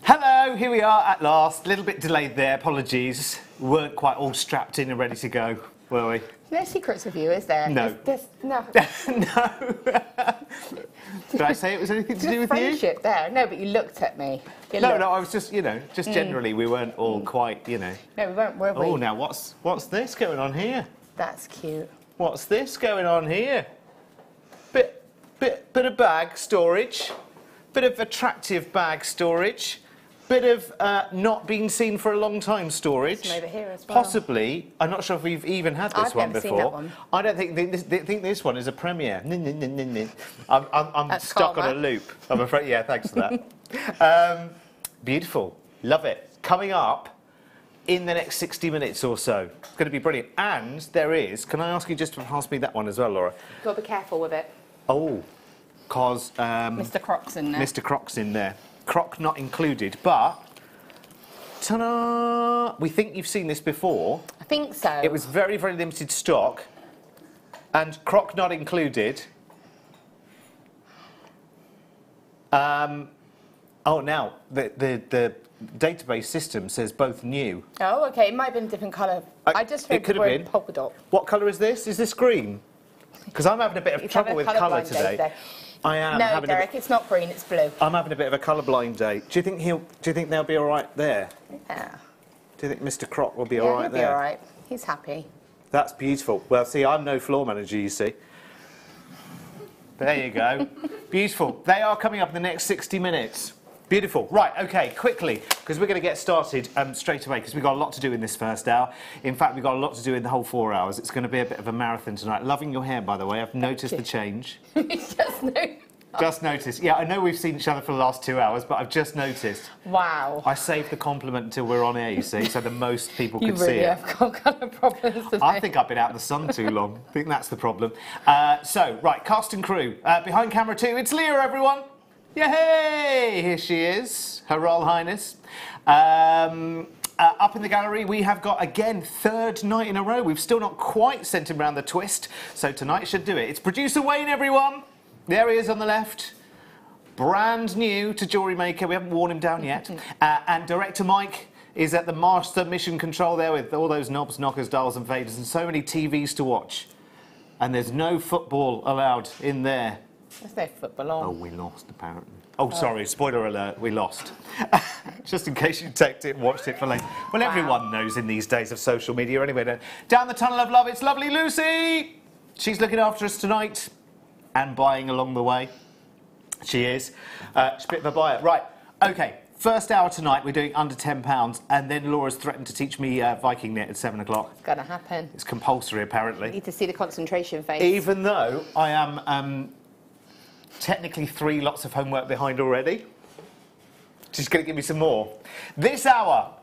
Hello, here we are at last. A little bit delayed there, apologies. We weren't quite all strapped in and ready to go, were we? No secrets with you, is there? No. No. No. Did I say it was anything to do with you? Friendship there. No, but you looked at me. No, I was just, just generally we weren't all quite, No, we weren't, were we? Oh, now what's this going on here? That's cute. What's this going on here? Bit of bag storage. Bit of attractive bag storage. Bit of not been seen for a long time storage. Some over here as well. Possibly, I'm not sure if we've even had this one before. I've never seen that one. I don't think this one is a premiere. I'm stuck on a loop, I'm afraid. Yeah, thanks for that. Beautiful, love it. Coming up in the next 60 minutes or so. It's going to be brilliant. And there is, can I ask you just to pass me that one as well, Laura? You've got to be careful with it. Oh, because... Mr. Croc's in there. Mr. Croc's in there. Croc not included, but... Ta-da! We think you've seen this before. I think so. It was very, very limited stock. And Croc not included. Oh, now, the database system says both new. Oh, OK. It might have been a different colour. I just heard the word polka dot. What colour is this? Is this green? Because I'm having a bit of trouble with colour today. I am. No, Derek, it's not green, it's blue. I'm having a bit of a colour-blind day. Do you think they'll be all right there? Yeah. Do you think Mr. Croc will be all right there? Yeah, he'll be all right. He's happy. That's beautiful. Well, see, I'm no floor manager, you see. There you go. Beautiful. They are coming up in the next 60 minutes. Beautiful. Right, OK, quickly, because we're going to get started straight away, because we've got a lot to do in this first hour. In fact, we've got a lot to do in the whole 4 hours. It's going to be a bit of a marathon tonight. Loving your hair, by the way. I've noticed the change. Just noticed. Yeah, I know we've seen each other for the last 2 hours, but I've just noticed. Wow. I saved the compliment until we're on air, you see, so the most people could see it. You really have got kind of problems today. I think I've been out in the sun too long. I think that's the problem. So, right, cast and crew. Behind camera 2, it's Leah, everyone. Yay! Here she is, Her Royal Highness. Up in the gallery, we have got, again, third night in a row. We've still not quite sent him round the twist, so tonight should do it. It's producer Wayne, everyone. There he is on the left. Brand new to Jewellery Maker. We haven't worn him down yet. And director Mike is at the master mission control there with all those knobs, knockers, dials and faders and so many TVs to watch. And there's no football allowed in there. There's no football on. Oh, we lost, apparently. Oh, sorry, spoiler alert, we lost. Just in case you checked it and watched it for later. Well, everyone knows in these days of social media anyway. Down the tunnel of love, it's lovely Lucy! She's looking after us tonight and buying along the way. She is. She's a bit of a buyer. Right, OK, first hour tonight, we're doing under £10, and then Laura's threatened to teach me Viking knit at 7 o'clock. It's going to happen. It's compulsory, apparently. You need to see the concentration phase. Even though I am... technically 3 lots of homework behind already. She's going to give me some more. This hour,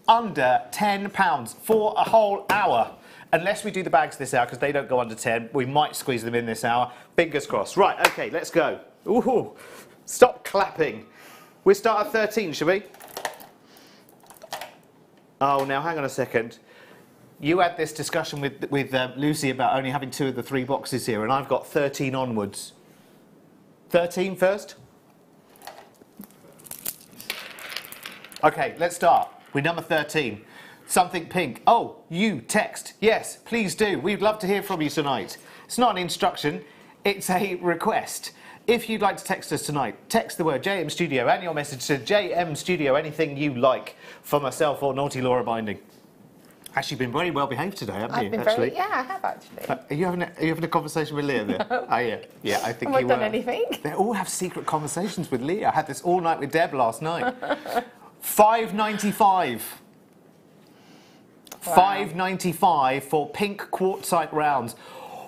under £10 for a whole hour. Unless we do the bags this hour, because they don't go under 10. We might squeeze them in this hour. Fingers crossed. Right, OK, let's go. Ooh, stop clapping. We'll start at 13, shall we? Oh, now, hang on a second. You had this discussion with Lucy about only having 2 of the 3 boxes here, and I've got 13 onwards. 13 first? OK, let's start with number 13. Something pink. Oh, you text. Yes, please do. We'd love to hear from you tonight. It's not an instruction, it's a request. If you'd like to text us tonight, text the word JM Studio and your message to JM Studio, anything you like, for myself or Naughty Laura Binding. Actually, been very well behaved today, haven't you? Actually, yeah, I have actually. Are you having a conversation with Leah there? No. Oh, yeah. Yeah, I think Have you I done were. anything? They all have secret conversations with Leah. I had this all night with Deb last night. £5.95. Wow. £5.95 for pink quartzite rounds.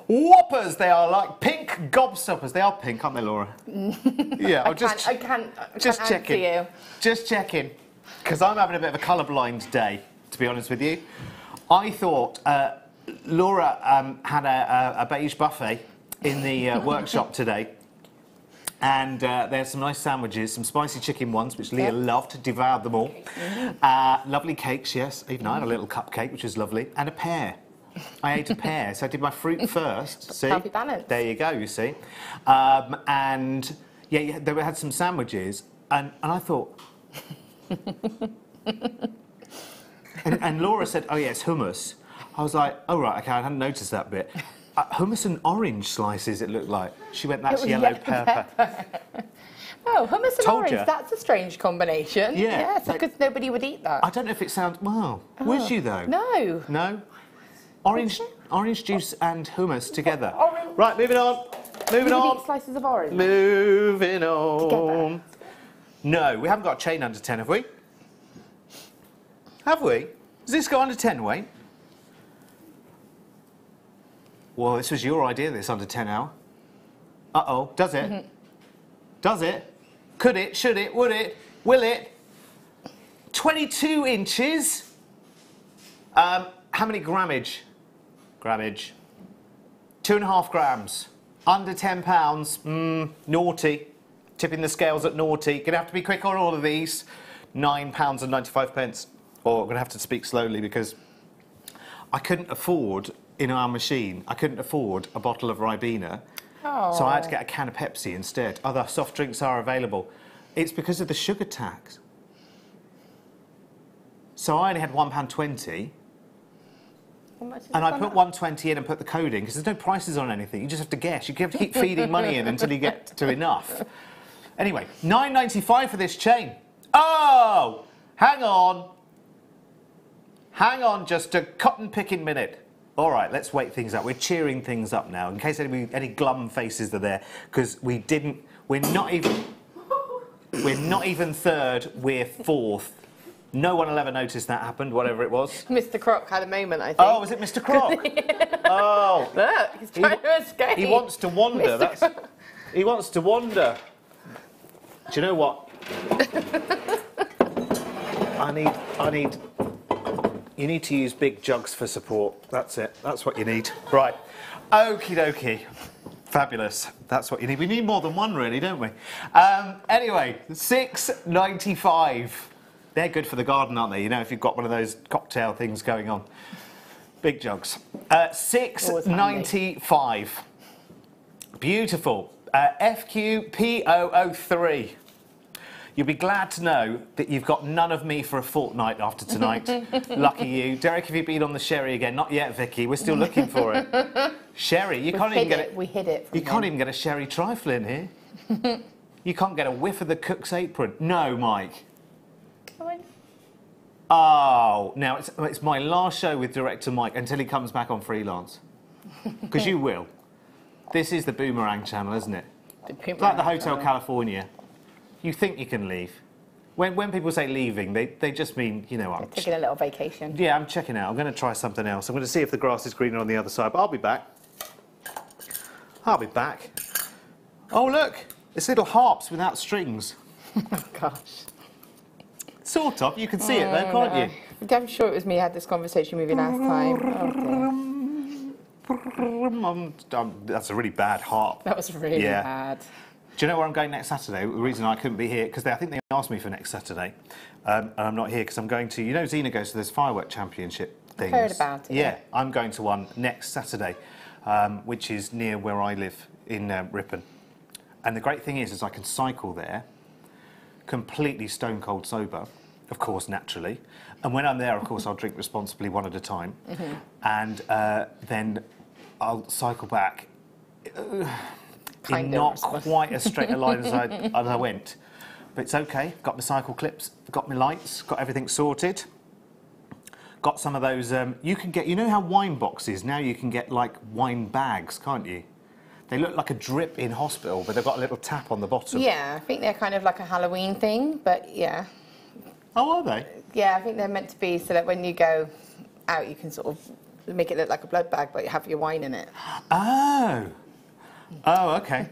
Whoppers, they are, like pink gobstoppers. They are pink, aren't they, Laura? Yeah, I can't just checking. You. Just checking, because I'm having a bit of a colour-blind day, to be honest with you. I thought Laura had a beige buffet in the workshop today, and there's some nice sandwiches, some spicy chicken ones, which Leah loved, devoured them all. Lovely cakes, yes. Even I had a little cupcake, which was lovely, and a pear. I ate a pear, so I did my fruit first. See, healthy balance. There you go. You see, and yeah, they had some sandwiches, and I thought, and Laura said, oh, yeah, it's hummus. I was like, oh, right, OK, I hadn't noticed that bit. Hummus and orange slices, it looked like. She went, that's yellow pepper. Oh, hummus and orange, that's a strange combination. Yeah. Yes, because nobody would eat that. I don't know if it sounds... Well, would you, though? No. No? Orange juice and hummus together. Orange. Right, moving on. Moving on. Eat slices of orange. Moving on. Together. No, we haven't got a chain under 10, have we? Have we? Does this go under 10 weight? Well, this was your idea, this under 10 hour. Uh-oh, does it? Mm-hmm. Does it? Could it? Should it? Would it? Will it? 22 inches. How many grammage? Grammage. 2.5 grams. Under 10 pounds. Naughty. Tipping the scales at naughty. Gonna have to be quick on all of these. £9.95. Or I'm gonna have to speak slowly because I couldn't afford, in our machine, I couldn't afford a bottle of Ribena. Oh. So I had to get a can of Pepsi instead. Other soft drinks are available. It's because of the sugar tax. So I only had £1.20. And I put 120 in and put the code in because there's no prices on anything. You just have to guess. You have to keep feeding money in until you get to enough. Anyway, £9.95 for this chain. Oh, hang on. Hang on just a cotton picking minute. All right, let's wake things up. We're cheering things up now in case any glum faces are there because we're not even third, we're fourth. No one will ever notice that happened, whatever it was. Mr. Croc had a moment, I think. Oh, was it Mr. Croc? Oh. Look, he's trying to escape. He wants to wander. He wants to wander. Do you know what? You need to use big jugs for support. That's it. That's what you need. Right. Okie dokie. Fabulous. That's what you need. We need more than one, really, don't we? Anyway, £6.95. They're good for the garden, aren't they? You know, if you've got one of those cocktail things going on. Big jugs. £6.95. Beautiful. FQP003. You'll be glad to know that you've got none of me for a fortnight after tonight. Lucky you. Derek, have you been on the sherry again? Not yet, Vicky. We're still looking for it. Sherry, you can't even get it. We hid it. You can't even get a sherry trifle in here. You can't get a whiff of the cook's apron. No, Mike. Oh, now it's my last show with director Mike until he comes back on freelance. Because you will. This is the Boomerang channel, isn't it? It's like the Hotel California. You think you can leave. When people say leaving, they just mean, you know, I'm taking a little vacation. Yeah, I'm checking out. I'm going to try something else. I'm going to see if the grass is greener on the other side, but I'll be back. I'll be back. Oh, look. It's little harps without strings. Oh, gosh. Sort of. You can see it though, can't you? I'm sure it was me who had this conversation with you last time. Oh, that's a really bad harp. That was really bad. Do you know where I'm going next Saturday? The reason I couldn't be here, because I think they asked me for next Saturday, and I'm not here because I'm going to, you know, Zena goes to this firework championship things. I've heard about it. Yeah, I'm going to one next Saturday, which is near where I live in Ripon. And the great thing is I can cycle there, completely stone cold sober, of course, naturally. And when I'm there, of course, I'll drink responsibly one at a time. Mm-hmm. And then I'll cycle back in not quite as straight a line as I went. But it's OK. Got my cycle clips, got my lights, got everything sorted. Got some of those... you can get... You know how wine boxes, now you can get, like, wine bags, can't you? They look like a drip in hospital, but they've got a little tap on the bottom. Yeah, I think they're kind of like a Halloween thing, but yeah. Oh, are they? Yeah, I think they're meant to be so that when you go out, you can sort of make it look like a blood bag, but you have your wine in it. Oh. Oh, OK.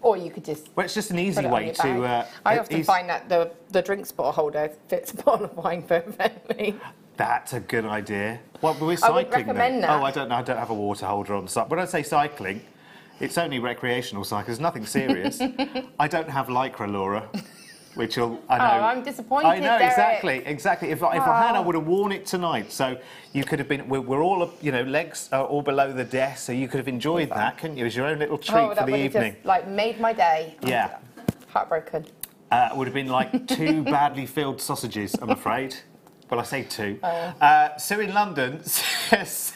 Or you could just... Well, it's just an easy way to... I often find that the drinks bottle holder fits a bottle of wine perfectly. That's a good idea. Well, we're cycling, I would recommend that. Oh, I don't know. I don't have a water holder on the side. When I say cycling, it's only recreational cycling. There's nothing serious. I don't have Lycra, Laura, which I know. Oh, I'm disappointed, I know, Derek. exactly. If I had, I would have worn it tonight. So you could have been... We're all, you know, legs are all below the desk, so you could have enjoyed that, couldn't you? As your own little treat for the evening. Just, like, made my day. Yeah. Heartbroken. would have been like 2 badly filled sausages, I'm afraid. Well, I say 2. Sue in London says,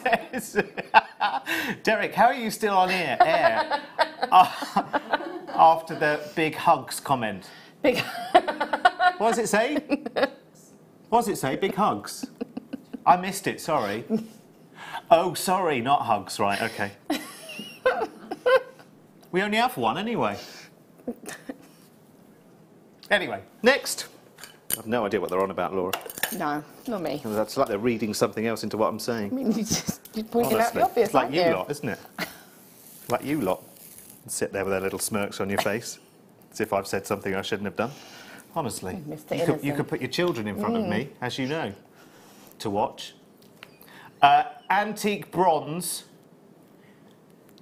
Derek, how are you still on air after the big hugs comment? Big. What does it say? What does it say? Big hugs? I missed it, sorry. Oh, sorry, not hugs, right, okay. We only have one anyway. Anyway, next. I've no idea what they're on about, Laura. No, not me. That's like they're reading something else into what I'm saying. I mean, you're pointing out the obvious, it's like aren't you lot, isn't it? Like you lot. Sit there with their little smirks on your face, as if I've said something I shouldn't have done. Honestly, you could put your children in front of me, as you know, to watch. Antique bronze,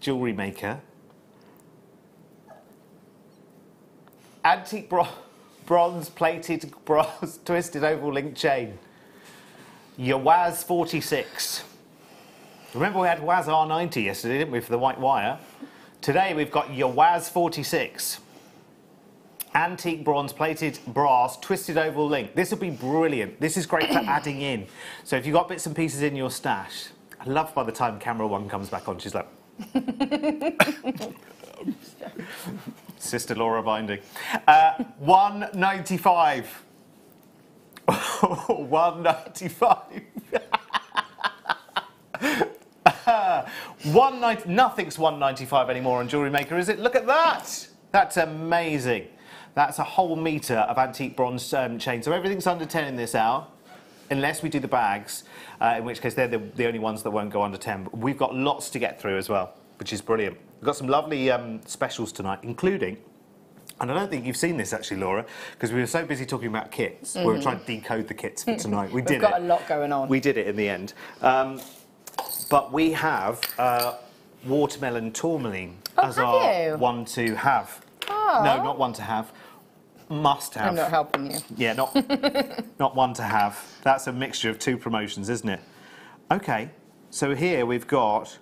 Jewellery Maker. Antique bronze plated brass twisted oval link chain. Your WAS 46. Remember we had WAS R90 yesterday, didn't we, for the white wire? Today we've got your WAS 46. Antique bronze plated brass twisted oval link. This will be brilliant. This is great for adding in. So if you've got bits and pieces in your stash, I love by the time camera 1 comes back on, she's like... Sister Laura binding. 195. 195. 190. Nothing's 195 anymore on Jewellery Maker, is it? Look at that. That's amazing. That's a whole metre of antique bronze chain. So everything's under 10 in this hour, unless we do the bags, in which case they're the only ones that won't go under 10. But we've got lots to get through as well, which is brilliant. We've got some lovely specials tonight, including, and I don't think you've seen this actually, Laura, because we were so busy talking about kits. We were trying to decode the kits for tonight. We did it. We've got a lot going on. We did it in the end. But we have watermelon tourmaline as our one to have. Oh. No, not one to have. Must have. I'm not helping you. Yeah, not one to have. That's a mixture of 2 promotions, isn't it? Okay, so here we've got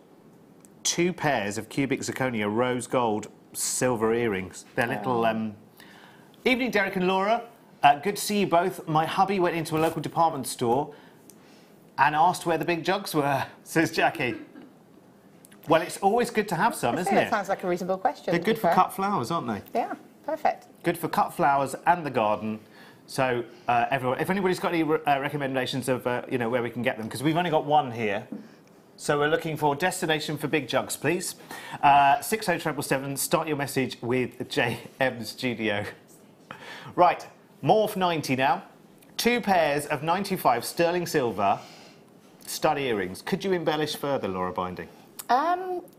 2 pairs of cubic zirconia rose gold silver earrings. They're little... Evening, Derek and Laura. Good to see you both. My hubby went into a local department store and asked where the big jugs were, says Jackie. Well, it's always good to have some, isn't it? That sounds like a reasonable question. They're good for cut flowers, aren't they? Yeah, perfect. Good for cut flowers and the garden. So, everyone, if anybody's got any recommendations of you know, where we can get them, because we've only got 1 here. So we're looking for destination for big jugs, please. 60777, start your message with JM Studio. Right, Morph 90 now. 2 pairs of 95 sterling silver stud earrings. Could you embellish further, Laura Binding?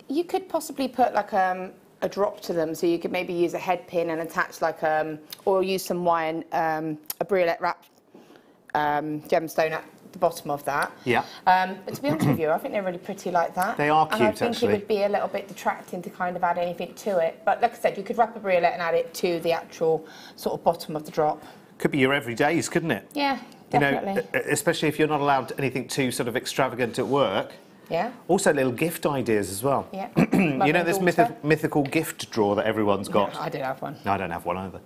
You could possibly put like a drop to them, so you could maybe use a head pin and attach like or use some wire, a briolet wrapped gemstone at the bottom of that. Yeah. But to be honest with you, I think they're really pretty like that. They are cute, and I think actually. it would be a little bit detracting to kind of add anything to it. But like I said, you could wrap a briolet and add it to the actual sort of bottom of the drop. Could be your everydays, couldn't it? Yeah, definitely. You know, especially if you're not allowed anything too sort of extravagant at work. Yeah. Also, little gift ideas as well. Yeah. You know this mythical gift drawer that everyone's got? No, I don't have one. No, I don't have one either.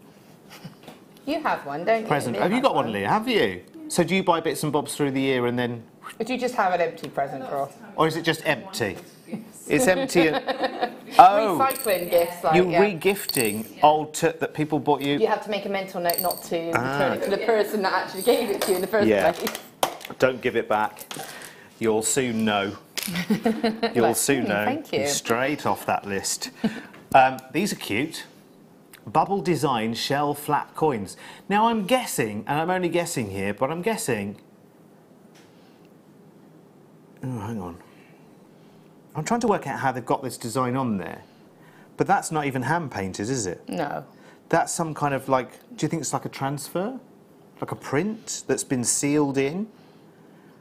You have one, don't you? Present. Have you got one, Leah? Have you? So do you buy bits and bobs through the year and then... But you just have an empty present drawer? Or is it just empty? It's empty and... Oh! Recycling gifts, like, You're re-gifting old that people bought you... You have to make a mental note not to return it to the person that actually gave it to you in the first place. Don't give it back. You'll soon know. You'll soon know. Thank you. Straight off that list. These are cute. Bubble design shell flat coins. Now I'm guessing, and I'm only guessing here, but I'm guessing... Oh, hang on. I'm trying to work out how they've got this design on there. But that's not even hand painted, is it? No. That's some kind of like... Do you think it's like a transfer? Like a print that's been sealed in?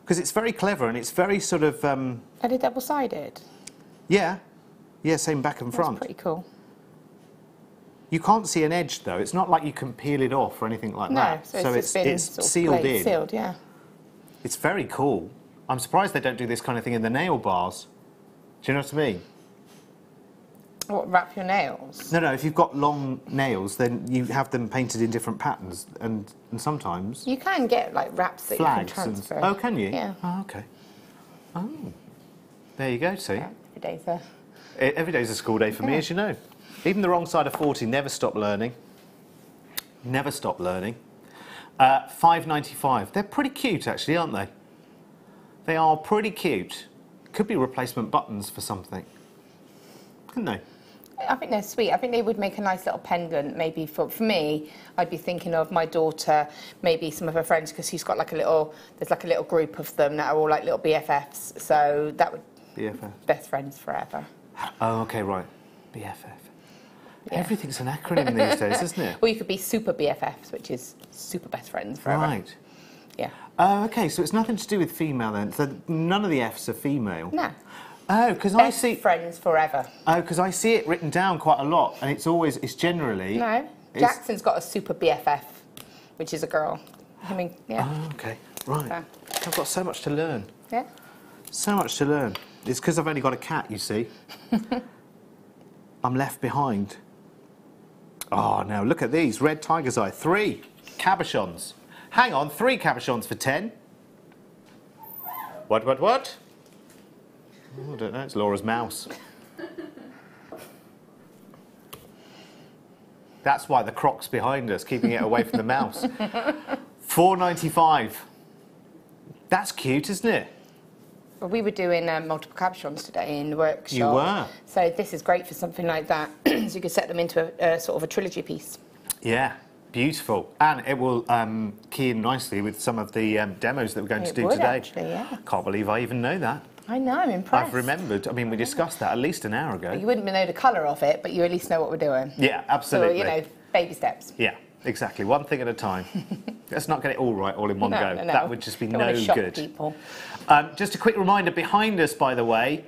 Because it's very clever and it's very sort of... Are they double-sided? Yeah. Yeah, same back and front. That's pretty cool. You can't see an edge, though. It's not like you can peel it off or anything like that. So it's been sort of sealed in. Sealed, yeah. It's very cool. I'm surprised they don't do this kind of thing in the nail bars. Do you know what I mean? What, wrap your nails? No, if you've got long nails, then you have them painted in different patterns, and sometimes You can get like wraps that flags. you can transfer. Oh, can you? Yeah. Oh, okay. Oh, there you go. See, Yeah, every day's a... every day's a school day for me, as you know. Even the wrong side of 40, never stop learning. Never stop learning. £5.95. They're pretty cute, actually, aren't they? They are pretty cute. Could be replacement buttons for something, couldn't they? I think they're sweet. I think they would make a nice little pendant, maybe for me. I'd be thinking of my daughter, maybe some of her friends, because she's got like a little, there's like a little group of them that are all like little BFFs. So that would BFF. Best friends forever. Oh, okay, right. BFF. Yeah. Everything's an acronym these days, isn't it? Or you could be super BFFs, which is super best friends forever. Right. Yeah. Oh, okay, so it's nothing to do with female then. So none of the Fs are female. No. Oh, because I Best see. friends forever. Oh, because I see it written down quite a lot, and it's generally. No. Jackson's got a super BFF, which is a girl. I mean, yeah. Oh, okay, right. So. I've got so much to learn. Yeah. So much to learn. It's because I've only got a cat, you see. I'm left behind. Oh, now look at these. Red tiger's eye. 3 cabochons. Hang on, 3 cabochons for 10. What? Oh, I don't know. It's Laura's mouse. That's why the croc's behind us, keeping it away from the mouse. £4.95. That's cute, isn't it? Well, we were doing multiple cabochons today in the workshop. You were. So this is great for something like that. So you could set them into a sort of a trilogy piece. Yeah, beautiful. And it will key in nicely with some of the demos that we're going to do today. Actually, yeah. Can't believe I even know that. I know, I'm impressed. I've remembered. I mean, we discussed that at least an hour ago. You wouldn't know the colour of it, but you at least know what we're doing. Yeah, absolutely. So, you know, baby steps. Yeah, exactly. One thing at a time. Let's not get it all right all in one go. No. That would just be Don't no want to shock good. people. Just a quick reminder behind us, by the way,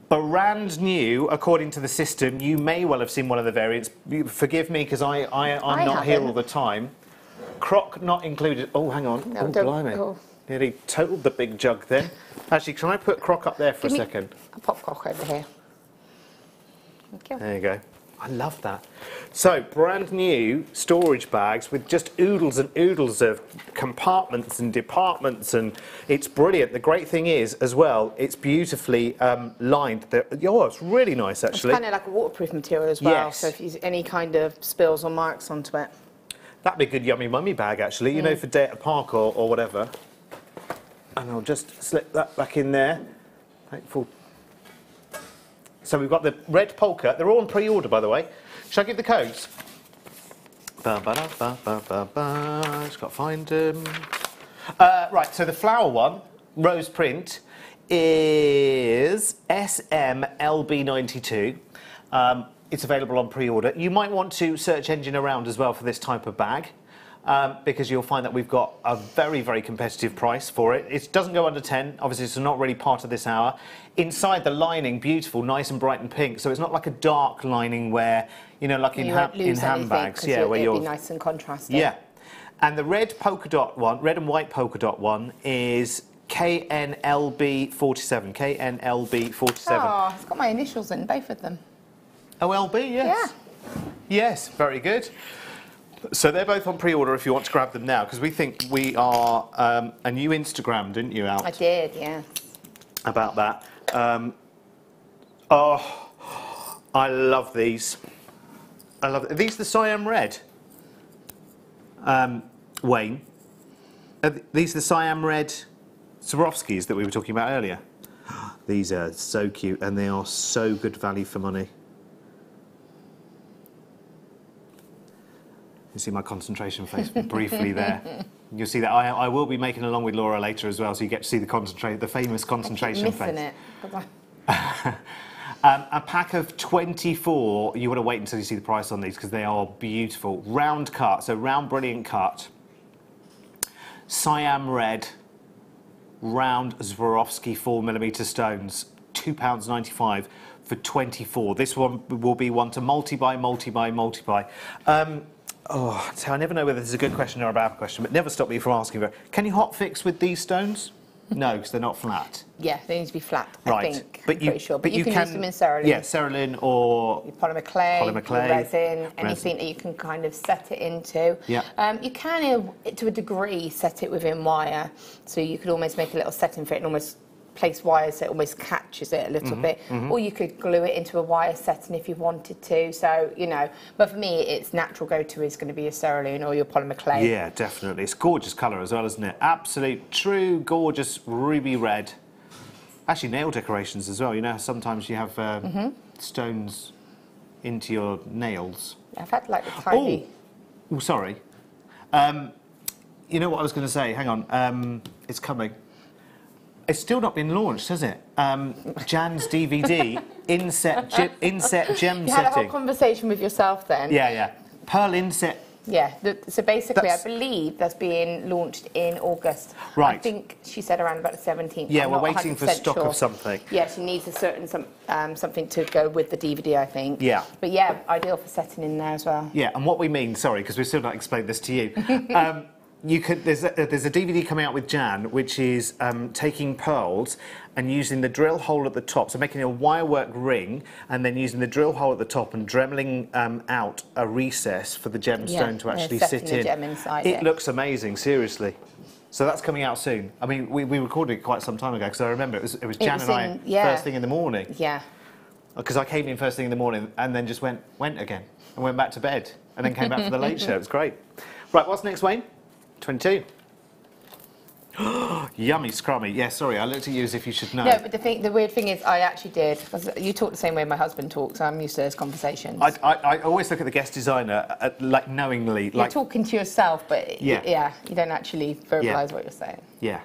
brand new, according to the system. You may well have seen one of the variants. Forgive me, because I'm not here all the time. Croc not included. Oh, hang on. No, oh, don't. blimey. Oh. Nearly totaled the big jug then. Actually, can I put Croc up there for a second? I'll pop Croc over here. Thank you. There you go. I love that. So, brand new storage bags with just oodles and oodles of compartments and departments, and it's brilliant. The great thing is, as well, it's beautifully lined. Oh, it's really nice, actually. It's kind of like a waterproof material as well, Yes. so if there's any kind of spills or marks onto it. That'd be a good yummy mummy bag, actually, you know, for day at a park or whatever. And I'll just slip that back in there. Thankful. So we've got the red polka. They're all on pre-order, by the way. Shall I give the codes? Just got to find them. Right, so the flower one, rose print, is SMLB92. It's available on pre-order. You might want to search engine around as well for this type of bag. Because you'll find that we've got a very, very competitive price for it. It doesn't go under 10. Obviously, it's not really part of this hour. Inside the lining, beautiful, nice and bright and pink. So it's not like a dark lining where, you know, like in handbags. Yeah, where it'd be nice and contrasting. Yeah. And the red polka dot one, red and white polka dot one, is KNLB47. KNLB47. Oh, it's got my initials in both of them. OLB, yes. Yeah. Yes, very good. So they're both on pre-order if you want to grab them now, because we think we are, and you Instagram, didn't you, out? I did, yeah. About that. Oh, I love these. I love it. These the Siam Red, Wayne. Are these the Siam Red Swarovskis that we were talking about earlier? These are so cute, and they are so good value for money. You see my concentration face briefly there. You'll see that I will be making along with Laura later as well, so you get to see the famous concentration face. Missing it. A pack of 24. You want to wait until you see the price on these because they are beautiful. Round cut, so round brilliant cut. Siam Red, round Swarovski 4mm stones, £2.95 for 24. This one will be one to multi-buy. So I never know whether this is a good question or a bad question, but never stop me from asking. Can you hot fix with these stones? No, because they're not flat. Yeah, they need to be flat, Right. I think. But I'm pretty sure. But you can use them in cerulean. Yeah, cerulean or Your polymer clay, your resin, anything that you can kind of set it into. Yeah. You can, to a degree, set it within wire. So you could almost make a little setting for it and almost place wires so it almost catches it a little bit. Or you could glue it into a wire setting if you wanted to. So, you know, but for me, its natural go-to is going to be your cerulean or your polymer clay. Yeah, definitely. It's gorgeous colour as well, isn't it? Absolute, true, gorgeous ruby red. Actually, nail decorations as well. You know, sometimes you have stones into your nails. I've had like the tiny... Oh, sorry. You know what I was going to say? Hang on. It's coming. It's still not been launched, has it? Jan's DVD, inset gem setting. You had a whole conversation with yourself then? Yeah, yeah. Pearl inset. Yeah, so basically I believe that's being launched in August. Right. I think she said around about the 17th. Yeah, I'm we're not waiting for 100% stock sure. of something. Yeah, she needs a certain something to go with the DVD, I think. Yeah. But yeah, ideal for setting in there as well. Yeah, and what we mean, sorry, because we've still not explained this to you. There's a DVD coming out with Jan, which is taking pearls and using the drill hole at the top, so making a wirework ring, and then using the drill hole at the top and dremeling out a recess for the gemstone to actually sit in. The gem inside it looks amazing, seriously. So that's coming out soon. I mean, we recorded it quite some time ago because I remember it was Jan and I first thing in the morning. Yeah. Because I came in first thing in the morning and then just went again and went back to bed and then came back for the late show. It was great. Right, what's next, Wayne? 22. Yummy scrummy. Yeah, sorry, I looked at you as if you should know. No, but the weird thing is, I actually did. Because you talk the same way my husband talks, so I'm used to those conversations. I always look at the guest designer, like knowingly. You're talking to yourself, but yeah, you don't actually verbalise what you're saying. Yeah.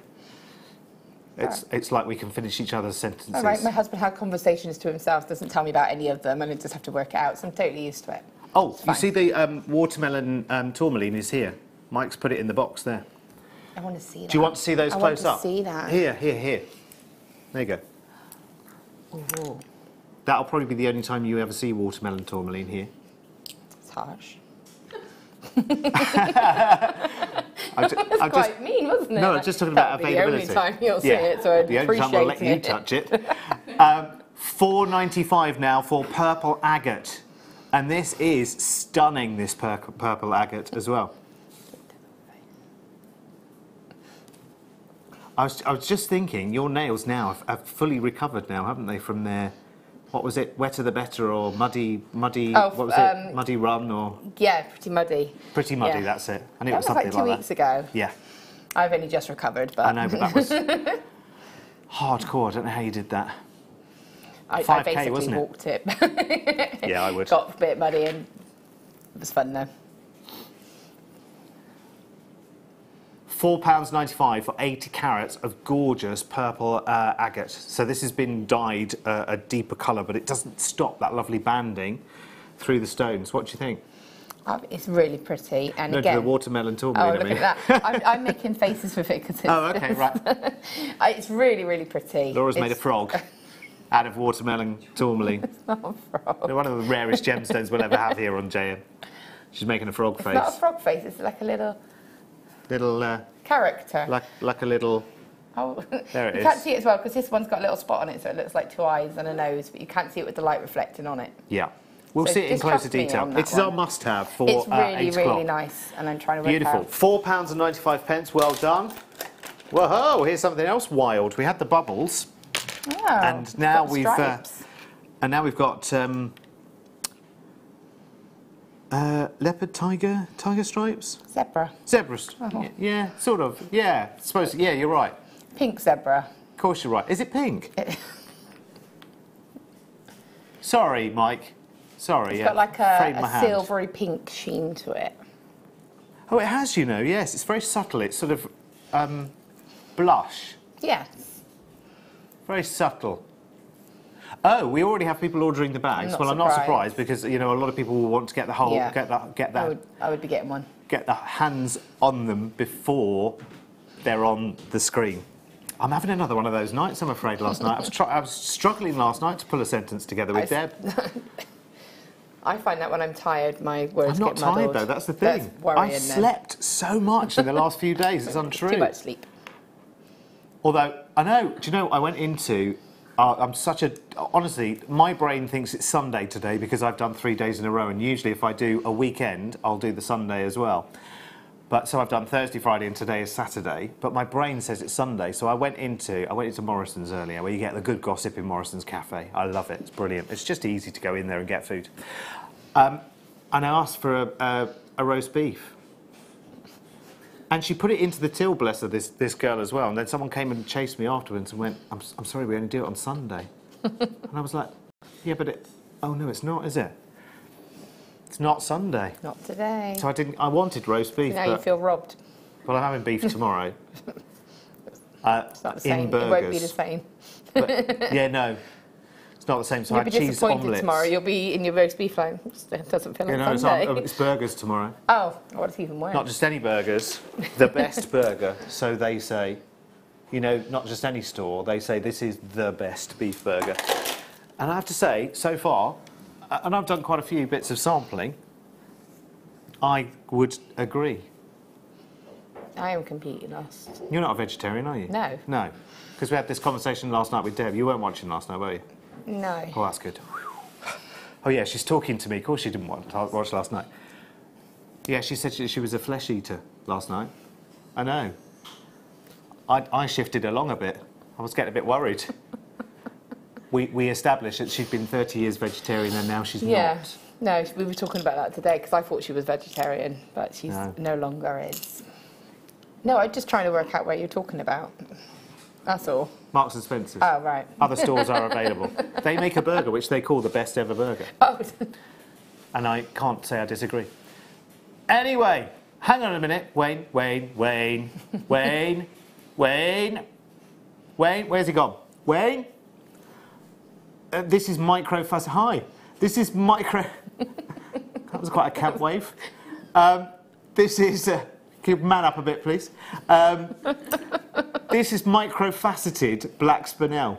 It's like we can finish each other's sentences. All right, my husband had conversations to himself, doesn't tell me about any of them, and I just have to work it out, so I'm totally used to it. Oh, you see the watermelon tourmaline is here. Mike's put it in the box there. I want to see that. Do you want to see those close up? I want to see that. Here. There you go. Ooh. That'll probably be the only time you ever see watermelon tourmaline here. It's harsh. That's quite mean, wasn't it? No, I'm just talking about availability. The only time you'll see it, so I'd the only time I'll let you touch it. $4.95 now for purple agate. And this is stunning, this purple agate as well. I was just thinking, your nails now have fully recovered now, haven't they, from their, what was it, wetter the better, or muddy, what was it, muddy run, or? Yeah, pretty muddy. Pretty muddy, that's it. I knew it was That was something like 2 weeks ago. Yeah. I've only just recovered, but... I know, but that was hardcore. I don't know how you did that. I 5K, basically wasn't it? walked it. Yeah, I would. Got a bit muddy and it was fun though. £4.95 for 80 carats of gorgeous purple agate. So this has been dyed a deeper colour, but it doesn't stop that lovely banding through the stones. What do you think? It's really pretty, and no, again, the watermelon tourmaline. Oh, look at that! I'm making faces with it because okay, right. It's really, really pretty. Laura's made a frog out of watermelon tourmaline. It's not a frog. They're one of the rarest gemstones we'll ever have here on JM. She's making a frog face. It's not a frog face. It's like a little character. Like a little. Oh, there it is. You can't see it as well because this one's got a little spot on it, so it looks like two eyes and a nose, but you can't see it with the light reflecting on it. Yeah. We'll see it in closer detail. It is our must-have for 8 o'clock. It's really, really nice, and I'm trying to work Beautiful. out. £4.95. Well done. Whoa! Here's something else wild. We had the bubbles, and now we've got leopard, tiger stripes. Zebras. Oh. Yeah, sort of. Yeah, suppose. Yeah, you're right. Pink zebra. Of course, you're right. Is it pink? Sorry, Mike. Sorry, It's got like a silvery pink sheen to it. Oh, it has, you know, yes. It's very subtle. It's sort of blush. Yes. Very subtle. Oh, we already have people ordering the bags. I'm not surprised because, you know, a lot of people will want to get the whole, get that. I would be getting one. Get the hands on them before they're on the screen. I'm having another one of those nights, I'm afraid, last night. I was struggling last night to pull a sentence together with Deb. I find that when I'm tired, my words get muddled. I'm not tired, though. That's the thing. That's worrying, I've slept so much in the last few days. It's untrue. Too much sleep. Although, I know, do you know, I went into, honestly, my brain thinks it's Sunday today because I've done 3 days in a row, and usually if I do a weekend, I'll do the Sunday as well. But so I've done Thursday, Friday, and today is Saturday, but my brain says it's Sunday, so I went into Morrison's earlier, where you get the good gossip in Morrison's Cafe. I love it, it's brilliant. It's just easy to go in there and get food. And I asked for a roast beef. And she put it into the till, bless her, this girl as well. And then someone came and chased me afterwards and went, I'm sorry, we only do it on Sunday. And I was like, yeah, but oh no, it's not, is it? It's not Sunday. Not today. So I wanted roast beef. Now you feel robbed. Well, I'm having beef tomorrow. It's not the same. In burgers. It won't be the same. But, yeah, no. It's not the same. So I had cheese omelettes. Tomorrow. You'll be in your roast beef line. It doesn't feel like Sunday. It's burgers tomorrow. Oh, well, it's even worse. Not just any burgers. The best burger. So they say, you know, not just any store. They say this is the best beef burger. And I have to say, so far, and I've done quite a few bits of sampling, I would agree. I am completely lost. You're not a vegetarian, are you? No. No. Because we had this conversation last night with Deb. You weren't watching last night, were you? No. Oh, that's good. Oh, yeah, she's talking to me. Of course she didn't watch last night. Yeah, she said she was a flesh eater last night. I know. I shifted along a bit. I was getting a bit worried. We established that she'd been 30 years vegetarian and now she's not. No, we were talking about that today because I thought she was vegetarian, but she's no longer is. No, I'm just trying to work out what you're talking about. That's all. Marks and Spencer's. Oh, right. Other stores are available. They make a burger which they call the best ever burger. Oh. And I can't say I disagree. Anyway, hang on a minute. Wayne. Wayne, where's he gone? Wayne? This is micro fuzz. Hi. This is micro. That was quite a camp wave. This is. Can you man up a bit, please? This is micro-faceted black spinel.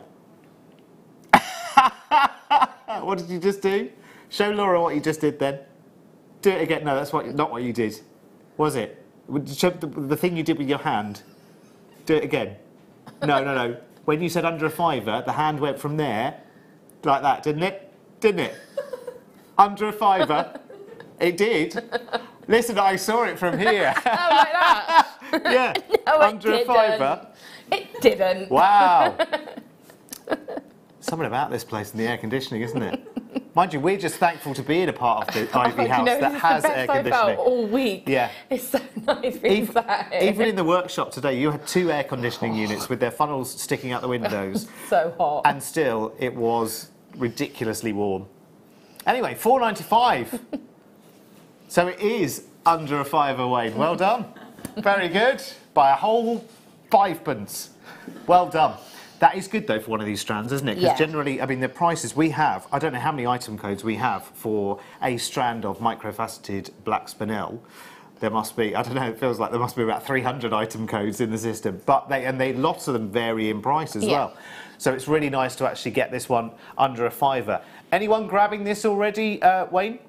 What did you just do? Show Laura what you just did then. Do it again. No, that's not what you did. Was it? Show the thing you did with your hand. Do it again. No. When you said under a fiver, the hand went from there, like that, didn't it? Didn't it? Under a fiver. It did. Listen, I saw it from here. Oh, like that? Yeah. No, under a fiver. It didn't. Wow. Something about this place and the air conditioning, isn't it? Mind you, we're just thankful to be in a part of the Ivy house that has air conditioning. I've felt all week. Yeah. It's so nice being sat here. Even in the workshop today, you had 2 air conditioning units with their funnels sticking out the windows. So hot. And still, it was ridiculously warm. Anyway, £4.95. So it is under a fiver, Wayne. Well done. Very good. By a whole 5p. Well done. That is good, though, for one of these strands, isn't it? Because generally, I mean, the prices we have, I don't know how many item codes we have for a strand of microfaceted black spinel. There must be, I don't know, it feels like there must be about 300 item codes in the system. But lots of them vary in price as well. So it's really nice to actually get this one under a fiver. Anyone grabbing this already, Wayne?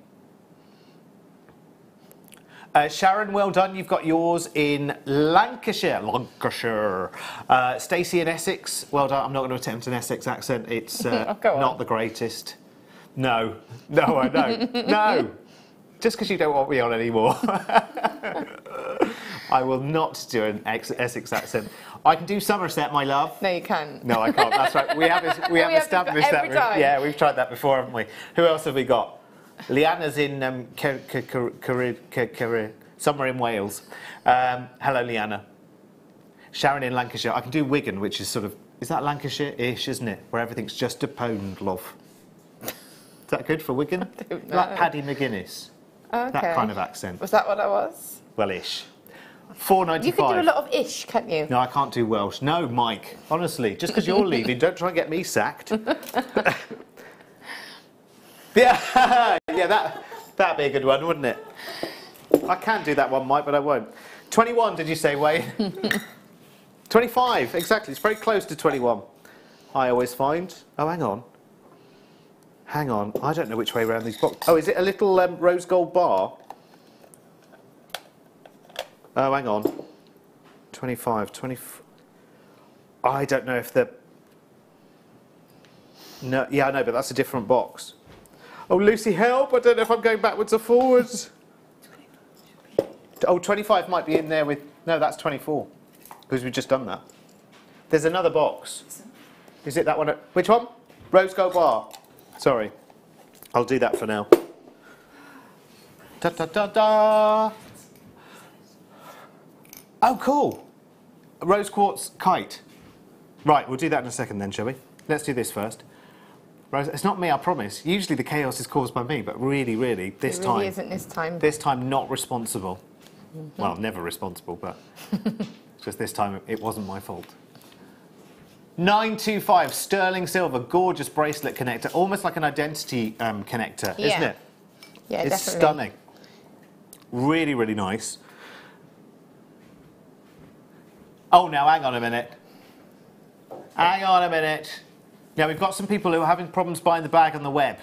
Sharon, well done. You've got yours in Lancashire. Stacey in Essex, well done. I'm not going to attempt an Essex accent. It's not the greatest. No. No. Just because you don't want me on anymore. I will not do an Essex accent. I can do Somerset, my love. No, you can't. No, I can't. That's right. We have established that. Yeah, we've tried that before, haven't we? Who else have we got? Leanna's in somewhere in Wales. Hello, Leanna. Sharon in Lancashire. I can do Wigan, which is sort of, is that Lancashire-ish, isn't it? Where everything's just a pound, love. Is that good for Wigan? I don't know. Like Paddy McGuinness. Okay. That kind of accent. Was that what I was? Well, ish. £4.95. You can do a lot of ish, can't you? No, I can't do Welsh. No, Mike. Honestly, just because you're leaving, don't try and get me sacked. Yeah, that'd be a good one, wouldn't it? I can do that one, Mike, but I won't. 21, did you say, Wayne? 25, exactly. It's very close to 21. I always find. Oh, hang on. Hang on. I don't know which way around these boxes. Oh, is it a little rose gold bar? Oh, hang on. 25, 20. I don't know if the... No, yeah, I know, but that's a different box. Oh, Lucy, help! I don't know if I'm going backwards or forwards. Oh, 25 might be in there with... No, that's 24. Because we've just done that. There's another box. Is it that one? Which one? Rose Gold Bar. Sorry. I'll do that for now. Da da da da! Oh, cool. A rose quartz kite. Right, we'll do that in a second then, shall we? Let's do this first. Rose, it's not me, I promise. Usually the chaos is caused by me, but really, this it time... really isn't this time. This time, not responsible. Well, never responsible, but just this time it wasn't my fault. 925 sterling silver, gorgeous bracelet connector, almost like an identity connector, isn't it? Yeah, it's definitely. Stunning. Really nice. Oh, now hang on a minute. Hang on a minute. Now we've got some people who are having problems buying the bag on the web.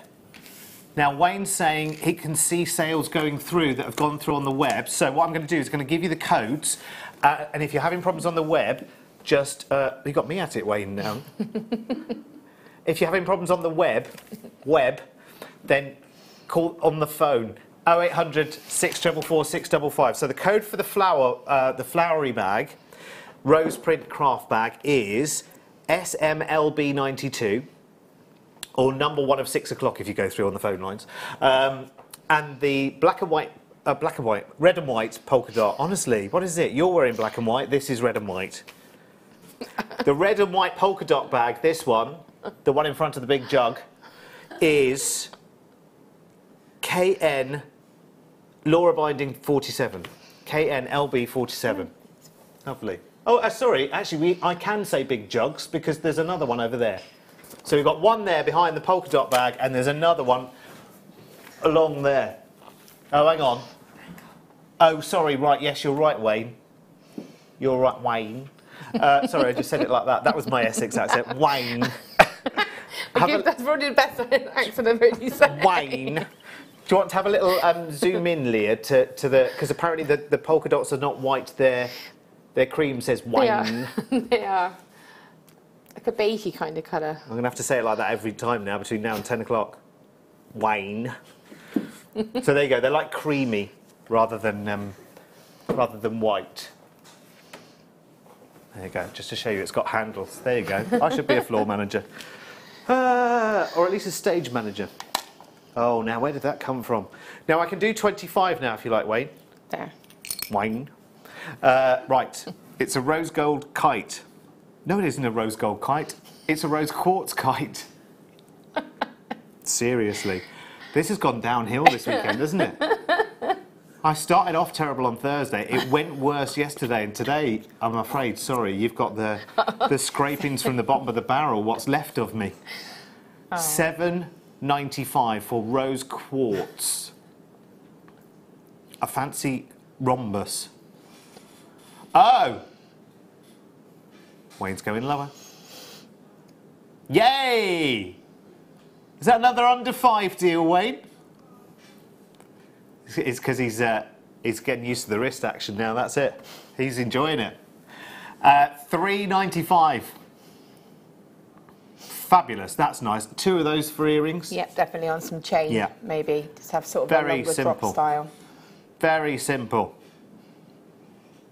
Now Wayne's saying he can see sales going through that have gone through on the web. So what I'm going to do is going to give you the codes, and if you're having problems on the web, just you got me at it, Wayne. Now, if you're having problems on the web, then call on the phone 0800 644 655. So the code for the flowery bag, rose print craft bag is SMLB92. Or number 1 of 6 o'clock if you go through on the phone lines. And the red and white polka dot. Honestly, what is it? You're wearing black and white, this is red and white. The red and white polka dot bag, this one, the one in front of the big jug, is KN Laura Binding 47. KNLB 47. Lovely. Oh, sorry, actually, I can say big jugs because there's another one over there. So we've got one there behind the polka dot bag, and there's another one along there. Oh, hang on. Oh, sorry, right, yes, you're right, Wayne. You're right, Wayne. Sorry, I just said it like that. That was my Essex accent. Wayne. That's probably the best accent I've heard you say. Wayne. Do you want to have a little zoom in, Leah, to the... Because apparently the polka dots are not white, their cream says Wayne. They are. Like a beigey kind of colour. I'm going to have to say it like that every time now, between now and 10 o'clock. Wayne. So there you go. They're like creamy rather than white. There you go. Just to show you it's got handles. There you go. I should be a floor manager. Or at least a stage manager. Oh, now where did that come from? Now I can do 25 now if you like, Wayne. There. Wayne. Right. It's a rose gold kite. No, it isn't a rose gold kite. It's a rose quartz kite. Seriously. This has gone downhill this weekend, hasn't it? I started off terrible on Thursday. It went worse yesterday, and today, I'm afraid, sorry, you've got the scrapings from the bottom of the barrel, what's left of me. Oh. $7.95 for rose quartz. A fancy rhombus. Oh! Wayne's going lower. Yay! Is that another under 5 deal, Wayne? It's because he's getting used to the wrist action now, that's it. He's enjoying it. $3.95. Fabulous, that's nice. 2 of those for earrings. Yep, definitely on some chain, yeah. Maybe. Just have sort of very a longer simple drop style. Very simple.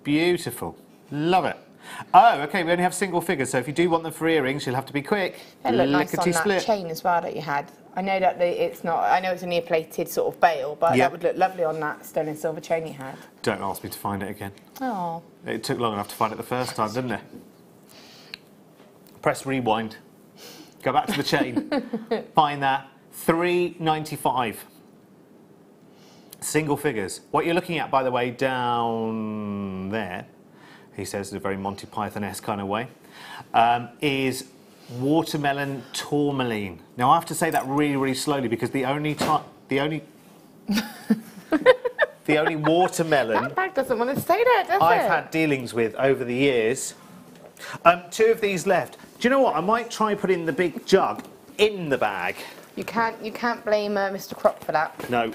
Beautiful. Love it. Oh, okay, we only have single figures, so if you do want them for earrings, you'll have to be quick. They look nice on that chain as well that you had. I know that it's not, I know it's only a plated sort of bail, but that would look lovely on that sterling silver chain you had. Don't ask me to find it again. Oh. It took long enough to find it the first time, didn't it? Press rewind. Go back to the chain. Find that. $3.95. Single figures. What you're looking at, by the way, down there, he says in a very Monty Python-esque kind of way, is watermelon tourmaline. Now I have to say that really slowly because the only watermelon that bag doesn't want to stay there, does I've had dealings with over the years. 2 of these left. Do you know what? I might try putting the big jug in the bag. You can't blame Mr. Croc for that. No,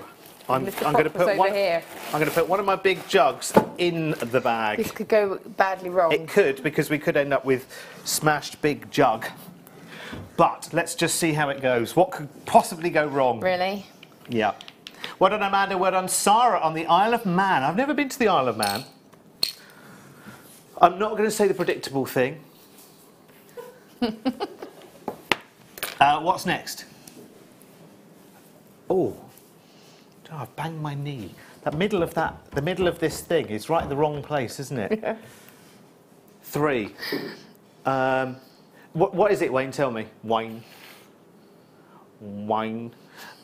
I'm going to put one here. I'm going to put one of my big jugs in the bag. This could go badly wrong. It could, because we could end up with smashed big jug. But let's just see how it goes. What could possibly go wrong? Really? Yeah. Well done, Amanda. Well done, Sarah, on the Isle of Man. I've never been to the Isle of Man. I'm not going to say the predictable thing. What's next? Oh, I've banged my knee. The middle of this thing is right in the wrong place, isn't it? Yeah. 3. What is it, Wayne? Tell me. Wayne.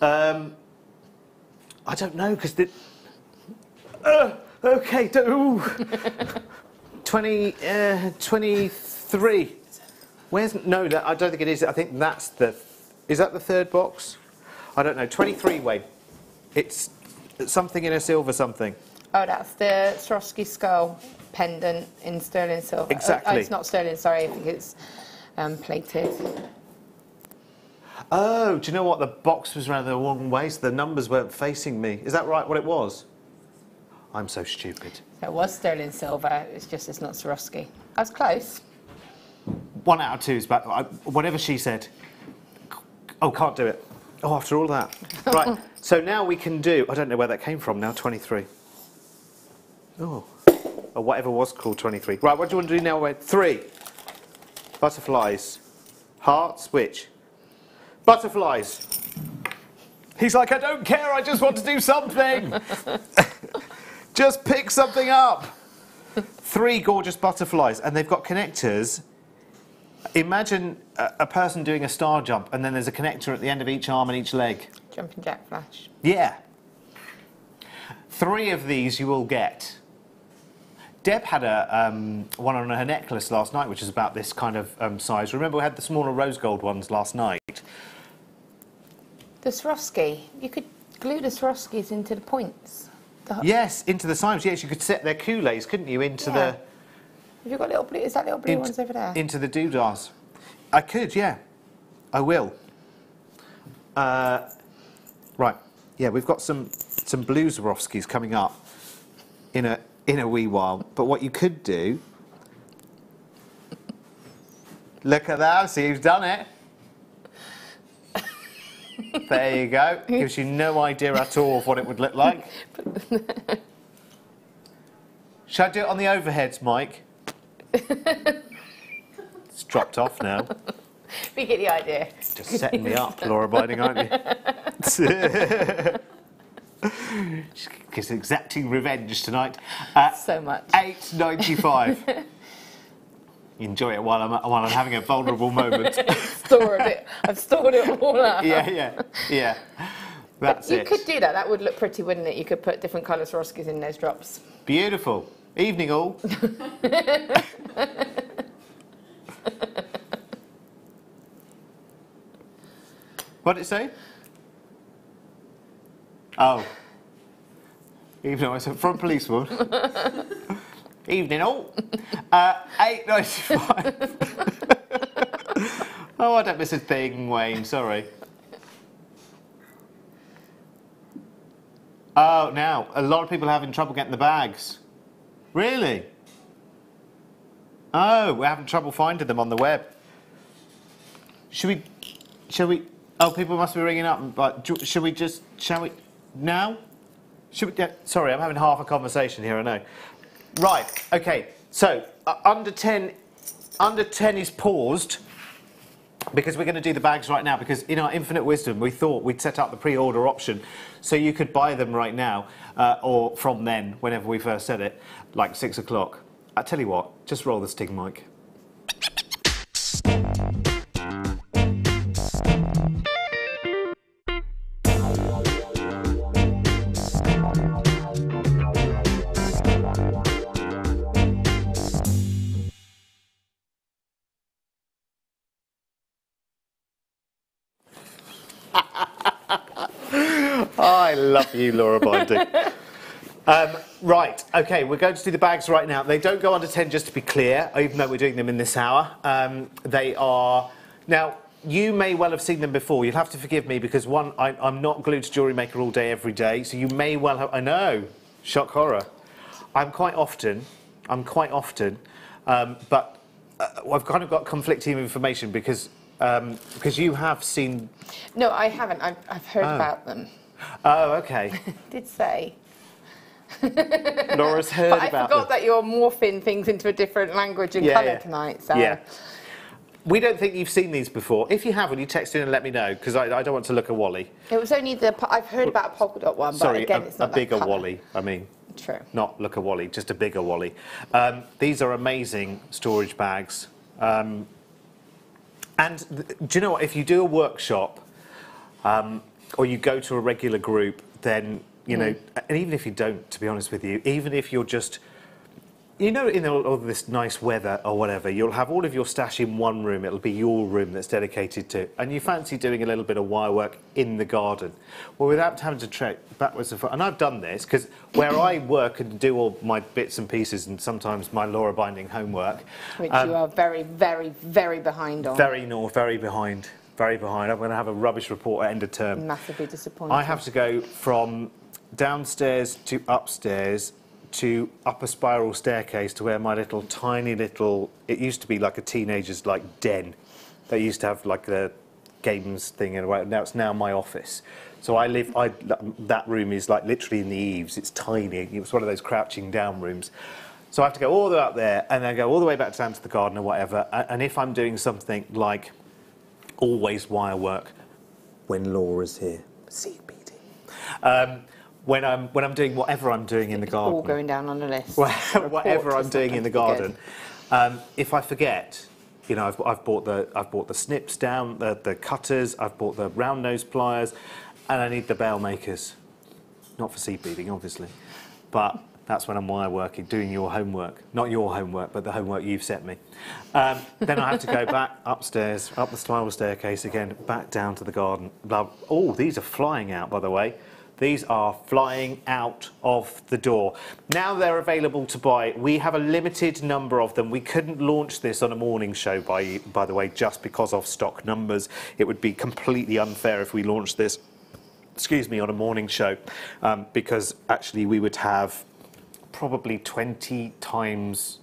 I don't know, because the... okay, 23. Where's... No, I don't think it is. I think that's the... Is that the third box? I don't know. 23, Wayne. It's something in a silver something. Oh, that's the Swarovski skull pendant in sterling silver. Exactly. Oh, it's not sterling, sorry. I think it's plated. Oh, do you know what? The box was around the wrong way, so the numbers weren't facing me. Is that right, what it was? I'm so stupid. It was sterling silver. It's just it's not Swarovski. I was close. 1 out of 2 is back. Whatever she said. Oh, can't do it. Oh, after all that. Right, so now we can do... I don't know where that came from now, 23. Oh. Or whatever was called 23. Right, what do you want to do now? 3. Butterflies. Hearts, which? Butterflies. He's like, I don't care, I just want to do something. Just pick something up. 3 gorgeous butterflies, and they've got connectors. Imagine a person doing a star jump, and then there's a connector at the end of each arm and each leg. Jumping jack flash. Yeah. 3 of these you will get. Deb had one on her necklace last night, which is about this kind of size. Remember, we had the smaller rose gold ones last night. The Swarovski. You could glue the Swarovskis into the points. Yes, into the sides. Yes, you could set their coulées, couldn't you, into the... Have you got little blue? Is that little blue ones over there? Into the doodahs. I could, yeah. I will. Right. Yeah, we've got some blue Swarovskis coming up in a wee while. But what you could do... Look at that. See who's done it. There you go. Gives you no idea at all of what it would look like. Shall I do it on the overheads, Mike? It's dropped off now. We get the idea. Just setting me up, Laura Binding, aren't you? She's exacting revenge tonight. So much. £8.95. Enjoy it while I'm having a vulnerable moment. I've stored it all up. Yeah. That's it. You could do that. That would look pretty, wouldn't it? You could put different colour Swarovskis in those drops. Beautiful. Evening all. What did it say? Oh. Evening, I said from policewood. Evening all. £8.95. Oh, I don't miss a thing, Wayne. Sorry. Oh, now a lot of people are having trouble getting the bags. Really? Oh, we're having trouble finding them on the web. Shall we? Oh, people must be ringing up. But shall we? Now? Should we? Yeah, sorry, I'm having half a conversation here. I know. Right. Okay. So under 10 is paused because we're going to do the bags right now. Because in our infinite wisdom, we thought we'd set up the pre-order option so you could buy them right now or from then, whenever we first said it, like 6 o'clock. I tell you what, just roll the sting mic. I love you, Laura Binding. Right, okay, we're going to do the bags right now. They don't go under 10, just to be clear, even though we're doing them in this hour. They are... Now, you may well have seen them before. You'll have to forgive me because, one, I'm not glued to Jewellery Maker all day, every day, so you may well have... I know, shock horror. I'm quite often, but I've kind of got conflicting information because you have seen... No, I haven't. I've heard about them. Oh, OK. Did say. Laura's heard but I about forgot them. that you're morphing things into a different language and colour tonight. So. Yeah. We don't think you've seen these before. If you have, will you text in and let me know? Because I don't want to look a Wally. It was only I've heard about a polka dot one, but sorry, again, it's not a bigger that colour. Wally. I mean, true. Not look a Wally, just a bigger Wally. These are amazing storage bags. And do you know what? If you do a workshop or you go to a regular group, then you know, and even if you don't, to be honest with you, even if you're just, you know, in all this nice weather or whatever, you'll have all of your stash in one room. It'll be your room that's dedicated to, and you fancy doing a little bit of wire work in the garden, well, without having to trek backwards and forwards. And I've done this because where I work and do all my bits and pieces, and sometimes my Laura binding homework, which you are very, very, very behind on. Very behind. Very behind. I'm going to have a rubbish report at end of term. Massively disappointed. I have to go from downstairs to upstairs to up a spiral staircase to where my little tiny little, it used to be like a teenager's like den. They used to have like the games thing and now it's now my office. So that room is like literally in the eaves. It's tiny. It was one of those crouching down rooms. So I have to go all the way up there and then go all the way back down to the garden or whatever. And if I'm doing something like always wire work when Laura's here, seed beating. When I'm doing whatever I'm doing in the garden. All going down on the list. Whatever I'm doing in the garden. If I forget, you know, I've bought the snips down, the cutters, I've bought the round nose pliers, and I need the bail makers. Not for seed beading, obviously, but that's when I'm wire working, doing your homework. Not your homework, but the homework you've set me. Then I have to go back upstairs, up the spiral staircase again, back down to the garden. Oh, these are flying out, by the way. These are flying out of the door. Now they're available to buy. We have a limited number of them. We couldn't launch this on a morning show, by the way, just because of stock numbers. It would be completely unfair if we launched this, excuse me, on a morning show, because actually we would have probably 20 times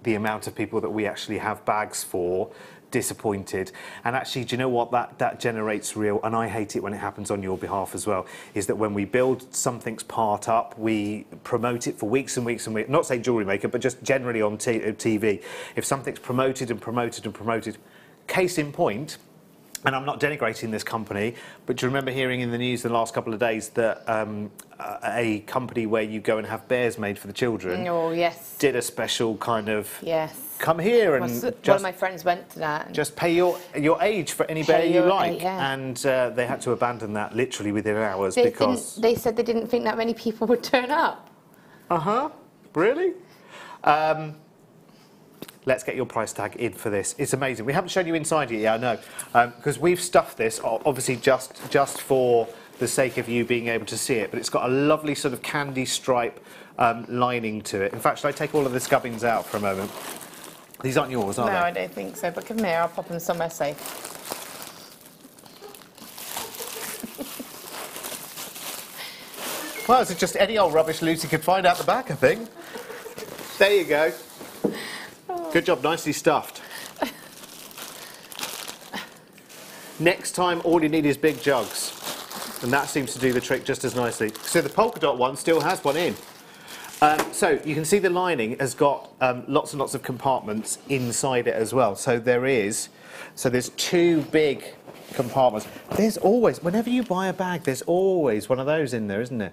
the amount of people that we actually have bags for disappointed. And actually, do you know what, that generates real, and I hate it when it happens on your behalf as well, is that when we build something's part up, we promote it for weeks and weeks and weeks, not saying Jewellery Maker, but just generally on TV. If something's promoted and promoted and promoted, case in point, and I'm not denigrating this company, but do you remember hearing in the news the last couple of days that a company where you go and have bears made for the children did a special kind of come here and one of my friends went to that. Just pay your age for any bear you like, and they had to abandon that literally within hours because they said they didn't think that many people would turn up. Really? Let's get your price tag in for this. It's amazing. We haven't shown you inside it yet, I know, because we've stuffed this, obviously just for the sake of you being able to see it, but it's got a lovely sort of candy stripe lining to it. In fact, should I take all of the scubbings out for a moment? These aren't yours, are they? No, I don't think so, but come here, I'll pop them somewhere safe. Well, it's just any old rubbish Lucy could find out the back, I think. There you go. Good job, nicely stuffed. Next time, all you need is big jugs. And that seems to do the trick just as nicely. So the polka dot one still has one in. So you can see the lining has got lots and lots of compartments inside it as well. So there's two big compartments. There's always, whenever you buy a bag, there's always one of those in there, isn't there?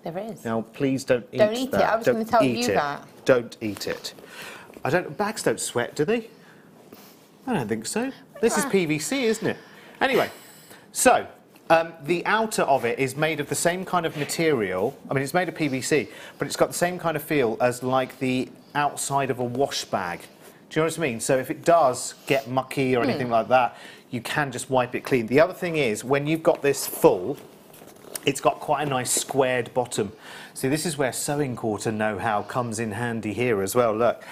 There is. Now, please don't eat Don't eat that. it. I was going to tell you that. Don't eat it. Bags don't sweat, do they? I don't think so. This is PVC, isn't it? Anyway, so the outer of it is made of the same kind of material. I mean, it's made of PVC, but it's got the same kind of feel as like the outside of a wash bag. Do you know what I mean? So if it does get mucky or anything like that, you can just wipe it clean. The other thing is, when you've got this full, it's got quite a nice squared bottom. See, this is where sewing quarter know-how comes in handy here as well. Look.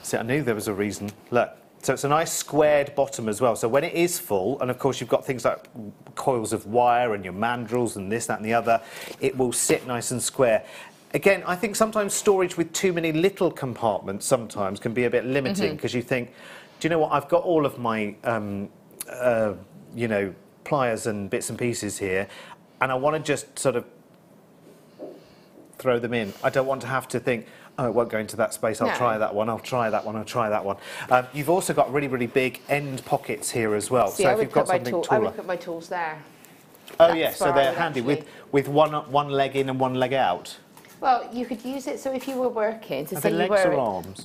See, I knew there was a reason. Look, So it's a nice squared bottom as well. So when it is full, and of course you've got things like coils of wire and your mandrels and this, that and the other, it will sit nice and square. Again, I think sometimes storage with too many little compartments sometimes can be a bit limiting, because you think, do you know what, I've got all of my, you know, pliers and bits and pieces here, and I want to just sort of throw them in. I don't want to have to think, oh, it won't go into that space, I'll try that one, I'll try that one, I'll try that one. You've also got really, really big end pockets here as well. See, so if you've got something taller... I would put my tools there. Oh, yes, so they're handy, with one leg in and one leg out. Well, you could use it, so if you were working... Are they legs or arms?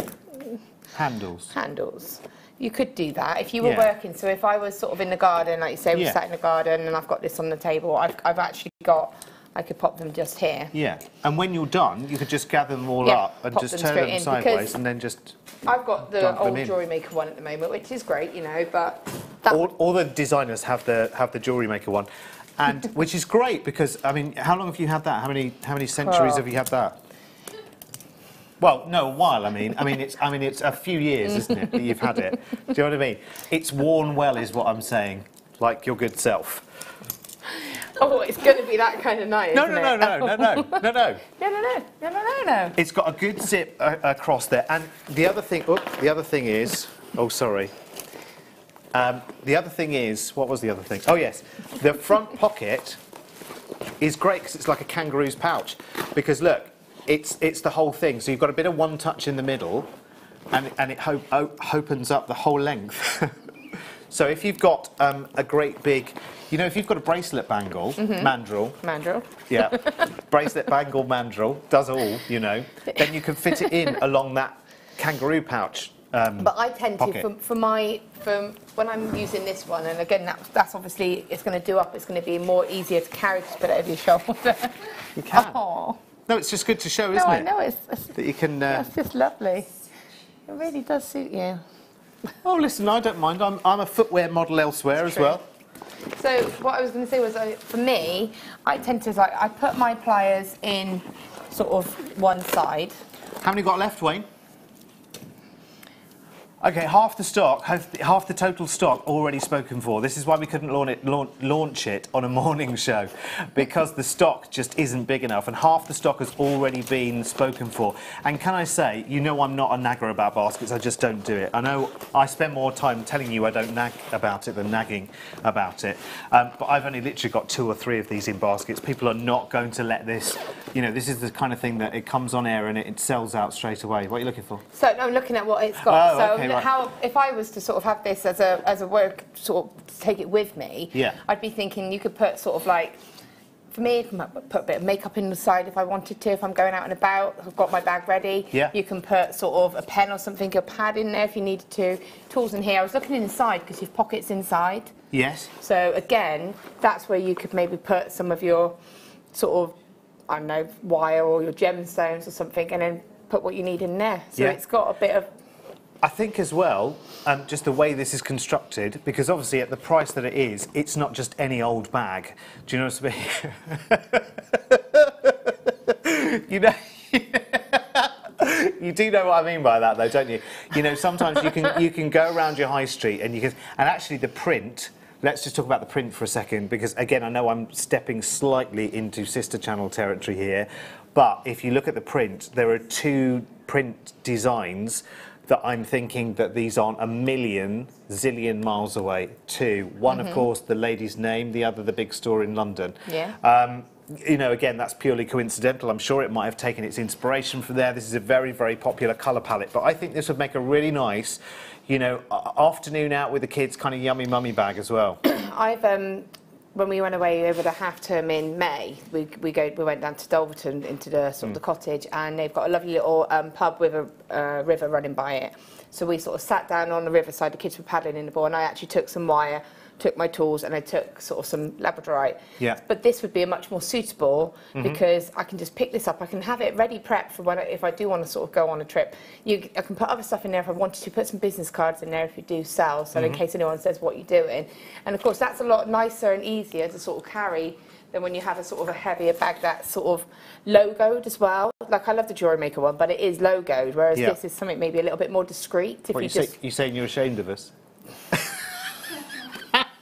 Handles. Handles. You could do that if you were working. So if I was sort of in the garden, like you say, we sat in the garden and I've got this on the table, I've actually got... I could pop them just here. Yeah, and when you're done, you could just gather them all up and just turn them sideways and then just... I've got the old Jewellery Maker one at the moment, which is great, you know, but... All the designers have the Jewellery Maker one, and which is great because, I mean, how long have you had that? How many centuries have you had that? Well, no, a while. I mean, it's a few years, isn't it, that you've had it? Do you know what I mean? It's worn well, is what I'm saying, like your good self. Oh, it's going to be that kind of night, isn't it? No. It's got a good zip across there, and the other thing is, oh, sorry. The other thing is, what was the other thing? Oh, yes, the front pocket is great because it's like a kangaroo's pouch. Because look, it's the whole thing. So you've got a bit of one touch in the middle, and it opens up the whole length. So if you've got a great big, you know, if you've got a bracelet bangle, mandrel, yeah, bracelet bangle mandrel, does all, you know, then you can fit it in along that kangaroo pouch. But I tend to, from when I'm using this one, and again, that's obviously, it's going to do up, it's going to be more easier to carry, to put it over your shoulder. You can. Oh. No, it's just good to show, isn't it? No, I know, that you can... It's just lovely. It really does suit you. Oh, listen, I don't mind. I'm a footwear model elsewhere as well. So what I was going to say was, for me, I tend to, like, I put my pliers in sort of one side. How many got left, Wayne? Okay, half the stock, half the total stock already spoken for. This is why we couldn't launch it on a morning show, because the stock just isn't big enough, and half the stock has already been spoken for. And can I say, you know I'm not a nagger about baskets, I just don't do it. I know I spend more time telling you I don't nag about it than nagging about it, but I've only literally got 2 or 3 of these in baskets. People are not going to let this, you know, this is the kind of thing that it comes on air and it sells out straight away. What are you looking for? So I'm looking at what it's got. Oh, so okay, right. How, if I was to sort of have this as a work, sort of take it with me, I'd be thinking you could put sort of like, for me, put a bit of makeup in the side if I wanted to, if I'm going out and about, I've got my bag ready. Yeah. You can put sort of a pen or something, a pad in there if you needed to. Tools in here. I was looking inside because you've pockets inside. Yes. So again, that's where you could maybe put some of your sort of, I don't know, wire or your gemstones or something, and then put what you need in there. So it's got a bit of... I think as well, just the way this is constructed, because obviously at the price that it is, it's not just any old bag. Do you know what I mean? You know, you do know what I mean by that, though, don't you? You know, sometimes you can go around your high street and and actually the print. Let's just talk about the print for a second, because again, I know I'm stepping slightly into Sister Channel territory here, but if you look at the print, there are 2 print designs that I'm thinking that these aren't a zillion miles away. 2. One, of course, the lady's name, the other, the big store in London. Yeah. You know, again, that's purely coincidental. I'm sure it might have taken its inspiration from there. This is a very, very popular colour palette, but I think this would make a really nice, you know, afternoon out with the kids, kind of yummy mummy bag as well. I've when we went away over the half term in May, we went down to Dulverton into the sort of the cottage, and they've got a lovely little pub with a river running by it. So we sort of sat down on the riverside. The kids were paddling in the pool, and I actually took some wire, took my tools, and I took sort of some labradorite. Yeah. But this would be a much more suitable because I can just pick this up. I can have it ready prepped for when if I do want to sort of go on a trip. I can put other stuff in there if I wanted to. Put some business cards in there if you do sell, so in case anyone says what you're doing. And of course, that's a lot nicer and easier to sort of carry than when you have a sort of a heavier bag that's sort of logoed as well. Like I love the Jewellery Maker one, but it is logoed, whereas this is something maybe a little bit more discreet. If you saying you're ashamed of us?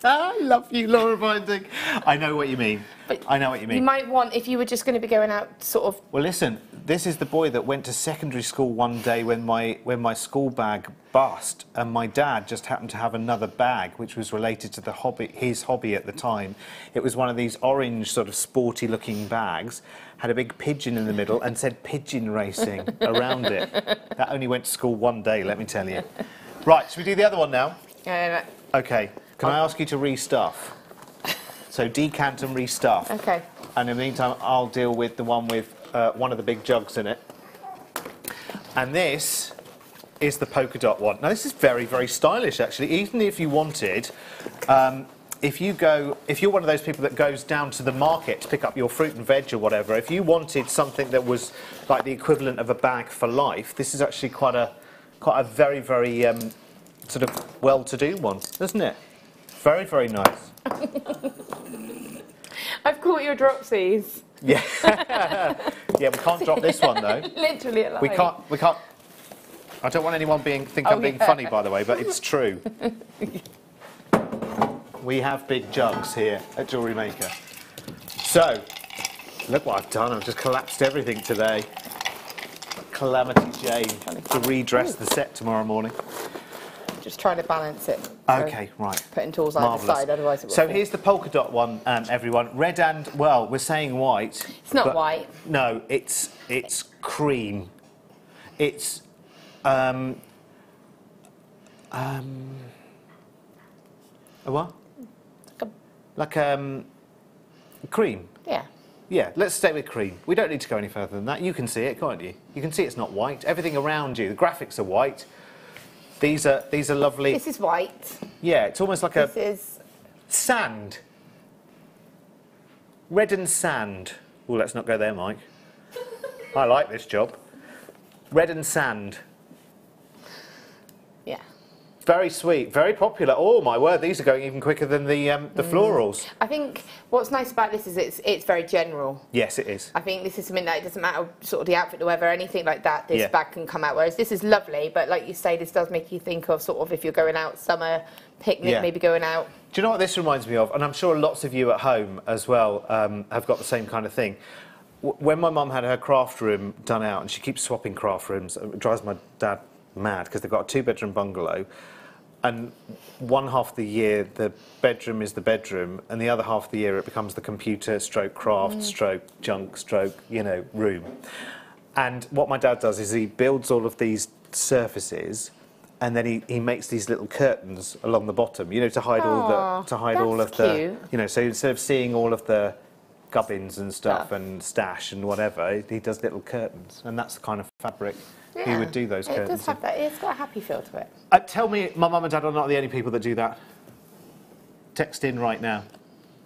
I love you, Laura Binding. I know what you mean. But I know what you mean. You might want, if you were just going to be going out sort of... Well, listen, this is the boy that went to secondary school one day when my school bag bust, and my dad just happened to have another bag which was related to his hobby at the time. It was one of these orange sort of sporty looking bags, had a big pigeon in the middle and said pigeon racing around it. That only went to school one day, let me tell you. Right, should we do the other one now? Okay. Can I ask you to restuff? So decant and restuff. Okay. And in the meantime, I'll deal with the one with one of the big jugs in it. And this is the polka dot one. Now this is very, very stylish actually. Even if you wanted, if you're one of those people that goes down to the market to pick up your fruit and veg or whatever, if you wanted something that was like the equivalent of a bag for life, this is actually quite a very, very sort of well-to-do one, isn't it? Very, very nice. I've caught your dropsies. Yeah. Yeah, we can't drop this one though. Literally alive. We can't. I don't want anyone think I'm being funny, by the way, but it's true. We have big jugs here at Jewellery Maker. So, look what I've done. I've just collapsed everything today. Calamity Jane to redress the set tomorrow morning. Just trying to balance it. Okay, right. Putting tools either side, otherwise it will So here's the polka dot one, everyone. Red and, well, we're saying white. It's not white. No, it's cream. It's a what? Like cream. Yeah. Yeah, let's stay with cream. We don't need to go any further than that. You can see it, can't you? You can see it's not white. Everything around you, the graphics are white. These are lovely. This is white. Yeah, it's almost like this is sand. Red and sand. Oh, let's not go there, Mike. I like this job. Red and sand. Yeah. Very sweet, very popular. Oh my word, these are going even quicker than the florals. I think what's nice about this is it's very general. Yes, it is. I think this is something that it doesn't matter sort of the outfit, the weather, anything like that. This bag can come out. Whereas this is lovely, but like you say, this does make you think of sort of if you're going out summer picnic, maybe going out. Do you know what this reminds me of? And I'm sure lots of you at home as well have got the same kind of thing. When my mum had her craft room done out, and she keeps swapping craft rooms, it drives my dad mad because they've got a 2-bedroom bungalow. And one half of the year, the bedroom is the bedroom, and the other half of the year, it becomes the computer, stroke craft, stroke junk, stroke, room. And what my dad does is he builds all of these surfaces, and then he makes these little curtains along the bottom, to hide all of the, so instead of seeing all of the gubbins and stuff and stash and whatever, he does little curtains, and that's the kind of fabric. Yeah, he would do those curtains. It does have that. It's got a happy feel to it. Tell me, my mum and dad are not the only people that do that. Text in right now.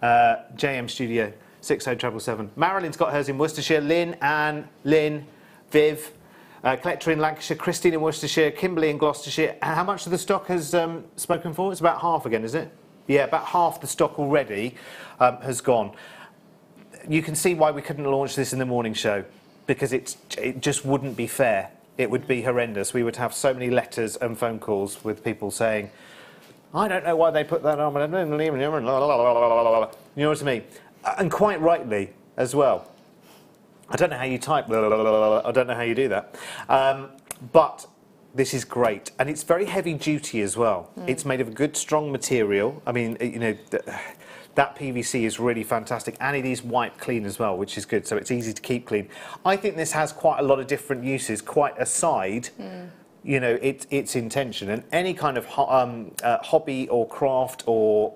JM Studio 60777. Marilyn's got hers in Worcestershire. Lynn, Anne, Lynn, Viv, Collector in Lancashire, Christine in Worcestershire, Kimberly in Gloucestershire. How much of the stock has spoken for? It's about half again, is it? Yeah, about half the stock already has gone. You can see why we couldn't launch this in the morning show, because it just wouldn't be fair. It would be horrendous. We would have so many letters and phone calls with people saying, I don't know why they put that on. You know what I mean? And quite rightly as well. I don't know how you type, I don't know how you do that. But this is great. And it's very heavy duty as well. It's made of a good, strong material. I mean, that PVC is really fantastic, and it is wipe clean as well, which is good, so it's easy to keep clean. I think this has quite a lot of different uses, quite aside, its intention. And any kind of hobby or craft or,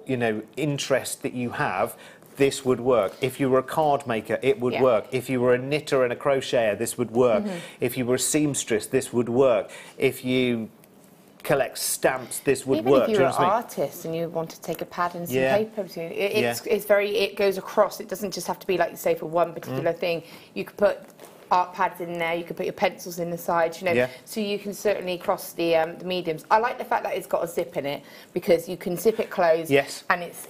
interest that you have, this would work. If you were a card maker, it would work. If you were a knitter and a crocheter, this would work. If you were a seamstress, this would work. If you collect stamps, this would work. Even if you're an artist and you want to take a pad and some paper between it goes across. It doesn't just have to be, like you say, for one particular thing. You could put art pads in there, you could put your pencils in the side, so you can certainly cross the mediums. I like the fact that it's got a zip in it, because you can zip it closed, and it's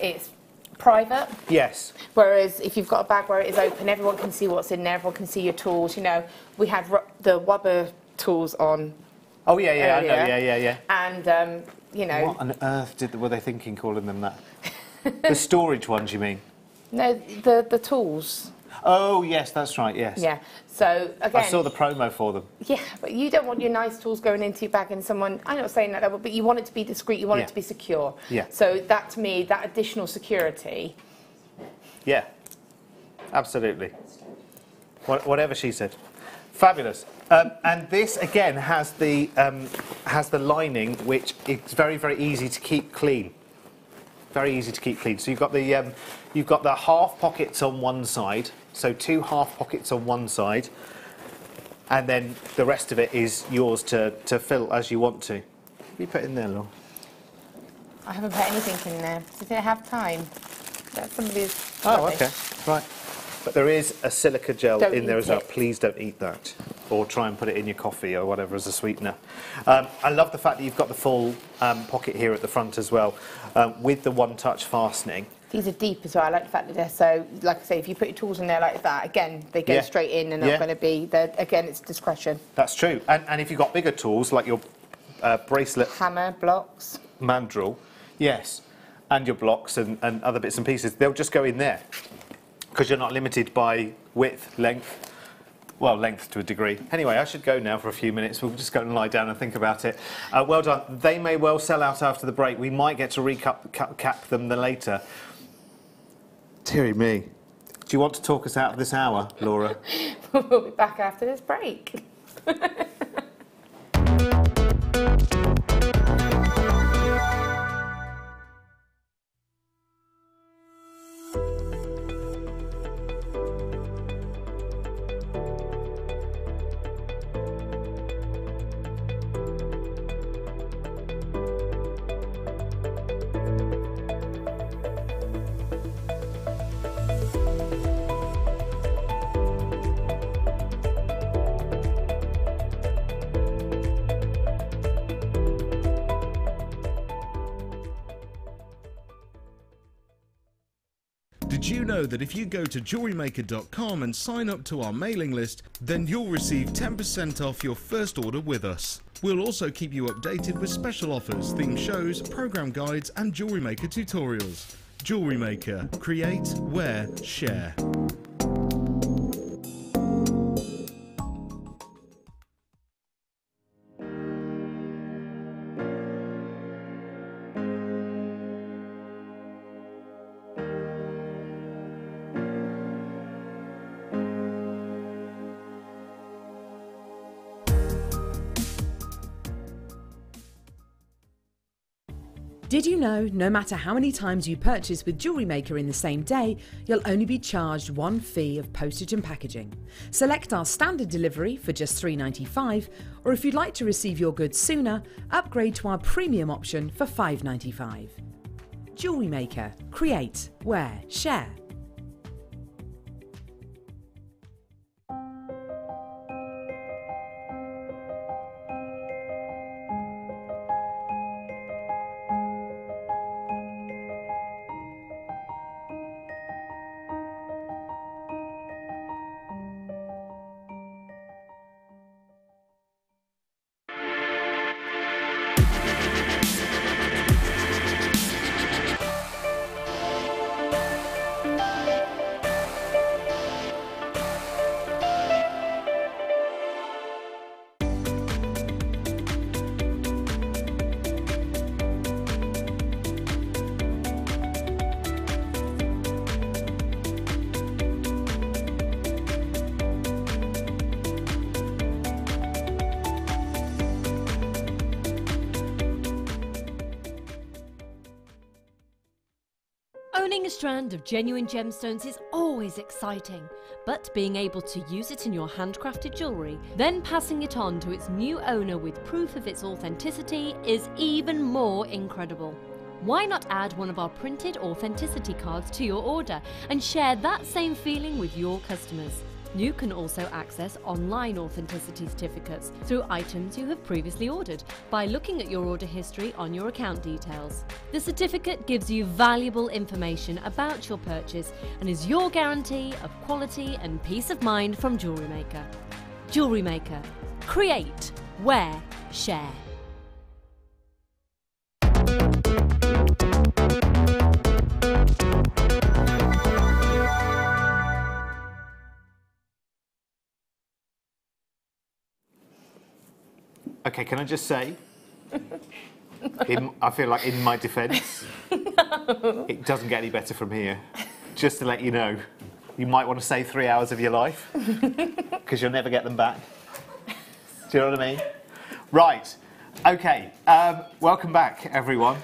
private. Yes. Whereas if you've got a bag where it is open, everyone can see what's in there, everyone can see your tools. You know, we had the rubber tools on. Oh yeah, yeah, earlier, I know, yeah. And you know. What on earth were they thinking calling them that? The storage ones, you mean? No, the tools. Oh yes, that's right. Yes. Yeah. So again, I saw the promo for them. Yeah, but you don't want your nice tools going into your bag and someone. I'm not saying that, but you want it to be discreet. You want it to be secure. Yeah. So that to me, that additional security. Yeah. Absolutely. Whatever she said. Fabulous. And this again has the lining, which is very, very easy to keep clean. Very easy to keep clean. So you've got the half pockets on one side, so 2 half pockets on one side, and then the rest of it is yours to fill as you want to. What have you put in there, Laura? I haven't put anything in there. Did I have time? That's somebody's. Oh, okay, right. But there is a silica gel in there as well. It. Please don't eat that, or try and put it in your coffee or whatever as a sweetener. I love the fact that you've got the full pocket here at the front as well, with the one-touch fastening. These are deep as well. I like the fact that they're so, like I say, if you put your tools in there like that, again, they go straight in and they're going to be, again, it's discretion. That's true. And if you've got bigger tools, like your bracelet... Hammer, blocks. Mandrel, yes. And your blocks and other bits and pieces, they'll just go in there. Because you're not limited by width, length. Well, length to a degree. Anyway, I should go now for a few minutes. We'll just go and lie down and think about it. Well done. They may well sell out after the break. We might get to recap them later. Deary me. Do you want to talk us out of this hour, Laura? We'll be back after this break. Did you know that if you go to JewelleryMaker.com and sign up to our mailing list, then you'll receive 10% off your first order with us. We'll also keep you updated with special offers, theme shows, program guides and Jewellery Maker tutorials. Jewellery Maker. Create, wear, share. Did you know no matter how many times you purchase with Jewellery Maker in the same day, you'll only be charged one fee of postage and packaging? Select our standard delivery for just $3.95, or if you'd like to receive your goods sooner, upgrade to our premium option for $5.95. Jewellery Maker. Create, wear, share. Owning a strand of genuine gemstones is always exciting, but being able to use it in your handcrafted jewellery, then passing it on to its new owner with proof of its authenticity is even more incredible. Why not add one of our printed authenticity cards to your order and share that same feeling with your customers? You can also access online authenticity certificates through items you have previously ordered by looking at your order history on your account details. The certificate gives you valuable information about your purchase and is your guarantee of quality and peace of mind from Jewellery Maker. Jewellery Maker. Create, wear, share. Okay, can I just say, I feel like in my defence, it doesn't get any better from here. Just to let you know, you might want to save 3 hours of your life, because you'll never get them back. Do you know what I mean? Right, okay, welcome back, everyone,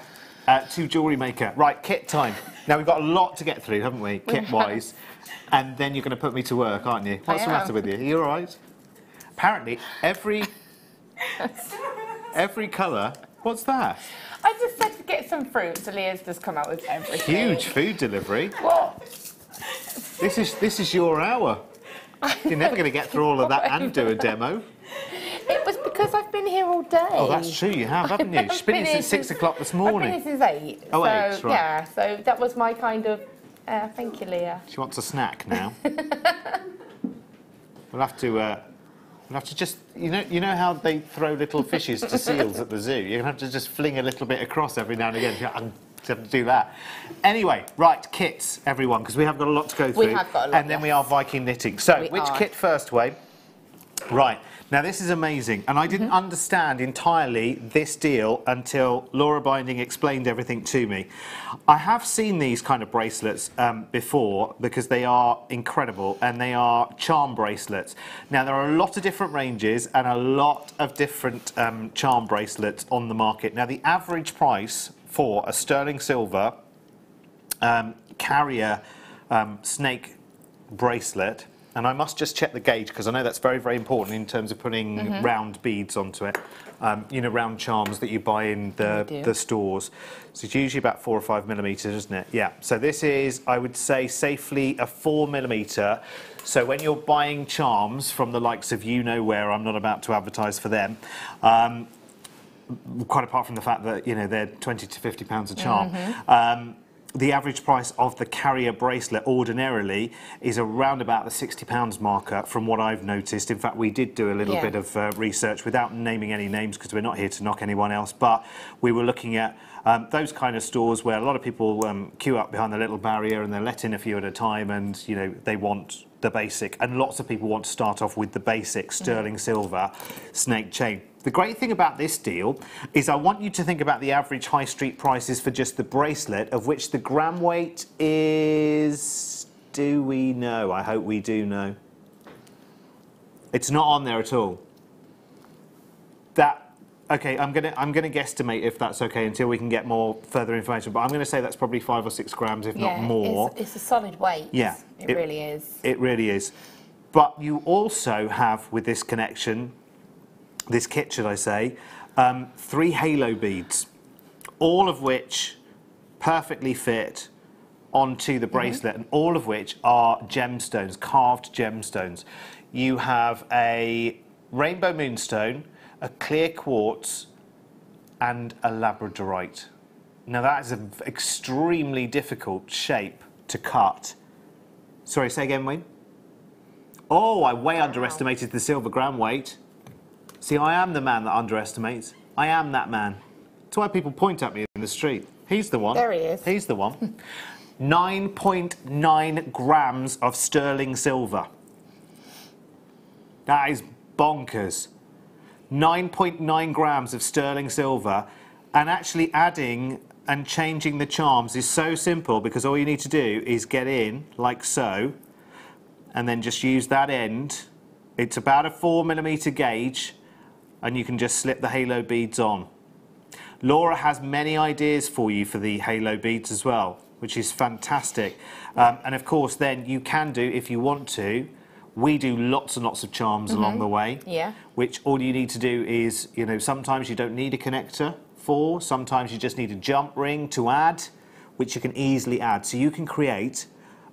to Jewellery Maker. Right, kit time. Now, we've got a lot to get through, haven't we, kit-wise? And then you're going to put me to work, aren't you? What's the matter with you? Are you all right? Apparently, every colour. What's that? I just said to get some fruit, so Leah's just come out with everything. Huge food delivery. What? This is your hour. You're never going to get through all of that and do a demo. It was because I've been here all day. Oh, that's true. You have, haven't you? She's been here since 6 o'clock this morning. I've been here since 8. Oh, so, 8, right. Yeah, so that was my kind of. Thank you, Leah. She wants a snack now. We'll have to just, you know how they throw little fishes to seals at the zoo? You're going to have to just fling a little bit across every now and again. You have to do that. Anyway, right, kits, everyone, because we have got a lot to go through. We have got a lot, and then we are Viking knitting. So, which kit first, Wayne? Right. Now, this is amazing, and I didn't understand entirely this deal until Laura Binding explained everything to me. I have seen these kind of bracelets before because they are incredible, and they are charm bracelets. Now, there are a lot of different ranges and a lot of different charm bracelets on the market. Now, the average price for a sterling silver carrier snake bracelet, and I must just check the gauge because I know that's very, very important in terms of putting round beads onto it. You know, round charms that you buy in the stores. So it's usually about 4 or 5 millimetres, isn't it? Yeah. So this is, I would say, safely a 4 millimetre. So when you're buying charms from the likes of you know where, I'm not about to advertise for them. Quite apart from the fact that, you know, they're 20 to 50 pounds a charm. The average price of the carrier bracelet ordinarily is around about the £60 marker from what I've noticed. In fact, we did do a little bit of research without naming any names because we're not here to knock anyone else, but we were looking at those kind of stores where a lot of people queue up behind the little barrier and they're let in a few at a time, and you know they want the basic, and lots of people want to start off with the basic sterling silver snake chain. The great thing about this deal is I want you to think about the average high street prices for just the bracelet, of which the gram weight is... Do we know? I hope we do know. It's not on there at all. Okay, I'm gonna guesstimate if that's okay until we can get more further information. But I'm gonna say that's probably 5 or 6 grams, if not more. It's a solid weight. Yeah, it really is. It really is. But you also have with this connection, this kit, should I say, 3 halo beads, all of which perfectly fit onto the bracelet, and all of which are gemstones, carved gemstones. You have a rainbow moonstone, a clear quartz, and a labradorite. Now that is an extremely difficult shape to cut. Sorry, say again, Wayne? Oh, I way underestimated the silver gram weight. See, I am the man that underestimates. I am that man. That's why people point at me in the street. He's the one. There he is. He's the one. 9.9 grams of sterling silver. That is bonkers. 9.9 grams of sterling silver, and actually adding and changing the charms is so simple because all you need to do is get in like so and then just use that end. It's about a 4 millimetre gauge, and you can just slip the halo beads on. Laura has many ideas for you for the halo beads as well, which is fantastic. And of course then you can do, if you want to, we do lots and lots of charms along the way, which all you need to do is, you know, sometimes you don't need a connector for, sometimes you just need a jump ring to add, which you can easily add. So you can create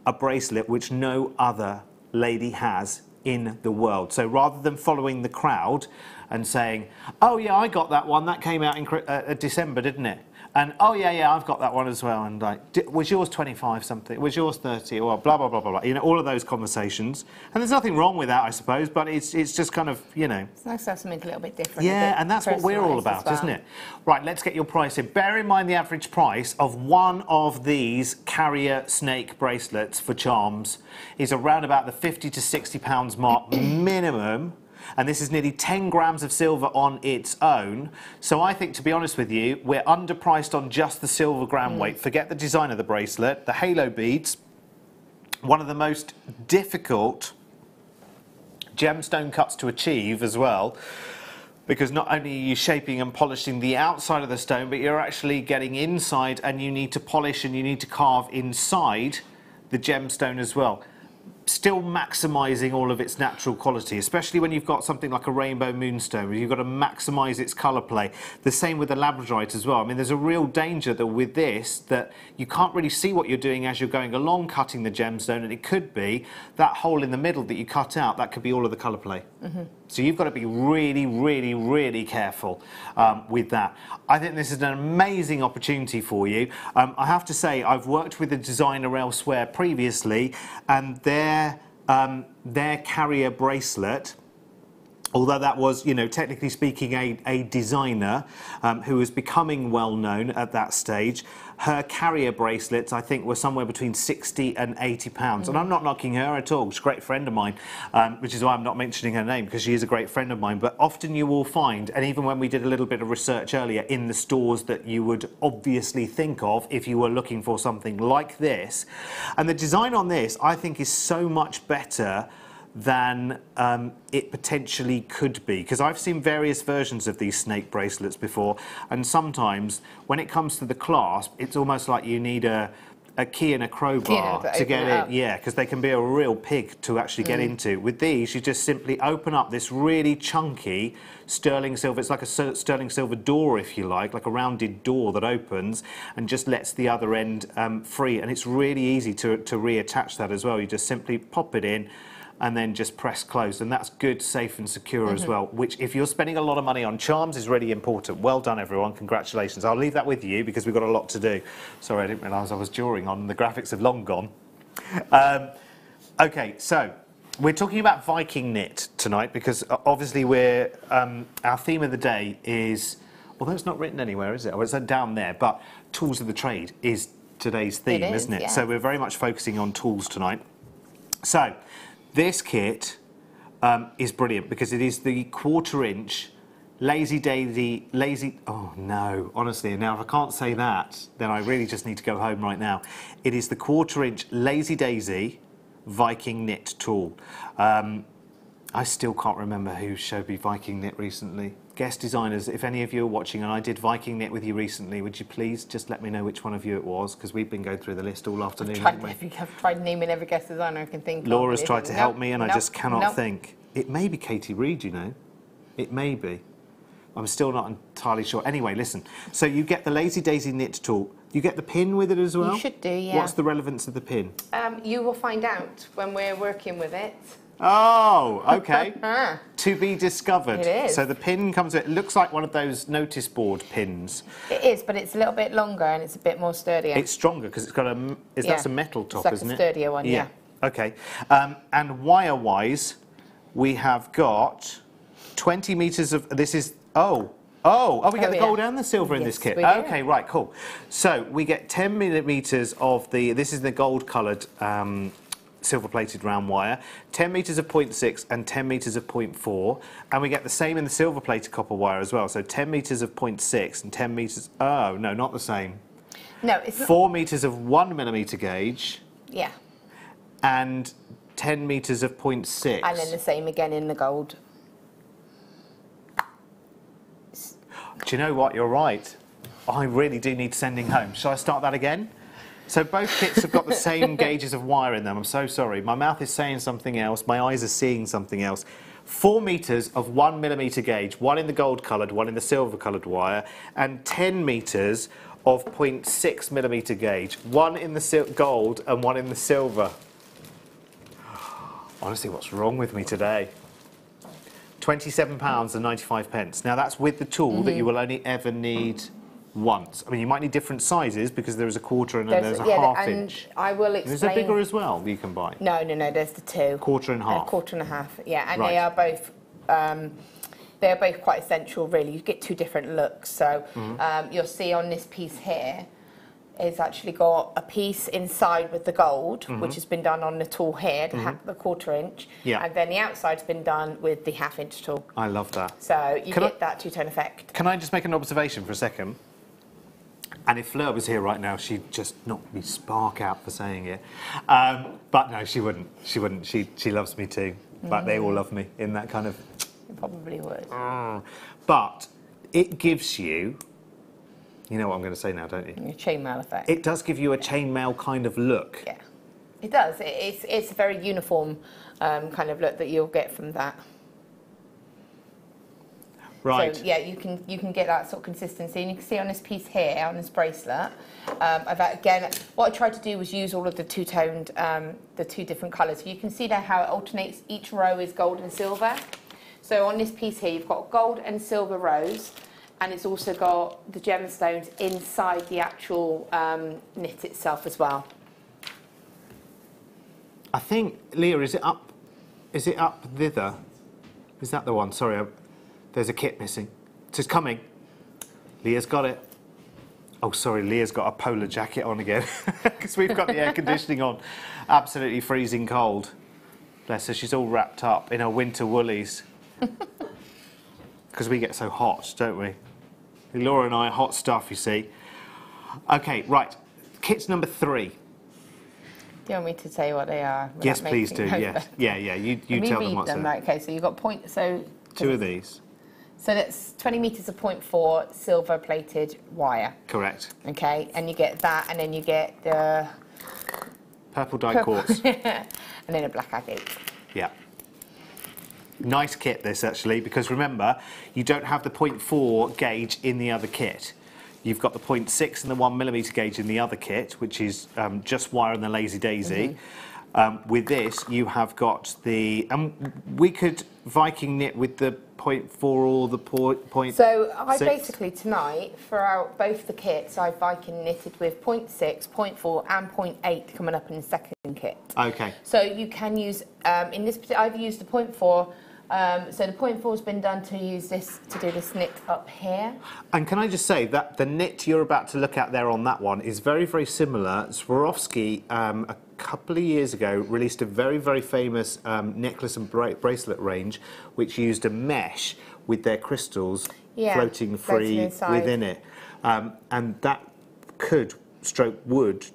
a bracelet which no other lady has in the world. So rather than following the crowd and saying, oh yeah, I got that one, that came out in December, didn't it? And oh yeah, I've got that one as well. And like, was yours 25 something? Was yours 30? Or blah blah blah blah blah. You know, all of those conversations. And there's nothing wrong with that, I suppose. But it's just kind of, you know. It's nice to have something a little bit different. Yeah, and that's what we're all about, isn't it? Right, let's get your price in. Bear in mind the average price of one of these carrier snake bracelets for charms is around about the £50 to £60 mark minimum. And this is nearly 10 grams of silver on its own. So I think, to be honest with you, we're underpriced on just the silver gram weight. Forget the design of the bracelet, the halo beads, one of the most difficult gemstone cuts to achieve as well, because not only are you shaping and polishing the outside of the stone, but you're actually getting inside, and you need to polish and you need to carve inside the gemstone as well. Still maximising all of its natural quality, especially when you've got something like a rainbow moonstone, where you've got to maximise its colour play. The same with the labradorite as well. I mean, there's a real danger that with this, that you can't really see what you're doing as you're going along cutting the gemstone, and it could be that hole in the middle that you cut out, that could be all of the colour play. So you've got to be really, really, really careful with that. I think this is an amazing opportunity for you. I have to say, I've worked with a designer elsewhere previously, and their carrier bracelet, although that was, you know, technically speaking, a designer who was becoming well known at that stage, her carrier bracelets, I think, were somewhere between £60 and £80. And I'm not knocking her at all. She's a great friend of mine, which is why I'm not mentioning her name, because she is a great friend of mine. But often you will find, and even when we did a little bit of research earlier, in the stores that you would obviously think of if you were looking for something like this. And the design on this, I think, is so much better than it potentially could be, because I've seen various versions of these snake bracelets before, and sometimes when it comes to the clasp, it's almost like you need a key and a crowbar to get in. Yeah, because they can be a real pig to actually get into. With these, you just simply open up this really chunky sterling silver. It's like a sterling silver door, if you like a rounded door that opens and just lets the other end free, and it's really easy to reattach that as well. You just simply pop it in and then just press close, and that's good, safe and secure as well, which, if you're spending a lot of money on charms, is really important. Well done, everyone. Congratulations. I'll leave that with you because we've got a lot to do. Sorry, I didn't realise I was drawing on. The graphics have long gone. Okay, so we're talking about Viking knit tonight because obviously we're our theme of the day is, although it's not written anywhere, is it? Well, it's down there, but tools of the trade is today's theme, isn't it? Yeah. So we're very much focusing on tools tonight. So this kit is brilliant because it is the 1/4 inch oh no, honestly, now if I can't say that, then I really just need to go home right now. It is the 1/4 inch Lazy Daisy Viking knit tool. I still can't remember who showed me Viking knit recently. Guest designers, if any of you are watching and I did Viking knit with you recently, would you please just let me know which one of you it was, because we've been going through the list all afternoon. I've tried naming every guest designer I can think of. Laura's tried to help me and I just cannot think. It may be Katie Reed, you know. It may be. I'm still not entirely sure. Anyway, listen. So you get the Lazy Daisy knit tool. You get the pin with it as well? You should do, yeah. What's the relevance of the pin? You will find out when we're working with it. Oh, okay. To be discovered. It is. So the pin comes with, it looks like one of those notice board pins. It is, but it's a little bit longer and it's a bit more sturdier. It's stronger because it's got a, that's a metal top, it's like isn't it? a sturdier one, yeah. Okay. And wire-wise, we have got 20 metres of, this is, we get the gold and the silver in this kit. Okay, right, cool. So we get 10 millimetres of the, this is the gold-coloured silver-plated round wire, 10 metres of 0.6 and 10 metres of 0.4, and we get the same in the silver-plated copper wire as well, so 10 metres of 0.6 and 10 metres, oh, no, not the same. No, it's not. 4 metres of 1 millimetre gauge. Yeah. And 10 metres of 0.6. And then the same again in the gold. Do you know what? You're right. I really do need sending home. Shall I start that again? So both kits have got the same gauges of wire in them. I'm so sorry. My mouth is saying something else. My eyes are seeing something else. 4 metres of 1 millimetre gauge, one in the gold-coloured, one in the silver-coloured wire, and 10 metres of 0.6 millimetre gauge, one in the gold and one in the silver. Honestly, what's wrong with me today? £27.95. Now that's with the tool that you will only ever need once. I mean, you might need different sizes because there is a quarter and there's a half inch. I will explain. There's a bigger as well that you can buy. No, there's the two. Quarter and half. Quarter and a half, yeah, and Right. they are both quite essential, really. You get two different looks. So you'll see on this piece here, it's actually got a piece inside with the gold, which has been done on the tool here, the quarter inch, Yeah. and then the outside's been done with the half inch tool. I love that. So you get that two-tone effect. Can I just make an observation for a second? And if Fleur was here right now, she'd just knock me spark out for saying it. But no, she wouldn't. She wouldn't. She loves me too. But they all love me in that kind of... You probably would. But it gives you... You know what I'm going to say now, don't you? Your chainmail effect. It does give you a chainmail kind of look. Yeah, it does. It's a very uniform kind of look that you'll get from that. Right. So yeah, you can get that sort of consistency, and you can see on this piece here, on this bracelet. Again, what I tried to do was use all of the two-toned, the two different colours. So you can see there how it alternates. Each row is gold and silver. So on this piece here, you've got gold and silver rows, and it's also got the gemstones inside the actual knit itself as well. I think, Leah, is it up thither? Is that the one? Sorry, there's a kit missing. It's coming. Leah's got it. Oh, sorry, Leah's got a polar jacket on again because we've got the air conditioning on. Absolutely freezing cold. Bless her, she's all wrapped up in her winter woolies. Because we get so hot, don't we? Laura and I are hot stuff, you see. Okay, right. Kit's number 3. Do you want me to say what they are? Yes, please do. Yes. Yeah. You tell them what's there. Right, okay, so you've got two of these. So that's 20 metres of 0.4 silver plated wire. Correct. Okay, and you get that, and then you get the purple dye quartz. and then a black agate. Yeah. Nice kit this actually, because remember, you don't have the 0.4 gauge in the other kit. You've got the 0.6 and the 1mm gauge in the other kit, which is just wire and the Lazy Daisy. With this, you have got the... we could Viking knit with the 0.4 or the 0.6. So I basically tonight, throughout both the kits, I've Viking knitted with 0.6, 0.4 and 0.8 coming up in the second kit. Okay. So you can use, in this, I've used the 0.4. So the 0.4 has been done to use this, to do this knit up here. And can I just say that the knit you're about to look at there on that one is very, very similar. Swarovski, a couple of years ago, released a very, very famous necklace and bracelet range, which used a mesh with their crystals floating free within it. And that could, would,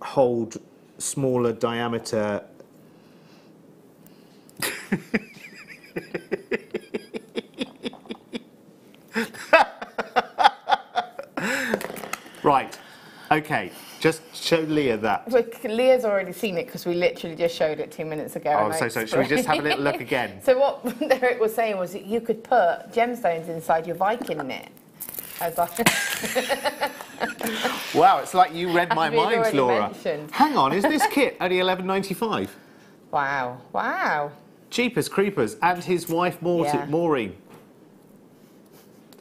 hold smaller diameter... Right, okay, just show Leah that. Leah's already seen it because we literally just showed it 2 minutes ago. Oh, I'm so sorry. Should we just have a little look again? So what Derek was saying was that you could put gemstones inside your Viking knit. Wow, it's like you read my mind, Laura. Mentioned. Hang on, is this kit only $11.95? Wow, wow. Jeepers creepers, and his wife Maureen.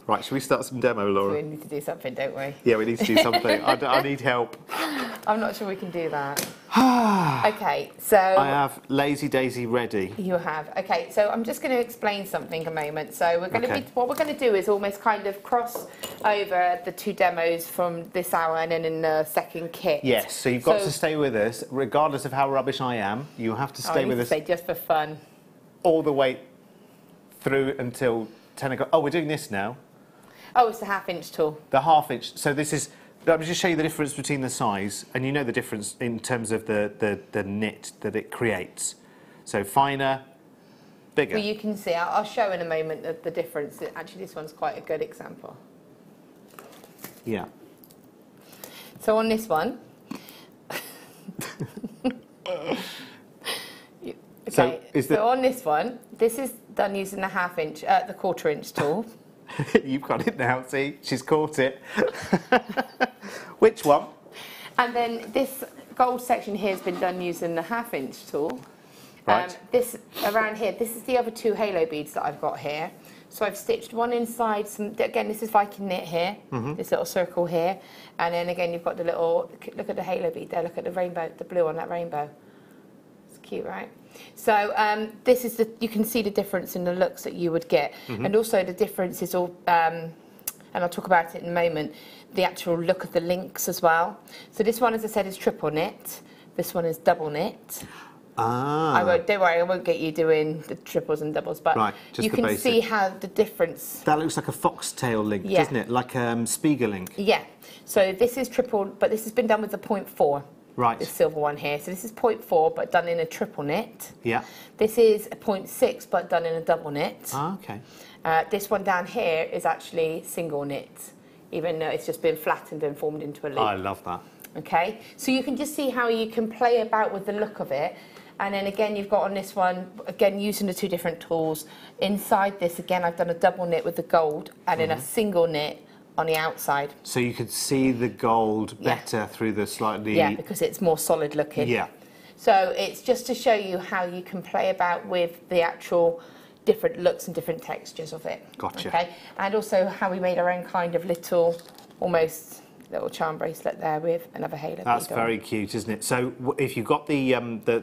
Right, should we start some demo, Laura? We need to do something, don't we? Yeah, we need to do something. I need help. I'm not sure we can do that. Okay, so... I have Lazy Daisy ready. You have. Okay, so I'm just going to explain something a moment. So we're going to what we're going to do is almost kind of cross over the two demos from this hour and then in the second kit. Yes, so you've got to stay with us, regardless of how rubbish I am. You have to stay with us. Just for fun. All the way through until 10 o'clock. Oh, we're doing this now. Oh, it's the half-inch tool. The half-inch. So this is... Let me just show you the difference between the size, and you know the difference in terms of the knit that it creates. So finer, bigger. Well, you can see. I'll show in a moment the difference. Actually, this one's quite a good example. Yeah. So on this one... Okay, so on this one, this is done using the half-inch, the quarter-inch tool. You've got it now, see? She's caught it. Which one? And then this gold section here has been done using the half-inch tool. Right. This around here, this is the other 2 halo beads that I've got here. So I've stitched one inside some, again, this is Viking knit here, this little circle here. And then again, you've got the little, look at the halo bead there, look at the rainbow, the blue on that rainbow. It's cute, right? So this is you can see the difference in the looks that you would get. And also the difference is all, and I'll talk about it in a moment, the actual look of the links as well. So this one, as I said, is triple knit. This one is double knit. Ah. Don't worry, I won't get you doing the triples and doubles, but right, you can see how the difference. That looks like a foxtail link, Yeah. doesn't it? Like Spiegel link. Yeah. So this is triple, but this has been done with the 0.4. Right. This silver one here. So this is 0.4, but done in a triple knit. Yeah. This is a 0.6, but done in a double knit. Ah, okay. This one down here is actually single knit, even though it's just been flattened and formed into a loop. I love that. Okay, so you can just see how you can play about with the look of it. And then again, you've got on this one, again, using the 2 different tools. Inside this, again, I've done a double knit with the gold and then a single knit on the outside. So you could see the gold better through the slightly... Yeah, because it's more solid looking. Yeah. So it's just to show you how you can play about with the actual different looks and different textures of it. Gotcha. Okay, and also how we made our own kind of little, almost little charm bracelet there with another halo That's bead on. very cute, isn't it? So if you've got the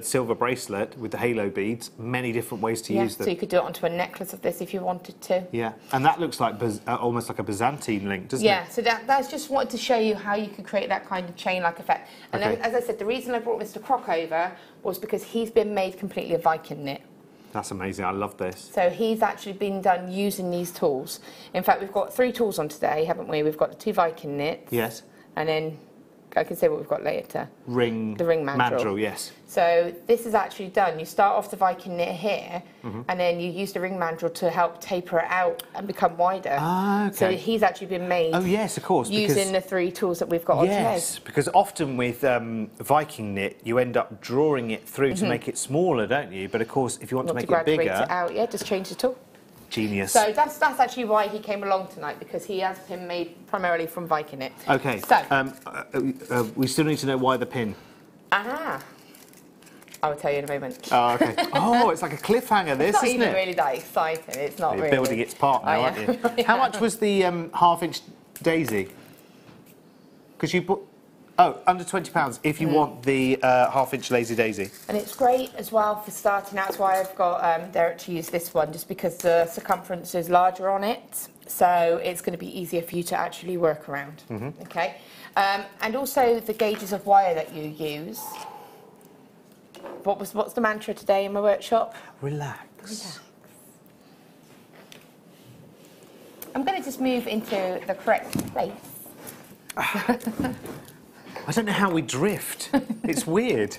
silver bracelet with the halo beads, many different ways to use them. So you could do it onto a necklace of this if you wanted to. Yeah, and that looks like almost like a Byzantine link, doesn't it? Yeah, so that's just wanted to show you how you could create that kind of chain-like effect. And Okay. then, as I said, the reason I brought Mr. Croc over was because he's been made completely of Viking knit. That's amazing. I love this. So he's actually been done using these tools. In fact, we've got 3 tools on today, haven't we? We've got the 2 Viking knits. Yes. And then I can say what we've got later. The ring mandrel, yes. So this is actually done. You start off the Viking knit here, and then you use the ring mandrel to help taper it out and become wider. Ah, okay. So he's actually been made. Oh yes, of course. Using the 3 tools that we've got on today. Yes, because often with Viking knit, you end up drawing it through to make it smaller, don't you? But of course, if you want to make it graduate bigger, it out, yeah, just change the tool. genius. So that's actually why he came along tonight, because he has been made primarily from Viking knit. Okay. So we still need to know why the pin. I will tell you in a moment. Oh, okay. Oh, it's like a cliffhanger, this, It's not isn't even it? really that exciting. It's not You're really. building its part now, aren't you? How much was the half-inch daisy? Because you bought... Oh, under £20 if you want the half-inch lazy daisy. And it's great as well for starting out. That's why I've got Derek to use this one, just because the circumference is larger on it. So it's going to be easier for you to actually work around. Okay. And also the gauges of wire that you use. What's the mantra today in my workshop? Relax. I'm going to just move into the correct place. I don't know how we drift. It's weird.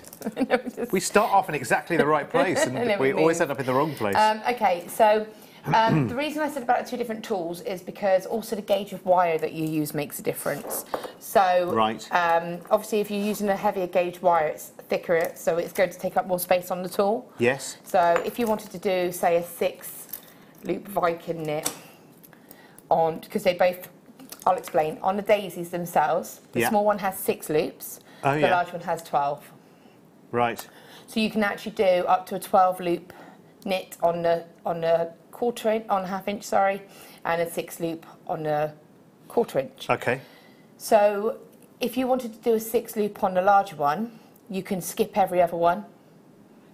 We start off in exactly the right place and we always end up in the wrong place. Okay, so the reason I said about the 2 different tools is because also the gauge of wire that you use makes a difference. So Right. Obviously if you're using a heavier gauge wire, it's thicker, so it's going to take up more space on the tool. Yes. So if you wanted to do, say, a 6-loop Viking knit on, because they both, I'll explain, on the daisies themselves, the small one has 6 loops, Oh, the yeah. large one has 12. Right. So you can actually do up to a 12-loop knit on the half-inch, sorry, and a 6-loop on the quarter-inch. Okay. So if you wanted to do a 6-loop on the larger one, you can skip every other one.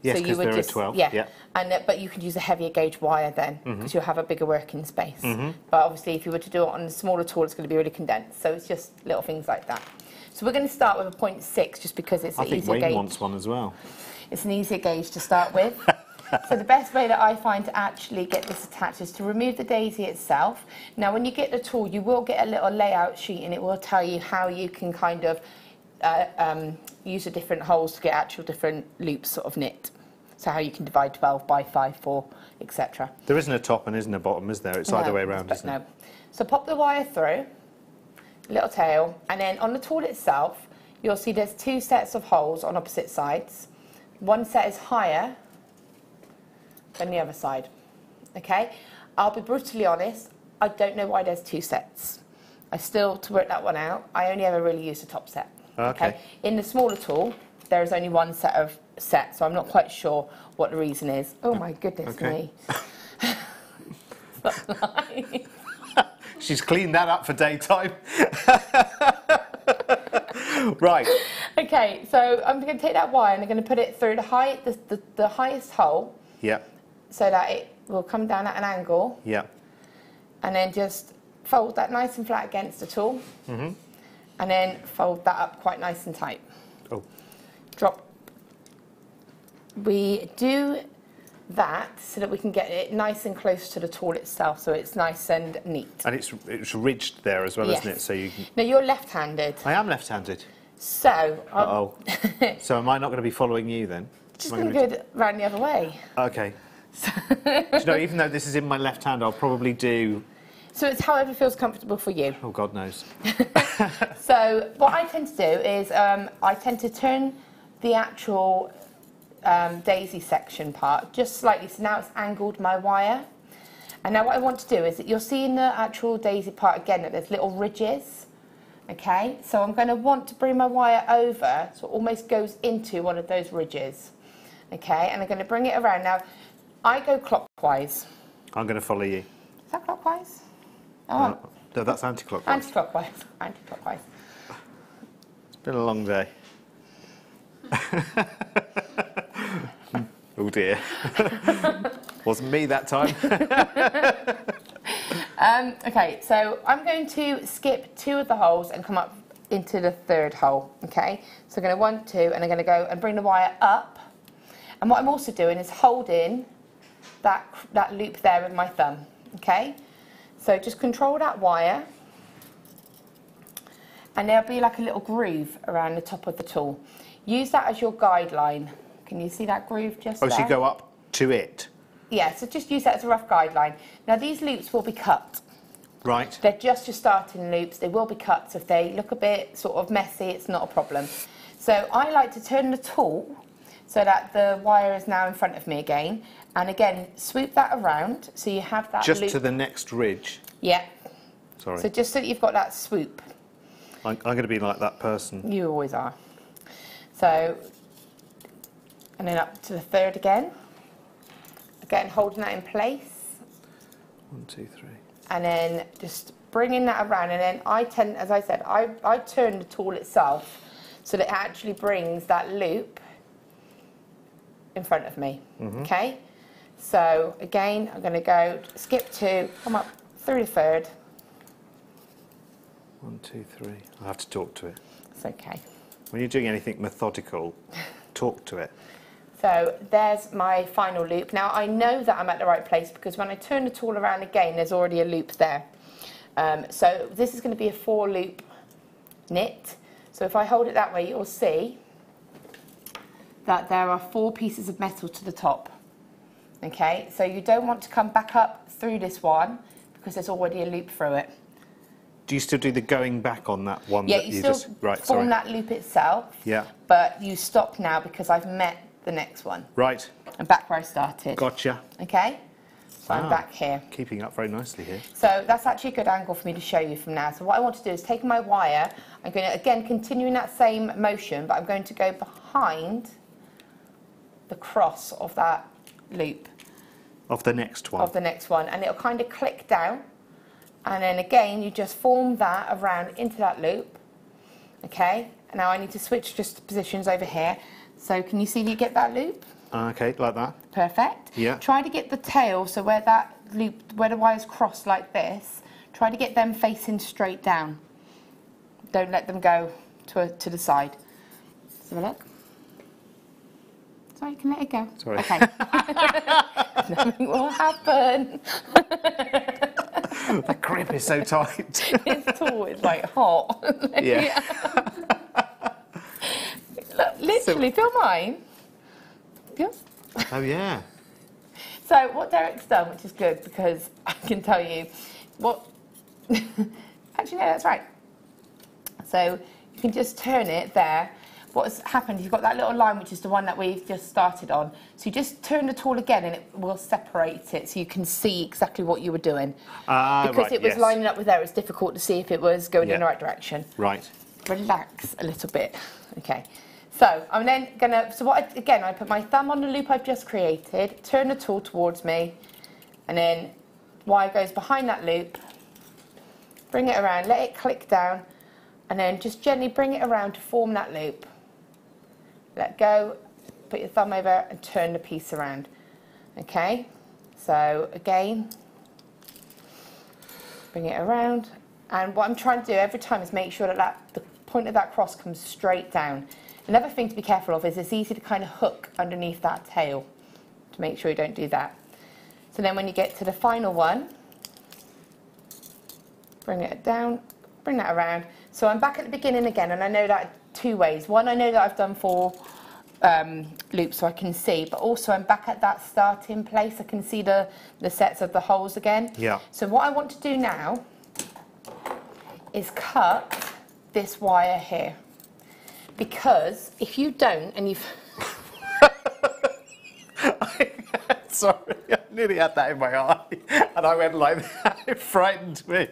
Yes, so because there are 12. Yeah. And but you can use a heavier gauge wire then, because you'll have a bigger working space. But obviously, if you were to do it on a smaller tool, it's going to be really condensed. So it's just little things like that. So we're going to start with a 0.6, just because it's an I think easier Wayne gauge. wants one as well. It's an easier gauge to start with. So the best way that I find to actually get this attached is to remove the daisy itself. Now, when you get the tool, you will get a little layout sheet, and it will tell you how you can kind of use the different holes to get actual different loops sort of knit. So how you can divide 12 by 5, 4, etc. There isn't a top and isn't a bottom, is there? It's either way around, isn't it? No. So pop the wire through, little tail, and then on the tool itself, you'll see there's 2 sets of holes on opposite sides. One set is higher than the other side. Okay? I'll be brutally honest, I don't know why there's 2 sets. To work that one out, I only ever really use the top set. Okay. In the smaller tool, there is only one set, so I'm not quite sure what the reason is. Oh my goodness me. She's cleaned that up for daytime. Right. Okay, so I'm going to take that wire and I'm going to put it through the highest hole. Yeah. So that it will come down at an angle. Yeah. And then just fold that nice and flat against the tool. Mm-hmm. And then fold that up quite nice and tight. Oh. Drop. We do that so that we can get it nice and close to the tool itself, so it's nice and neat. And it's ridged there as well, isn't it? So you can... Now you're left-handed. I am left-handed. So... Uh-oh. So am I not going to be following you then? Just going to go round the other way. Okay. Do you know, even though this is in my left hand, I'll probably do... So it's however feels comfortable for you. Oh, God knows. So what I tend to do is I tend to turn the actual daisy section part just slightly. So now it's angled my wire. And now what I want to do is that you'll see in the actual daisy part again that there's little ridges. Okay, so I'm going to want to bring my wire over so it almost goes into one of those ridges. Okay, and I'm going to bring it around. Now, I go clockwise. I'm going to follow you. Is that clockwise? Oh, no, that's anti-clockwise. Anti-clockwise. Anti-clockwise. It's been a long day. Oh dear. Wasn't me that time. Okay, so I'm going to skip 2 of the holes and come up into the 3rd hole. Okay, so I'm going to 1, 2, and I'm going to go and bring the wire up. And what I'm also doing is holding that loop there with my thumb. Okay, so just control that wire, and there'll be like a little groove around the top of the tool. Use that as your guideline. Can you see that groove just there? Oh, so you go up to it? Yeah, so just use that as a rough guideline. Now these loops will be cut. Right. They're just your starting loops. They will be cut. So if they look a bit sort of messy, it's not a problem. So I like to turn the tool so that the wire is now in front of me again. And again, swoop that around so you have that just loop. to the next ridge? Yeah. Sorry. So just so that you've got that swoop. I'm going to be like that person. You always are. So, and then up to the 3rd again. Again, holding that in place. 1, 2, 3. And then just bringing that around. And then I tend, as I said, I turn the tool itself so that it actually brings that loop in front of me. Mm-hmm. Okay? So again, I'm going to go skip 2, come up through the 3rd. 1, 2, 3. I have to talk to it. It's okay. When you're doing anything methodical, talk to it. So there's my final loop. Now I know that I'm at the right place because when I turn the tool around again, there's already a loop there. So this is going to be a 4-loop knit. So if I hold it that way, you'll see that there are 4 pieces of metal to the top. Okay, so you don't want to come back up through this one because there's already a loop through it. Do you still do the going back on that one? Yeah, that you still just, right, form that loop itself. Yeah. But you stop now because I've met the next one. Right. I'm back where I started. Gotcha. Okay? So I'm back here. Keeping up very nicely here. So that's actually a good angle for me to show you from now. So what I want to do is take my wire. I'm going to, again, continue in that same motion, but I'm going to go behind the cross of that loop. Of the next one. Of the next one. And it'll kind of click down. And then again, you just form that around into that loop. Okay? And now I need to switch just positions over here. So can you see you get that loop? Okay, like that. Perfect. Yeah. Try to get the tail, so where that loop, where the wires cross like this, try to get them facing straight down. Don't let them go to the side. Let's have a look. Sorry, you can let it go. Sorry. Okay. Nothing will happen. The grip is so tight. It's always like hot. Yeah. Look, literally, feel mine. Feel? Oh, yeah. So what Derek's done, which is good because I can tell you what... Actually, no, that's right. So you can just turn it there. What's happened, you've got that little line, which is the one that we've just started on. So you just turn the tool again and it will separate it so you can see exactly what you were doing. Because right, it was yes. lining up with there, it's difficult to see if it was going in the right direction. Right. Relax a little bit. Okay. So I'm then gonna, again, I put my thumb on the loop I've just created, turn the tool towards me, and then wire goes behind that loop, bring it around, let it click down, and then just gently bring it around to form that loop. Let go, put your thumb over and turn the piece around. Okay, so again, bring it around, and what I'm trying to do every time is make sure that the point of that cross comes straight down. Another thing to be careful of is it's easy to kind of hook underneath that tail, to make sure you don't do that. So then when you get to the final one, bring it down, bring that around. So I'm back at the beginning again, and I know that two ways. One, I know that I've done 4 loops so I can see, but also I'm back at that starting place. I can see the sets of the holes again. Yeah. So what I want to do now is cut this wire here. Because if you don't, and you've... Sorry, I nearly had that in my eye, and I went like that. It frightened me.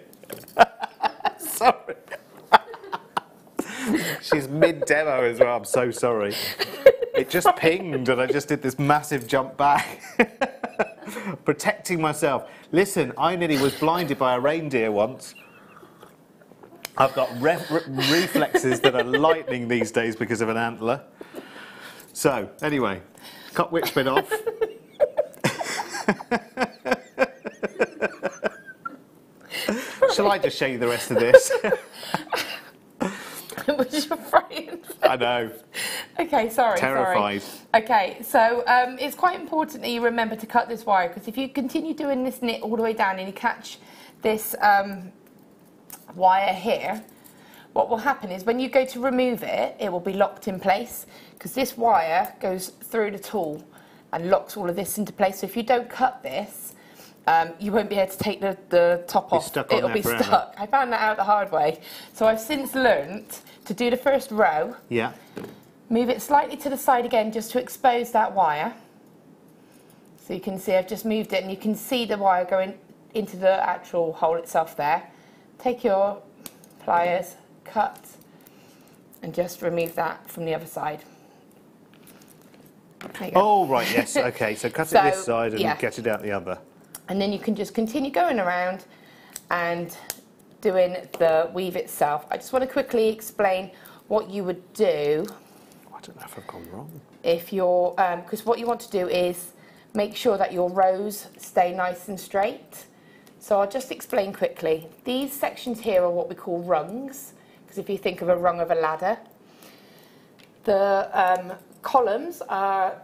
Sorry. She's mid-demo as well, I'm so sorry. It just pinged, and I just did this massive jump back. Protecting myself. Listen, I nearly was blinded by a reindeer once. I've got reflexes that are lightning these days because of an antler. So, anyway, cut which bit off. Shall I just show you the rest of this? Was your frightened face? I know. Okay, sorry. Terrified. Okay, so it's quite important that you remember to cut this wire, because if you continue doing this knit all the way down and you catch this wire here, what will happen is when you go to remove it, it will be locked in place, because this wire goes through the tool and locks all of this into place. So if you don't cut this, you won't be able to take the top off. It'll be stuck. I found that out the hard way. So I've since learnt to do the first row. Yeah. Move it slightly to the side again just to expose that wire. So you can see I've just moved it, and you can see the wire going into the actual hole itself there. Take your pliers, cut, and just remove that from the other side. There you go. Oh, right, yes, okay. So cut it this side and get it out the other. And then you can just continue going around and doing the weave itself. I just want to quickly explain what you would do. I don't know if I've gone wrong. If you're, because what you want to do is make sure that your rows stay nice and straight. So I'll just explain quickly. These sections here are what we call rungs, because if you think of a rung of a ladder, the columns are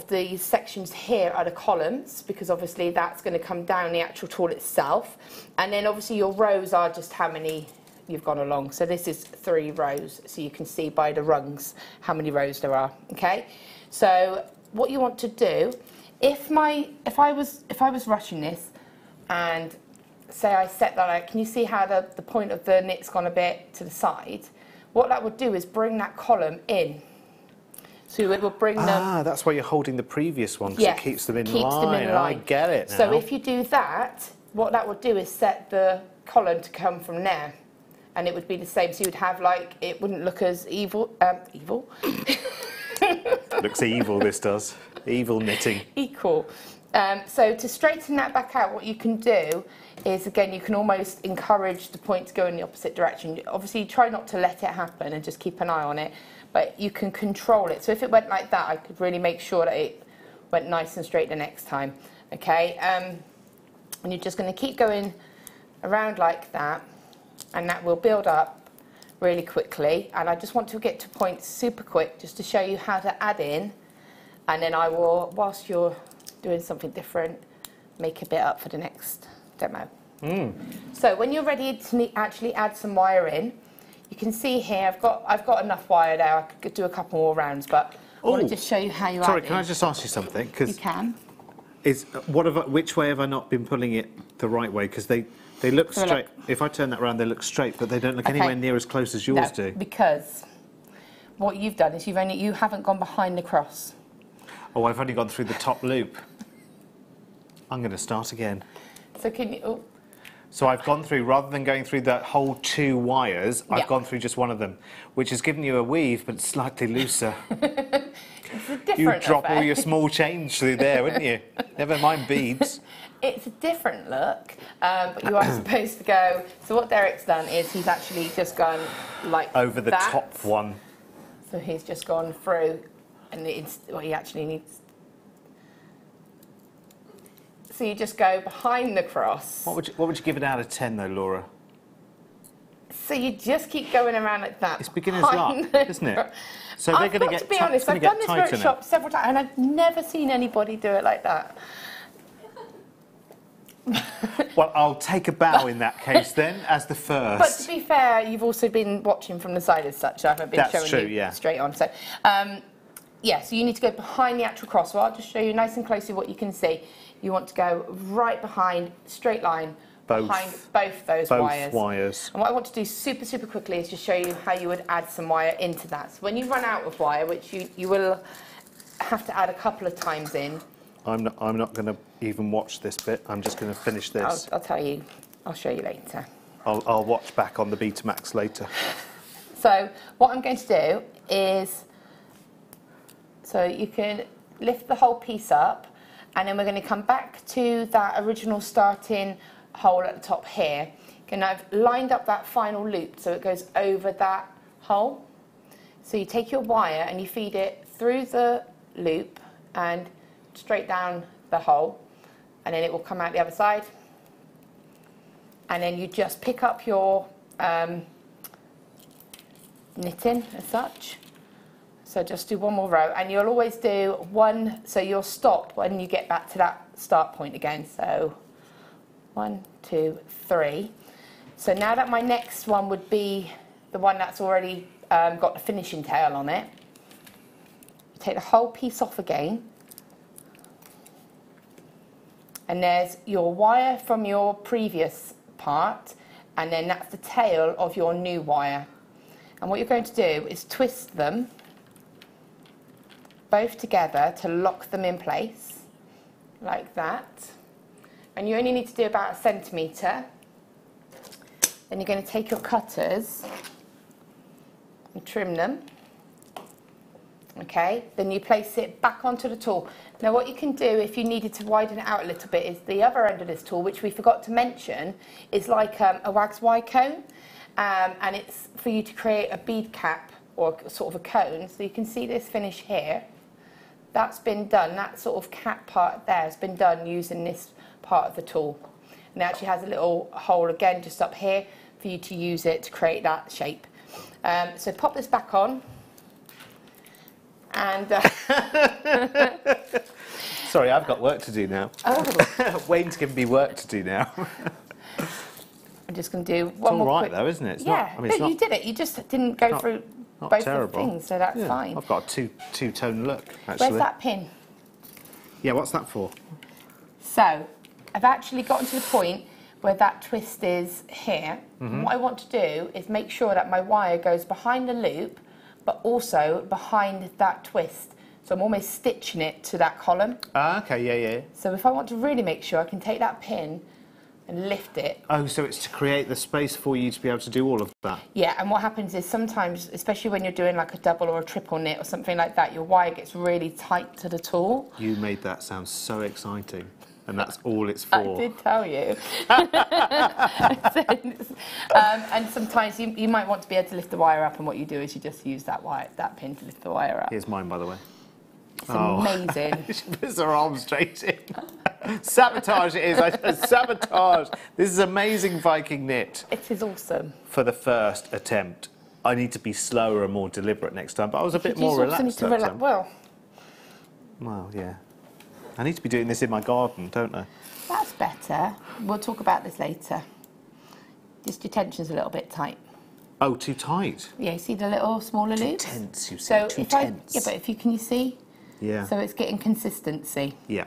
these sections here are the columns, because obviously that's going to come down the actual tool itself, and then obviously your rows are just how many you've gone along. So this is 3 rows, so you can see by the rungs how many rows there are. Okay, so what you want to do, if I was rushing this and say I set that out, can you see how the point of the knit's gone a bit to the side? What that would do is bring that column in. So it will bring them... Ah, that's why you're holding the previous one, because it keeps them in line. I get it now. So if you do that, what that would do is set the column to come from there. And it would be the same. So you'd have, like, it wouldn't look as evil. Evil? Looks evil, this does. Evil knitting. Equal. So to straighten that back out, what you can do is, again, you can almost encourage the point to go in the opposite direction. Obviously, try not to let it happen and just keep an eye on it, but you can control it. So if it went like that, I could really make sure that it went nice and straight the next time. Okay, and you're just going to keep going around like that, and that will build up really quickly. And I just want to get to points super quick just to show you how to add in, and then I will, whilst you're doing something different, make a bit up for the next demo. So when you're ready to actually add some wire in, you can see here I've got enough wire there. I could do a couple more rounds, but I want to just show you how you add it. Sorry, can I just ask you something? You can. Which way have I not been pulling it the right way? Because they look straight. If I turn that around, they look straight, but they don't look anywhere near as close as yours do. Because what you've done is you haven't gone behind the cross. Oh, I've only gone through the top loop. I'm going to start again. So can you? Oh. So I've gone through, rather than going through the whole 2 wires, I've Yeah. gone through just one of them, which has given you a weave, but slightly looser. It's a different You'd drop all effect. your small change through there, wouldn't you? Never mind beads. It's a different look, but you are supposed to go. So what Derek's done is he's actually just gone like Over the that. top one. So he's just gone through, and it's what he actually needs. So you just go behind the cross. What would you give it out of 10 though, Laura? So you just keep going around like that. It's beginner's behind luck, the isn't it? cross. So they're I've going to got get to be honest, I've done this workshop several times, and I've never seen anybody do it like that. Well, I'll take a bow in that case then, as the first. But to be fair, you've also been watching from the side as such. I haven't been That's showing true, you yeah. straight on. So, yeah, so you need to go behind the actual cross. So I'll just show you nice and closely what you can see. You want to go right behind, straight line, behind both those wires. And what I want to do super, super quickly is just show you how you would add some wire into that. So when you run out of wire, which you will have to add a couple of times in. I'm not going to even watch this bit. I'm just going to finish this. I'll tell you. I'll show you later. I'll watch back on the Betamax later. So what I'm going to do is, so you can lift the whole piece up, and then we're going to come back to that original starting hole at the top here. And I've lined up that final loop so it goes over that hole. So you take your wire and you feed it through the loop and straight down the hole, and then it will come out the other side. And then you just pick up your knitting as such. So just do one more row, and you'll always do one, so you'll stop when you get back to that start point again. So 1, 2, 3. So now that my next one would be the one that's already got the finishing tail on it, you take the whole piece off again, and there's your wire from your previous part, and then that's the tail of your new wire. And what you're going to do is twist them both together to lock them in place, like that. And you only need to do about 1 centimetre. Then you're going to take your cutters and trim them. Okay, then you place it back onto the tool. Now what you can do if you needed to widen it out a little bit is the other end of this tool, which we forgot to mention, is like a wax Y cone, and it's for you to create a bead cap or sort of a cone. So you can see this finish here. That's been done, that sort of cap part there has been done using this part of the tool. And it actually has a little hole again just up here for you to use it to create that shape. So pop this back on. And Sorry, I've got work to do now. oh, Wayne's given me work to do now. I'm just going to do one more all right quick. though, isn't it? It's Yeah, not, I mean, it's no, you not, did it. You just didn't go through not both terrible. of the things, so that's yeah, fine. I've got a two-tone look, actually. Where's that pin? Yeah, what's that for? So I've actually gotten to the point where that twist is here. Mm-hmm. And what I want to do is make sure that my wire goes behind the loop, but also behind that twist. So I'm almost stitching it to that column. Ah, okay, yeah. So if I want to really make sure, I can take that pin and lift it. Oh, so it's to create the space for you to be able to do all of that. Yeah, and what happens is sometimes, especially when you're doing like a double or a triple knit or something like that, your wire gets really tight to the tool. You made that sound so exciting, and that's all it's for. I did tell you. And sometimes you might want to be able to lift the wire up, and what you do is you just use that pin to lift the wire up. Here's mine, by the way. It's amazing. She puts her arm straight in. Sabotage it is, I said sabotage. This is amazing Viking knit. It is awesome. For the first attempt. I need to be slower and more deliberate next time, but I was a bit more relaxed that time. Well, yeah. I need to be doing this in my garden, don't I? That's better. We'll talk about this later. Just your tension's a little bit tight. Oh, too tight? Yeah, you see the little smaller Too loops? tense, you said. So too if tense. yeah, but if you can see? Yeah. So it's getting consistency. Yeah.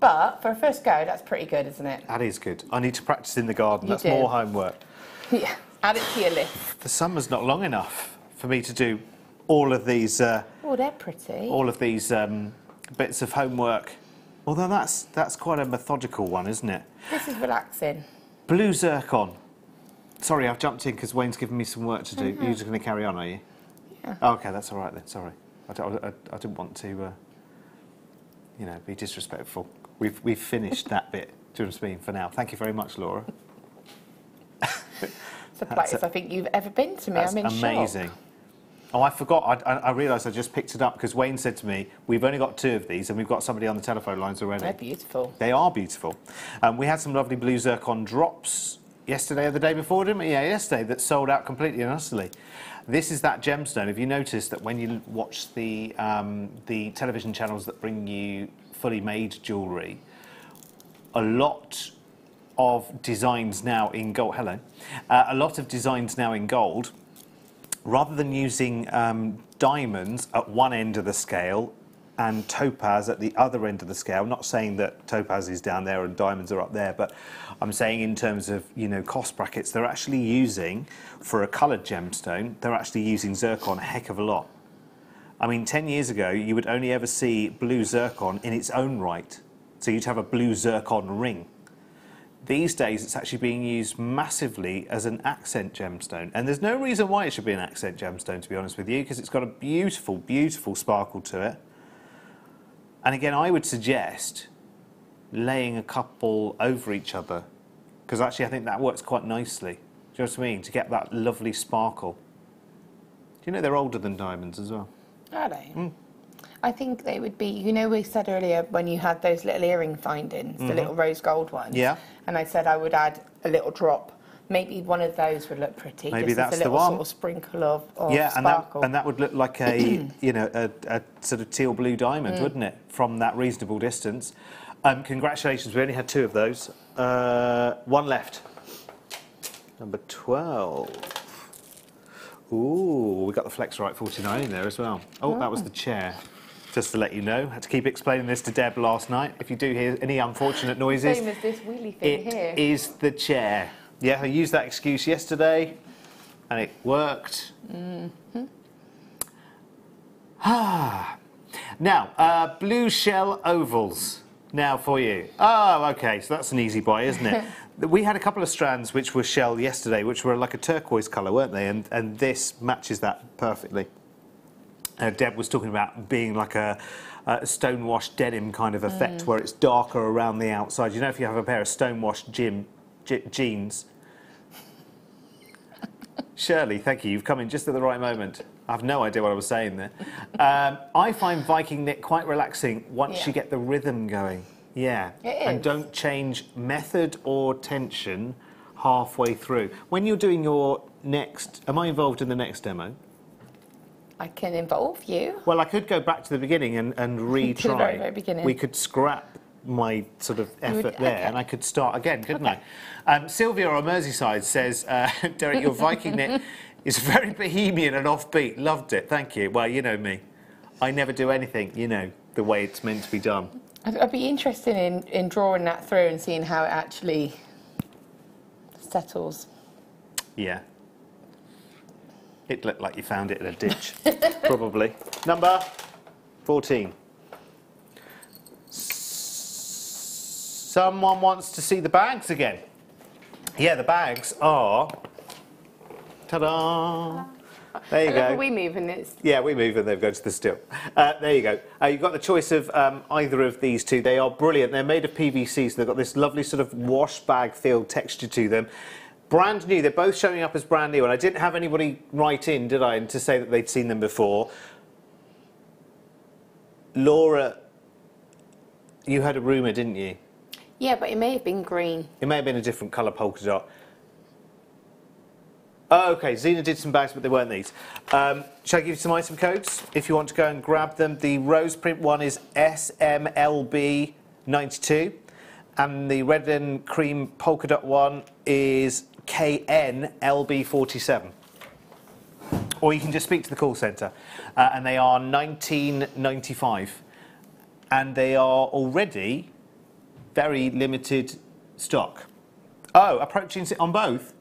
But for a first go, that's pretty good, isn't it? That is good. I need to practice in the garden. You That's do. more homework. Yeah. Add it to your list. The summer's not long enough for me to do all of these. Oh, they're pretty. All of these bits of homework. Although that's quite a methodical one, isn't it? This is relaxing. Blue zircon. Sorry, I've jumped in because Wayne's given me some work to do. Mm-hmm. You're just going to carry on, are you? Yeah. Oh, okay, that's all right then. Sorry, I didn't want to, you know, be disrespectful. We've finished that bit. Do you know what I mean? For now. Thank you very much, Laura. It's the politest I think you've ever been to me. That's I'm in amazing. shock. Oh, I forgot. I realised I just picked it up because Wayne said to me, we've only got 2 of these and we've got somebody on the telephone lines already. They're beautiful. They are beautiful. We had some lovely blue zircon drops yesterday or the day before, didn't we? Yeah, yesterday, that sold out completely and utterly. This is that gemstone. Have you noticed that when you watch the television channels that bring you fully made jewellery, a lot of designs now in gold, a lot of designs now in gold, rather than using diamonds at one end of the scale and topaz at the other end of the scale, not saying that topaz is down there and diamonds are up there, but I'm saying in terms of, you know, cost brackets, they're actually using, for a coloured gemstone, they're actually using zircon a heck of a lot. I mean, 10 years ago, you would only ever see blue zircon in its own right. So you'd have a blue zircon ring. These days, it's actually being used massively as an accent gemstone. And there's no reason why it should be an accent gemstone, to be honest with you, because it's got a beautiful, beautiful sparkle to it. And again, I would suggest laying a couple over each other, because actually I think that works quite nicely. Do you know what I mean? To get that lovely sparkle. Do you know they're older than diamonds as well? Are they? I think they would be, you know, we said earlier when you had those little earring findings, the little rose gold ones. Yeah. And I said I would add a little drop. Maybe one of those would look pretty. Maybe just that's as a the little one. Sort of sprinkle of yeah, sparkle. and that would look like a, you know, a sort of teal blue diamond, wouldn't it? From that reasonable distance. Congratulations, we only had 2 of those. 1 left. Number 12. Ooh, we got the Flexrite 49 in there as well. Oh, that was the chair. Just to let you know, had to keep explaining this to Deb last night. If you do hear any unfortunate noises, Same as this wheelie thing here. it is the chair. Yeah, I used that excuse yesterday, and it worked. Now, blue shell ovals. Now for you. Oh, okay, so that's an easy buy, isn't it? We had a couple of strands which were shell yesterday, which were like a turquoise colour, weren't they? And this matches that perfectly. Deb was talking about being like a stonewashed denim kind of effect, where it's darker around the outside. You know, if you have a pair of stonewashed jeans. Shirley, thank you. You've come in just at the right moment. I have no idea what I was saying there. I find Viking knit quite relaxing once you get the rhythm going. Yeah. It is. And don't change method or tension halfway through. When you're doing your next... Am I involved in the next demo? I can involve you. Well, I could go back to the beginning and retry. To the very, very beginning. We could scrap my sort of effort there, and I could start again, couldn't I? Sylvia on Merseyside says, Derek, your Viking knit is very bohemian and offbeat. Loved it. Thank you. Well, you know me. I never do anything, you know, the way it's meant to be done. I'd be interested in drawing that through and seeing how it actually settles. Yeah. It looked like you found it in a ditch, probably. Number 14. Someone wants to see the bags again. Yeah, the bags are... Ta-da! There you go. We move and it's... Yeah, we move and they've gone to the still. There you go. You've got the choice of either of these 2. They are brilliant. They're made of PVC, so they've got this lovely sort of wash bag feel texture to them. Brand new. They're both showing up as brand new, and I didn't have anybody write in, did I, to say that they'd seen them before. Laura, you had a rumour, didn't you? Yeah, but it may have been green. It may have been a different colour polka dot. Oh, okay, Zena did some bags, but they weren't these. Shall I give you some item codes if you want to go and grab them? The rose print one is SMLB92, and the red and cream polka dot one is KNLB47. Or you can just speak to the call centre, and they are $19.95, and they are already very limited stock. Oh, approaching on both.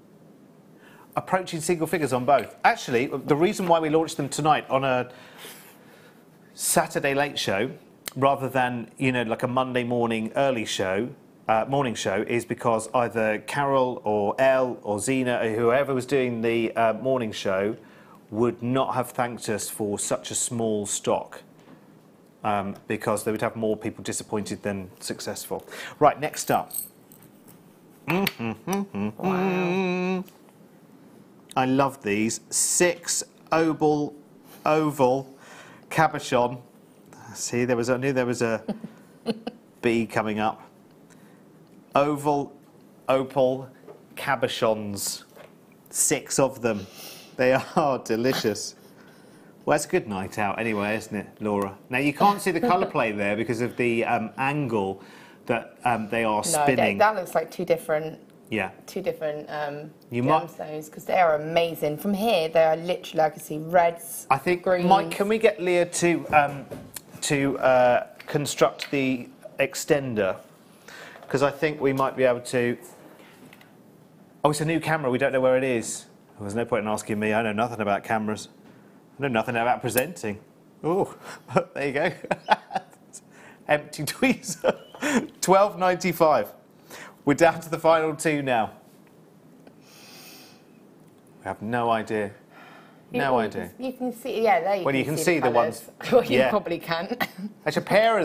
Approaching single figures on both. Actually, the reason why we launched them tonight on a Saturday late show, rather than, you know, like a Monday morning early show, morning show is because either Carol or Elle or Zena or whoever was doing the morning show would not have thanked us for such a small stock because they would have more people disappointed than successful. Right, next up. Wow. I love these. 6 oval cabochon. See, I knew there was a B coming up. Opal cabochons. 6 of them. They are delicious. Well, it's a good night out anyway, isn't it, Laura? Now, you can't see the colour play there because of the angle that they are spinning. No, that looks like two different gemstones, because they are amazing. From here, they are literally, I can see reds, I think, greens. Mike, can we get Leah to construct the extender? Because I think we might be able to... Oh, it's a new camera. We don't know where it is. Well, there's no point in asking me. I know nothing about cameras. I know nothing about presenting. Oh, there you go. Empty tweezer. $12.95. We're down to the final 2 now. We have no idea. No idea. You can see, yeah, there you well, can you can see the colours. ones. Well, you probably can. Actually, a pair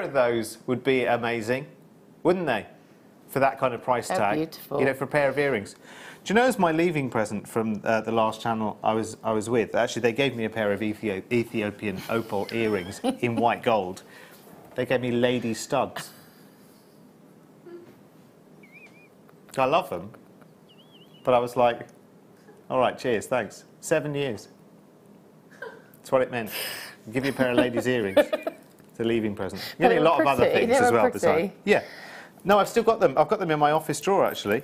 of those would be amazing, wouldn't they? For that kind of price They're tag. beautiful. You know, for a pair of earrings. Do you know, as my leaving present from the last channel I was with, actually they gave me a pair of Ethiopian opal earrings in white gold. They gave me lady studs. I love them, but I was like, all right, cheers, thanks. 7 years. That's what it meant. I'll give you a pair of ladies' earrings. It's a leaving present. You're getting a lot of other things as well besides. Yeah. No, I've still got them. I've got them in my office drawer, actually.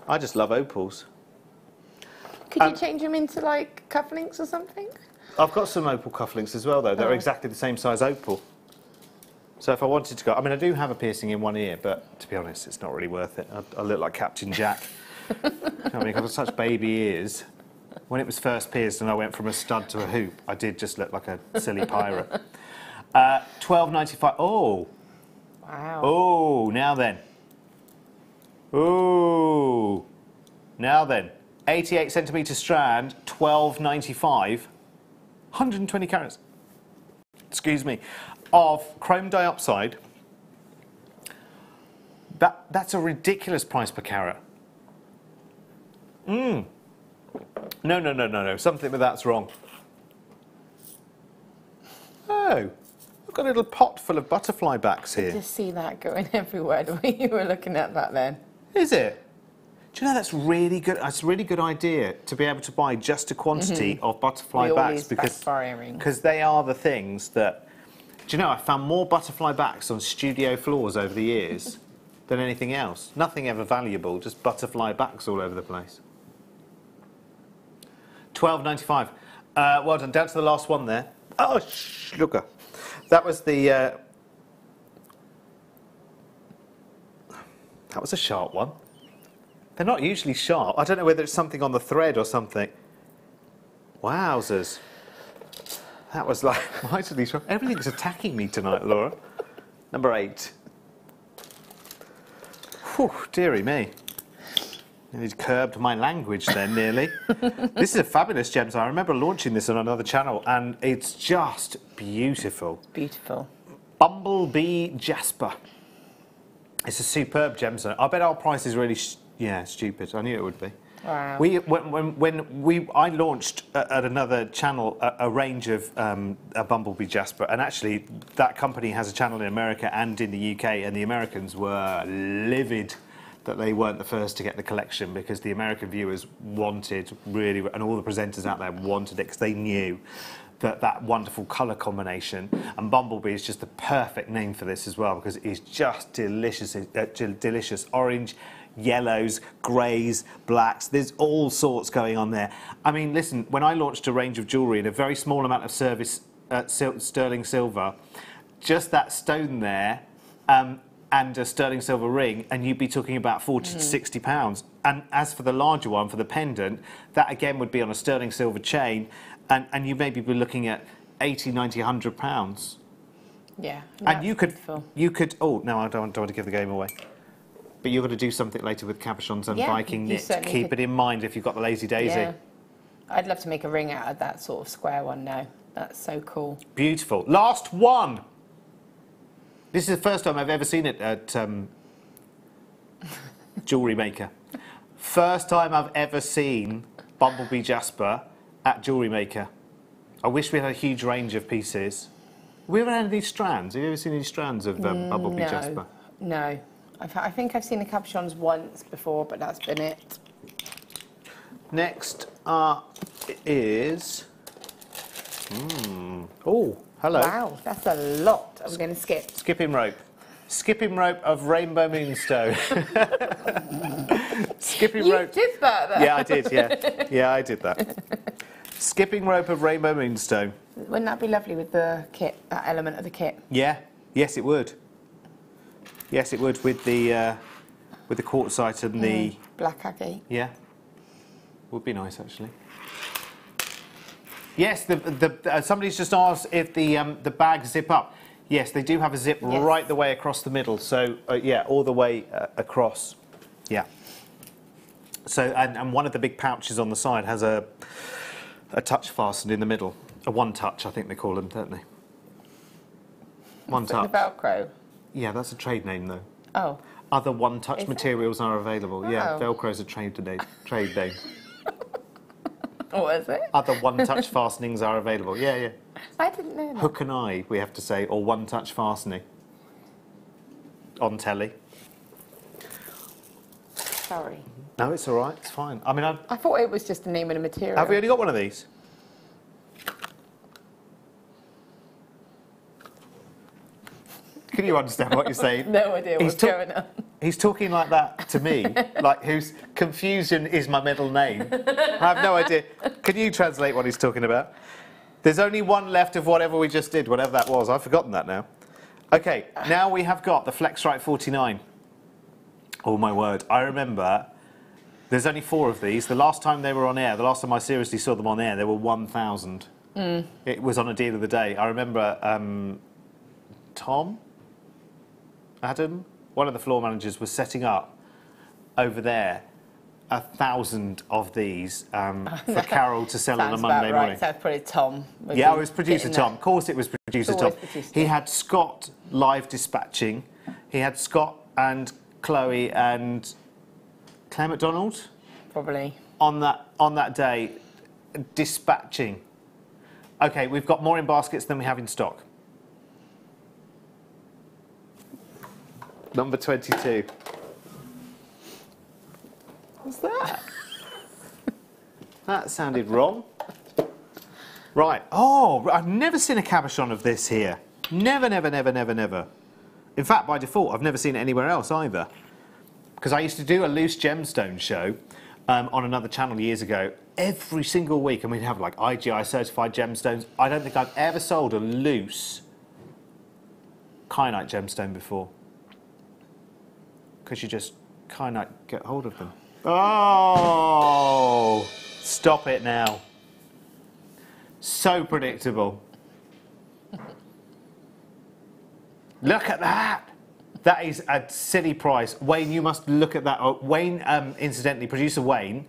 I just love opals. Could you change them into, like, cufflinks or something? I've got some opal cufflinks as well, though. They're exactly the same size opal. So if I wanted to go... I mean, I do have a piercing in one ear, but to be honest, it's not really worth it. I look like Captain Jack. I mean, I've got such baby ears. When it was first pierced and I went from a stud to a hoop, I did just look like a silly pirate. $12.95. Oh. Wow. Oh, now then. Oh. Now then. 88 centimetre strand, $12.95. 120 carats. Excuse me. Of chrome dioxide. That's a ridiculous price per carat. No. Something with that's wrong. Oh. I've got a little pot full of butterfly backs here. I just see that going everywhere the way you were looking at that then. Is it? Do you know that's really good? That's a really good idea to be able to buy just a quantity of butterfly backs because they are the things that. Do you know I found more butterfly backs on studio floors over the years than anything else. Nothing ever valuable, just butterfly backs all over the place. $12.95. Well done. Down to the last one there. Oh, sugar. That was the. That was a sharp one. They're not usually sharp. I don't know whether it's something on the thread or something. Wowzers. That was like mightily sharp. Everything's attacking me tonight, Laura. Number 8. Whew, dearie me. It curbed my language then, nearly. This is a fabulous gemstone. I remember launching this on another channel, and it's just beautiful. Beautiful. Bumblebee Jasper. It's a superb gemstone. I bet our price is really, stupid. I knew it would be. Wow. I launched at another channel a range of a Bumblebee Jasper, and actually that company has a channel in America and in the UK, and the Americans were livid that they weren't the first to get the collection because the American viewers wanted really, and all the presenters out there wanted it because they knew that wonderful colour combination. And Bumblebee is just the perfect name for this as well because it's just delicious, delicious orange, yellows, greys, blacks. There's all sorts going on there. I mean, listen, when I launched a range of jewellery in a very small amount of service, sterling silver, just that stone there, and a sterling silver ring, and you'd be talking about 40 to 60 pounds. And as for the larger one, for the pendant, that again would be on a sterling silver chain, and you maybe be looking at 80, 90, 100 pounds. Yeah. And you could, beautiful. oh, no, I don't want to give the game away. But you've got to do something later with cabochons and Yeah, Viking you knit. certainly Keep could. it in mind if you've got the Lazy Daisy. Yeah. I'd love to make a ring out of that sort of square one now. That's so cool. Beautiful. Last one. This is the first time I've ever seen it at Jewellery Maker. First time I've ever seen Bumblebee Jasper at Jewellery Maker. I wish we had a huge range of pieces. Have we ever had any strands? Have you ever seen any strands of Bumblebee No. Jasper? No. I think I've seen the cabochons once before, but that's been it. Next up is... Oh, hello. Wow, that's a lot. I'm going to skip. Skipping rope. Skipping rope of Rainbow Moonstone. Skipping You rope. did that, though. Yeah, I did, yeah. Yeah, I did that. Skipping rope of Rainbow Moonstone. Wouldn't that be lovely with the kit, that element of the kit? Yeah, yes, it would. Yes, it would with the quartzite and the... Black agate. Yeah, would be nice actually. Yes, somebody's just asked if the bags zip up. Yes, they do have a zip Yes. right the way across the middle. So yeah, all the way across. Yeah. So and one of the big pouches on the side has a touch fastened in the middle. A one touch, I think they call them, don't they? One touch. The Velcro. Yeah, that's a trade name though. Oh. Other one-touch Is it? materials are available. Yeah, Oh. Velcro's a trade name. What is it? Other one-touch fastenings are available. Yeah, yeah. I didn't know that. Hook and eye, we have to say, or one-touch fastening on telly. Sorry. No, it's all right. It's fine. I mean, I thought it was just the name of the material. have we only got one of these? Can you understand what you're saying? No idea what's going on. He's talking like that to me, like whose confusion is my middle name. I have no idea. Can you translate what he's talking about? There's only one left of whatever we just did, whatever that was. I've forgotten that now. Okay, now we have got the FlexRite 49. Oh my word, I remember there's only 4 of these. The last time they were on air, the last time I seriously saw them on air, there were 1,000. It was on a deal of the day. I remember Adam, one of the floor managers, was setting up over there 1,000 of these for Carol to sell on a Sounds Monday about right. morning. Sounds probably Tom. would Yeah, be it was producer getting Tom. that. Of course it was producer It's Tom. always producer He Tom. had Scott live dispatching. He had Scott and Chloe and Claire McDonald Probably. on that day dispatching. Okay, we've got more in baskets than we have in stock. Number 22. What's that? That sounded wrong. Right. Oh, I've never seen a cabochon of this here. Never, never, never, never, never. In fact, by default, I've never seen it anywhere else either. Because I used to do a loose gemstone show on another channel years ago. Every single week, and we'd have like IGI certified gemstones. I don't think I've ever sold a loose kyanite gemstone before. Because you just kyanite get hold of them. Oh, stop it now. So predictable. Look at that. That is a silly price. Wayne, you must look at that. Oh, Wayne, incidentally, producer Wayne,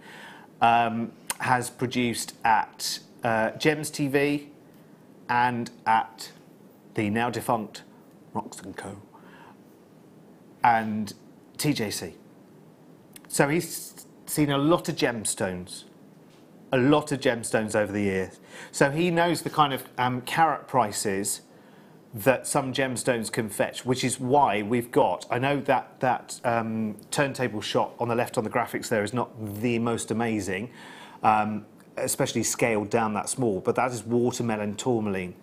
has produced at Gems TV and at the now defunct Rocks & Co. and TJC. So he's seen a lot of gemstones. A lot of gemstones over the years. So he knows the kind of carat prices that some gemstones can fetch, which is why we've got, I know that turntable shot on the left on the graphics there is not the most amazing, especially scaled down that small, but that is watermelon tourmaline,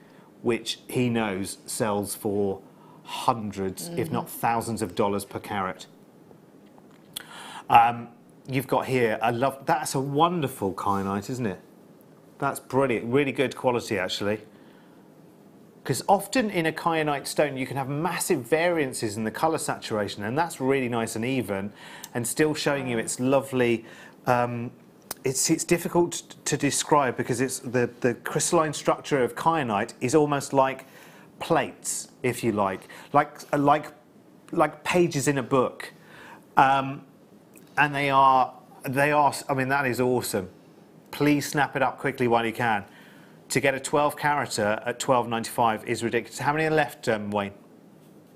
which he knows sells for hundreds, if not thousands of dollars per carat. You've got here, that's a wonderful kyanite, isn't it? That's brilliant, really good quality actually. Because often in a kyanite stone you can have massive variances in the colour saturation, and that's really nice and even, and still showing you its lovely. It's difficult to describe because it's the crystalline structure of kyanite is almost like plates, if you like pages in a book, and they are. I mean, that is awesome. Please snap it up quickly while you can. To get a 12 carater at £12.95 is ridiculous. How many are left, Wayne?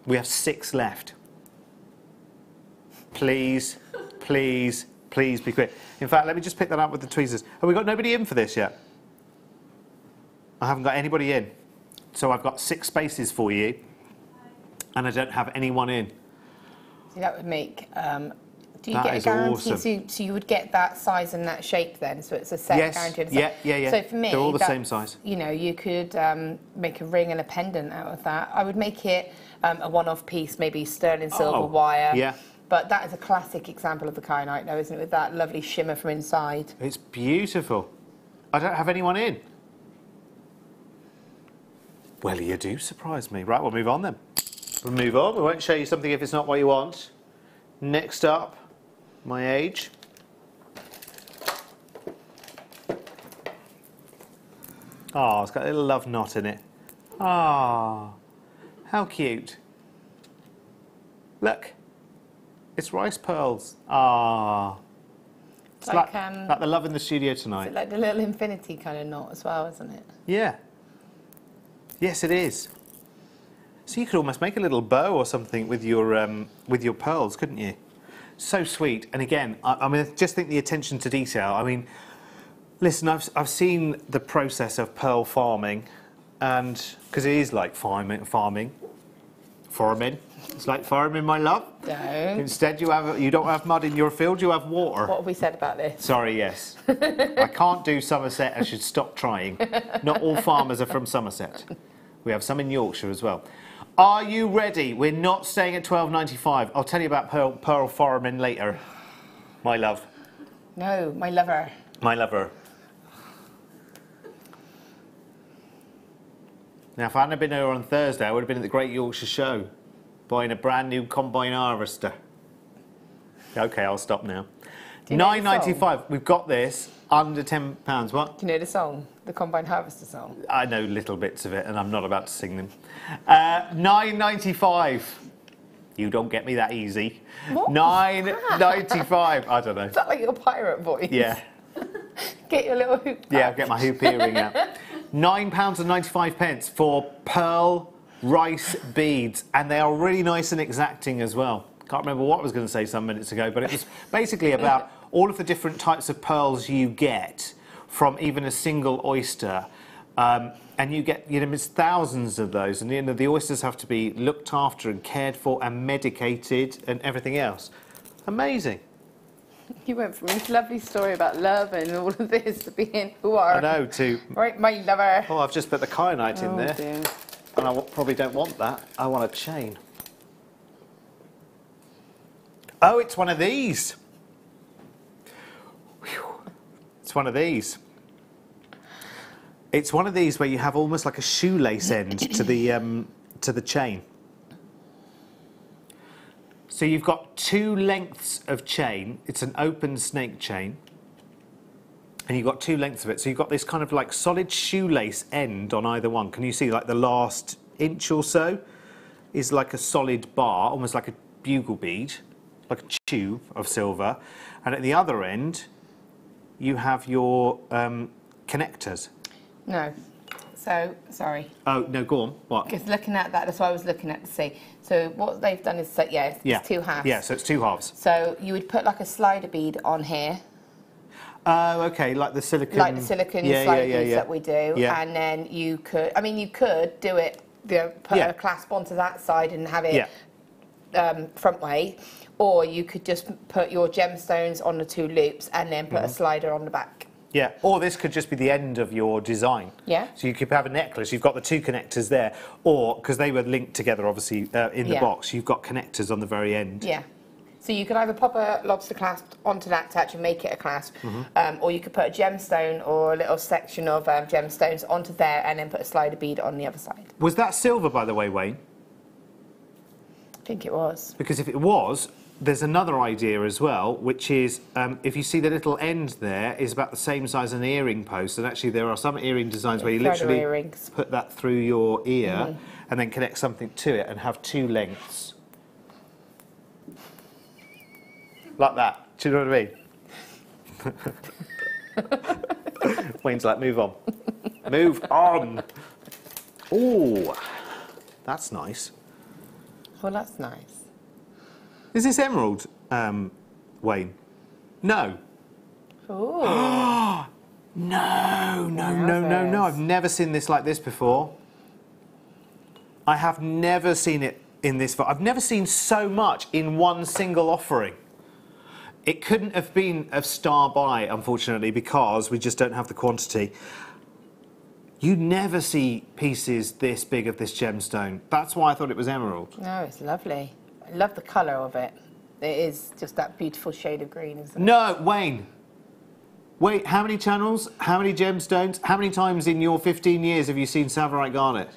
We have 6 left. Please, please, please be quick. In fact, let me just pick that up with the tweezers. Have we got nobody in for this yet? I haven't got anybody in. So I've got 6 spaces for you, and I don't have anyone in. See, that would make... do you That get a is guarantee? awesome. So you would get that size and that shape then, so it's a set Yes, guaranteed. yeah. So for me, they're all the same size. You know, you could make a ring and a pendant out of that. I would make it a one-off piece, maybe sterling silver wire. Yeah. But that is a classic example of the kyanite, though, isn't it? With that lovely shimmer from inside. It's beautiful. I don't have anyone in. Well, you do surprise me. Right, we'll move on then. We'll move on. We won't show you something if it's not what you want. Next up, my age. Oh, it's got a little love knot in it. Ah, how cute. Look, it's rice pearls. Ah. It's like the love in the studio tonight. It's like the little infinity kind of knot as well, isn't it? Yeah. Yes, it is. So you could almost make a little bow or something with your pearls, couldn't you? So sweet. And again, I mean, just think the attention to detail. I mean, listen, I've seen the process of pearl farming, and because it is like farming. It's like farming, my love. No. Instead, you don't have mud in your field. You have water. What have we said about this? Sorry, yes. I can't do Somerset. I should stop trying. Not all farmers are from Somerset. We have some in Yorkshire as well. Are you ready? We're not staying at £12.95. I'll tell you about pearl farming later. My love. No, my lover. My lover. Now, if I hadn't been here on Thursday, I would have been at the Great Yorkshire Show, buying a brand new combine harvester. Okay, I'll stop now. £9.95. We've got this under £10. What? Do you know the song? The Combine Harvester song? I know little bits of it, and I'm not about to sing them. £9.95. You don't get me that easy. What? £9.95. I don't know. Is that like your pirate voice? Yeah. Get your little hoop. Yeah, I'll get my hoop earring out. £9.95 for pearl rice beads, and they are really nice and exacting as well. Can't remember what I was going to say some minutes ago, but it was basically about all of the different types of pearls you get from even a single oyster. And you get, there's thousands of those, and the oysters have to be looked after and cared for and medicated and everything else. Amazing. You went from this lovely story about love and all of this to being who are. I know, to... Right, my lover. Oh, I've just put the kyanite in there. Dear. And I probably don't want that. I want a chain. Oh, it's one of these. Whew. It's one of these. It's one of these where you have almost like a shoelace end to the chain. So you've got 2 lengths of chain. It's an open snake chain. And you've got 2 lengths of it. So you've got this kind of like solid shoelace end on either one. Can you see like the last inch or so is like a solid bar, almost like a bugle bead, like a tube of silver. And at the other end, you have your connectors. No. So, sorry. Oh, no, go on. What? Because looking at that, that's what I was looking at to see. So what they've done is, it's 2 halves. Yeah, so it's 2 halves. So you would put like a slider bead on here. Oh, okay, like the silicone. Like the silicone slider beads that we do. Yeah. And then you could, you could do it, put a clasp onto that side and have it front way. Or you could just put your gemstones on the 2 loops and then put a slider on the back. Yeah, or this could just be the end of your design. Yeah. So you could have a necklace, you've got the 2 connectors there, or, because they were linked together, obviously, in the box, you've got connectors on the very end. Yeah. So you could either pop a lobster clasp onto that to actually make it a clasp, or you could put a gemstone or a little section of gemstones onto there and then put a slider bead on the other side. Was that silver, by the way, Wayne? I think it was. Because if it was, there's another idea as well, which is if you see the little end there is about the same size as an earring post, and actually there are some earring designs where you literally earrings. put that through your ear and then connect something to it and have two lengths. Like that. Do you know what I mean? Wayne's like, move on. Move on. Oh, that's nice. Well, that's nice. Is this emerald, Wayne? No. Ooh. No. I've never seen this like this before. I have never seen it in this. I've never seen so much in one single offering. It couldn't have been a star buy, unfortunately, because we just don't have the quantity. You never see pieces this big of this gemstone. That's why I thought it was emerald. No, it's lovely. I love the colour of it. It is just that beautiful shade of green, isn't it? No, Wayne. Wait, how many channels, how many gemstones, how many times in your 15 years have you seen Savarite garnet?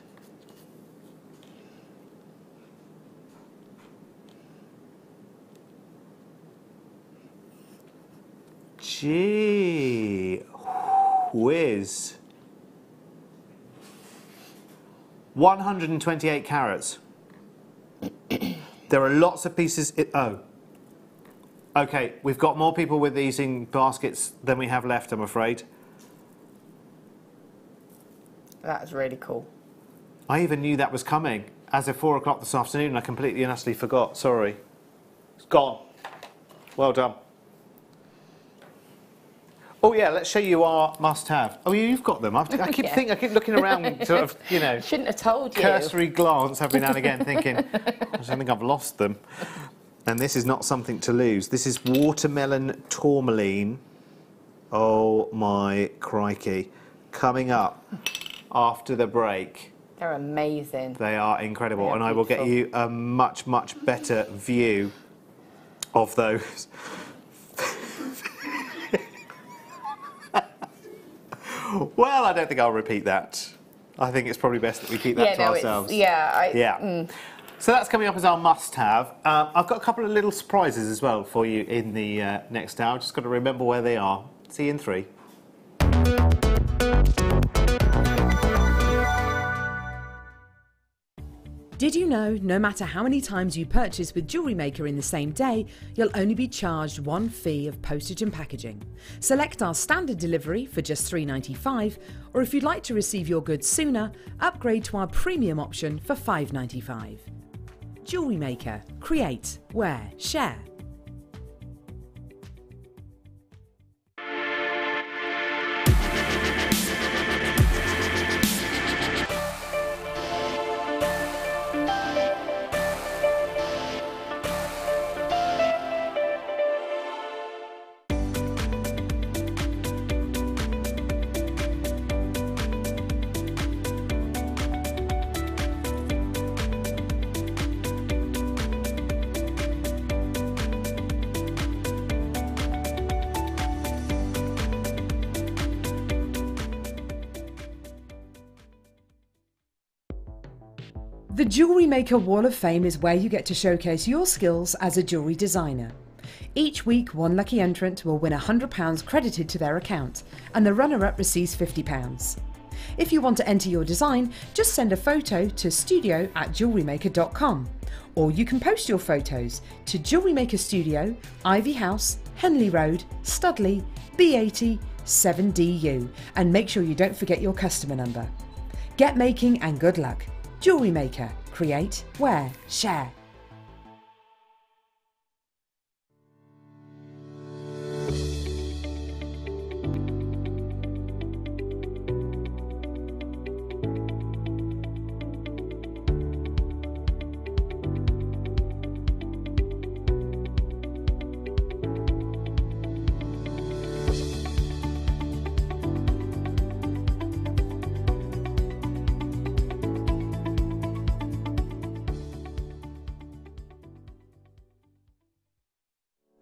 Gee whiz. 128 carats. There are lots of pieces. Oh. Okay, we've got more people with these in baskets than we have left, I'm afraid. That's really cool. I even knew that was coming as of 4 o'clock this afternoon. I completely and utterly forgot. Sorry. It's gone. Well done. Oh yeah, let's show you our must-have. Oh, you've got them. I keep thinking, I keep looking around, sort of, you know. Shouldn't have told you. Cursory glance every now and again, thinking, I don't think I've lost them. And this is not something to lose. This is watermelon tourmaline. Oh my crikey! Coming up after the break. They're amazing. They are incredible, They are and I will get you a much better view of those. Well, I don't think I'll repeat that. I think it's probably best that we keep that to ourselves. So that's coming up as our must-have. I've got a couple of little surprises as well for you in the next hour. Just got to remember where they are. See you in 3. Did you know no matter how many times you purchase with Jewellery Maker in the same day, you'll only be charged one fee of postage and packaging? Select our standard delivery for just $3.95, or if you'd like to receive your goods sooner, upgrade to our premium option for $5.95. Jewellery Maker. Create, wear, share. The Jewellery Maker Wall of Fame is where you get to showcase your skills as a jewellery designer. Each week, one lucky entrant will win £100 credited to their account, and the runner-up receives £50. If you want to enter your design, just send a photo to studio@jewellerymaker.com, or you can post your photos to Jewellery Maker Studio, Ivy House, Henley Road, Studley, B80 7DU, and make sure you don't forget your customer number. Get making and good luck. Jewellery Maker. Create, wear, share.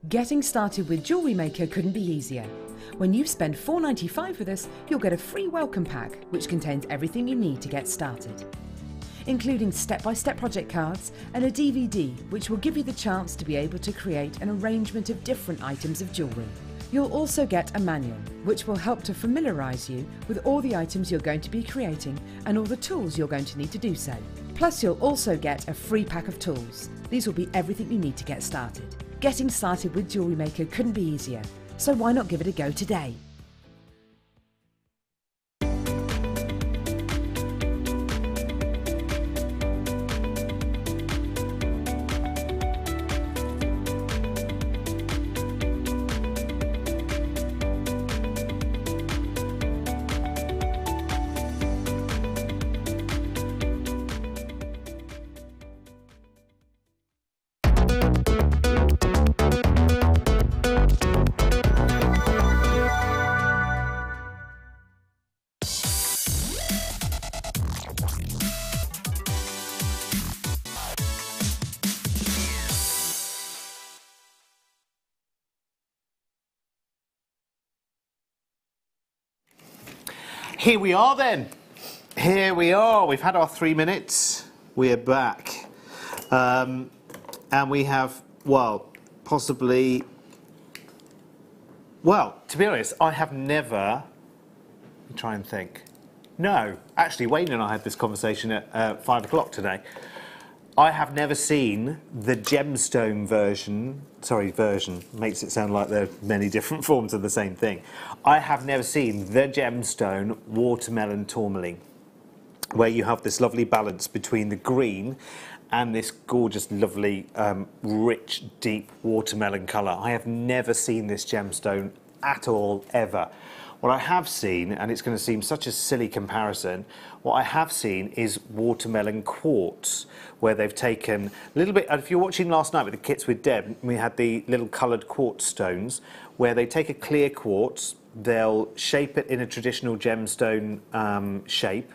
Getting started with Jewellery Maker couldn't be easier. When you spend $4.95 with us, you'll get a free welcome pack, which contains everything you need to get started. including step-by-step project cards and a DVD which will give you the chance to be able to create an arrangement of different items of jewellery. You'll also get a manual which will help to familiarise you with all the items you're going to be creating and all the tools you're going to need to do so. Plus you'll also get a free pack of tools. These will be everything you need to get started. Getting started with Jewellery Maker couldn't be easier, so why not give it a go today? Here we are then. Here we are. We've had our 3 minutes. We're back. And we have, well, possibly... Well, to be honest, I have never... Let me try and think. No, actually, Wayne and I had this conversation at 5 o'clock today. I have never seen the gemstone version, makes it sound like there are many different forms of the same thing. I have never seen the gemstone watermelon tourmaline, where you have this lovely balance between the green and this gorgeous, lovely, rich, deep watermelon colour. I have never seen this gemstone at all, ever. What I have seen, and it's going to seem such a silly comparison, what I have seen is watermelon quartz, where they've taken a little bit, if you're watching last night with the kits with Deb, we had the little coloured quartz stones, where they take a clear quartz, they'll shape it in a traditional gemstone shape,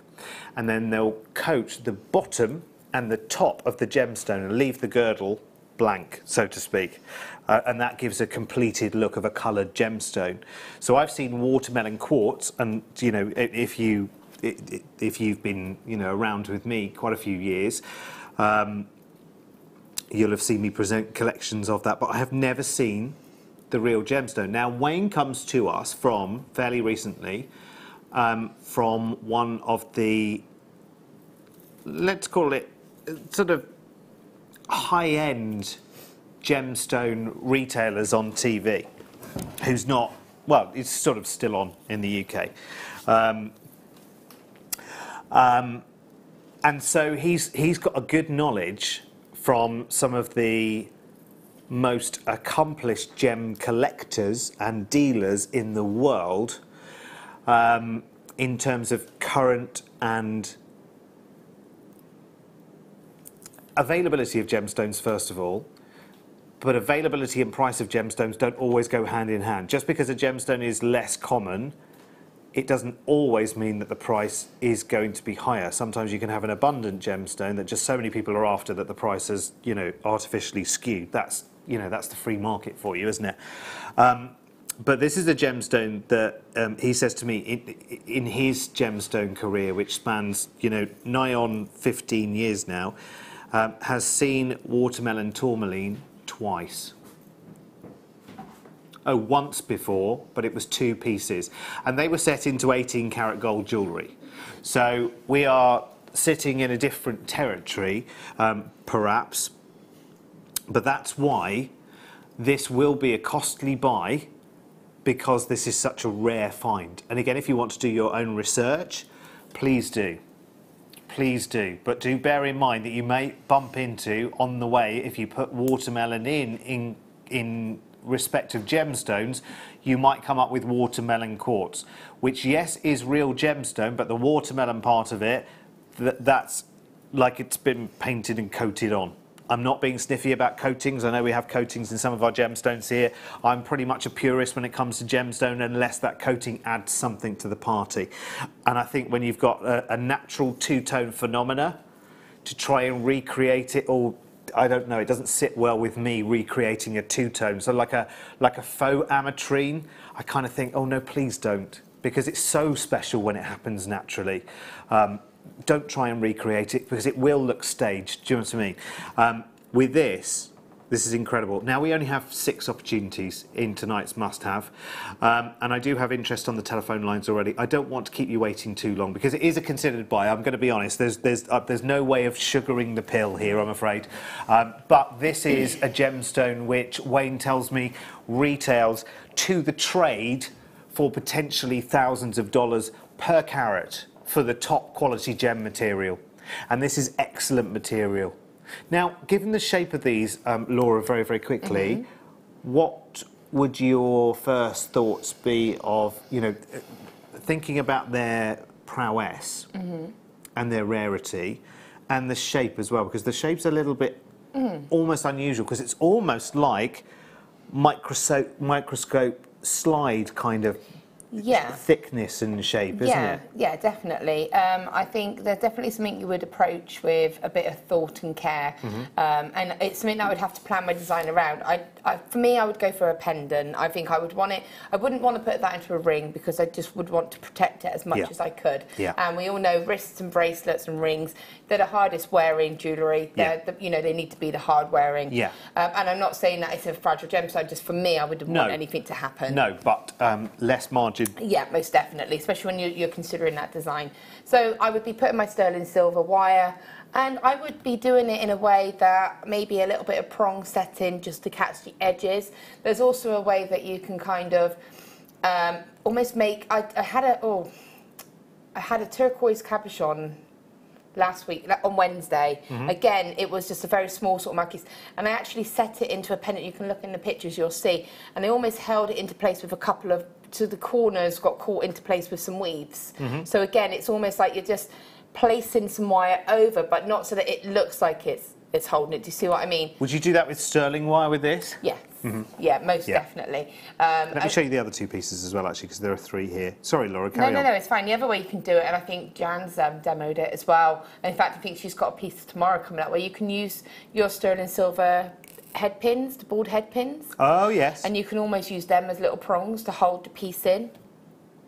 and then they'll coat the bottom and the top of the gemstone and leave the girdle blank, so to speak. And that gives a completed look of a coloured gemstone. So I've seen watermelon quartz, and you know, if you've been around with me quite a few years, you'll have seen me present collections of that. But I have never seen the real gemstone. Now Wayne comes to us from fairly recently from one of the, let's call it sort of high-end gemstone retailers on TV, who's not, well, it's sort of still on in the UK. And so he's got a good knowledge from some of the most accomplished gem collectors and dealers in the world in terms of current and availability of gemstones, first of all. But availability and price of gemstones don't always go hand in hand. Just because a gemstone is less common, it doesn't always mean that the price is going to be higher. Sometimes you can have an abundant gemstone that just so many people are after that the price is, artificially skewed. That's, that's the free market for you, isn't it? But this is a gemstone that he says to me in his gemstone career, which spans, nigh on 15 years now, has seen watermelon tourmaline twice. Oh, once before, but it was 2 pieces. And they were set into 18-karat gold jewellery. So we are sitting in a different territory, perhaps. But that's why this will be a costly buy, because this is such a rare find. And again, if you want to do your own research, please do. Please do, but do bear in mind that you may bump into on the way, if you put watermelon in respect of gemstones, you might come up with watermelon quartz, which yes is real gemstone, but the watermelon part of it, that's like it's been painted and coated on. I'm not being sniffy about coatings. I know we have coatings in some of our gemstones here. I'm pretty much a purist when it comes to gemstone, unless that coating adds something to the party. And I think when you've got a natural two-tone phenomena, to try and recreate it, or I don't know, it doesn't sit well with me recreating a two-tone. So like a faux ametrine, I kind of think, oh no, please don't, because it's so special when it happens naturally. don't try and recreate it because it will look staged. Do you know what I mean? With this is incredible. Now, we only have 6 opportunities in tonight's must-have, and I do have interest on the telephone lines already. I don't want to keep you waiting too long because it is a considered buy. I'm going to be honest. There's no way of sugaring the pill here, I'm afraid. But this is a gemstone which Wayne tells me retails to the trade for potentially thousands of dollars per carat for the top quality gem material. And this is excellent material. Now, given the shape of these, Laura, very, very quickly, what would your first thoughts be of, you know, thinking about their prowess and their rarity and the shape as well? Because the shape's a little bit almost unusual because it's almost like microscope slide kind of thickness and shape, isn't it? Yeah, definitely. I think there's definitely something you would approach with a bit of thought and care, and it's something I would have to plan my design around. For me, I would go for a pendant. I think I would want it. I wouldn't want to put that into a ring because I just would want to protect it as much as I could. And we all know wrists and bracelets and rings, they're the hardest wearing jewellery. You know, they need to be the hard wearing. And I'm not saying that it's a fragile gemstone. Just for me, I wouldn't want anything to happen. No, but less margin. Yeah, most definitely, especially when you're considering that design. So I would be putting my sterling silver wire, and I would be doing it in a way that maybe a little bit of prong setting just to catch the edges. There's also a way that you can kind of almost make. I had a turquoise cabochon last week, on Wednesday. Again, it was just a very small sort of marquise, and I actually set it into a pendant. You can look in the pictures, you'll see, and I almost held it into place with a couple of, to the corners got caught into place with some weaves. So again, it's almost like you're just placing some wire over, but not so that it looks like it's holding it. Do you see what I mean? Would you do that with sterling wire with this? Yes. Yeah, most definitely. Let me show you the other 2 pieces as well, actually, because there are 3 here. Sorry, Laura, carry on. No, it's fine. The other way you can do it, and I think Jan's demoed it as well. And in fact, I think she's got a piece tomorrow coming up where you can use your sterling silver head pins, the bald head pins. Oh, yes. And you can almost use them as little prongs to hold the piece in.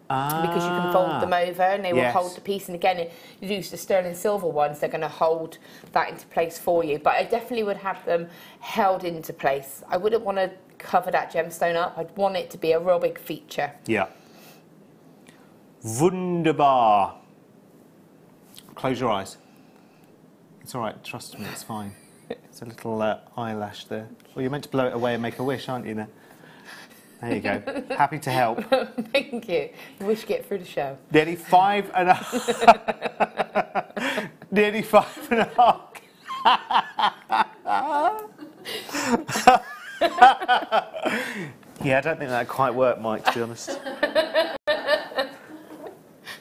Because you can fold them over and they will hold the piece. And again, if you use the sterling silver ones, they're going to hold that into place for you. But I definitely would have them held into place. I wouldn't want to cover that gemstone up. I'd want it to be a real big feature. Yeah. Wunderbar. Close your eyes. It's all right. Trust me, it's fine. It's a little eyelash there. Well, you're meant to blow it away and make a wish, aren't you? There you go. Happy to help. Thank you. You wish to get through the show. Nearly 5.5. Nearly 5.5. Yeah, I don't think that quite worked, Mike, to be honest.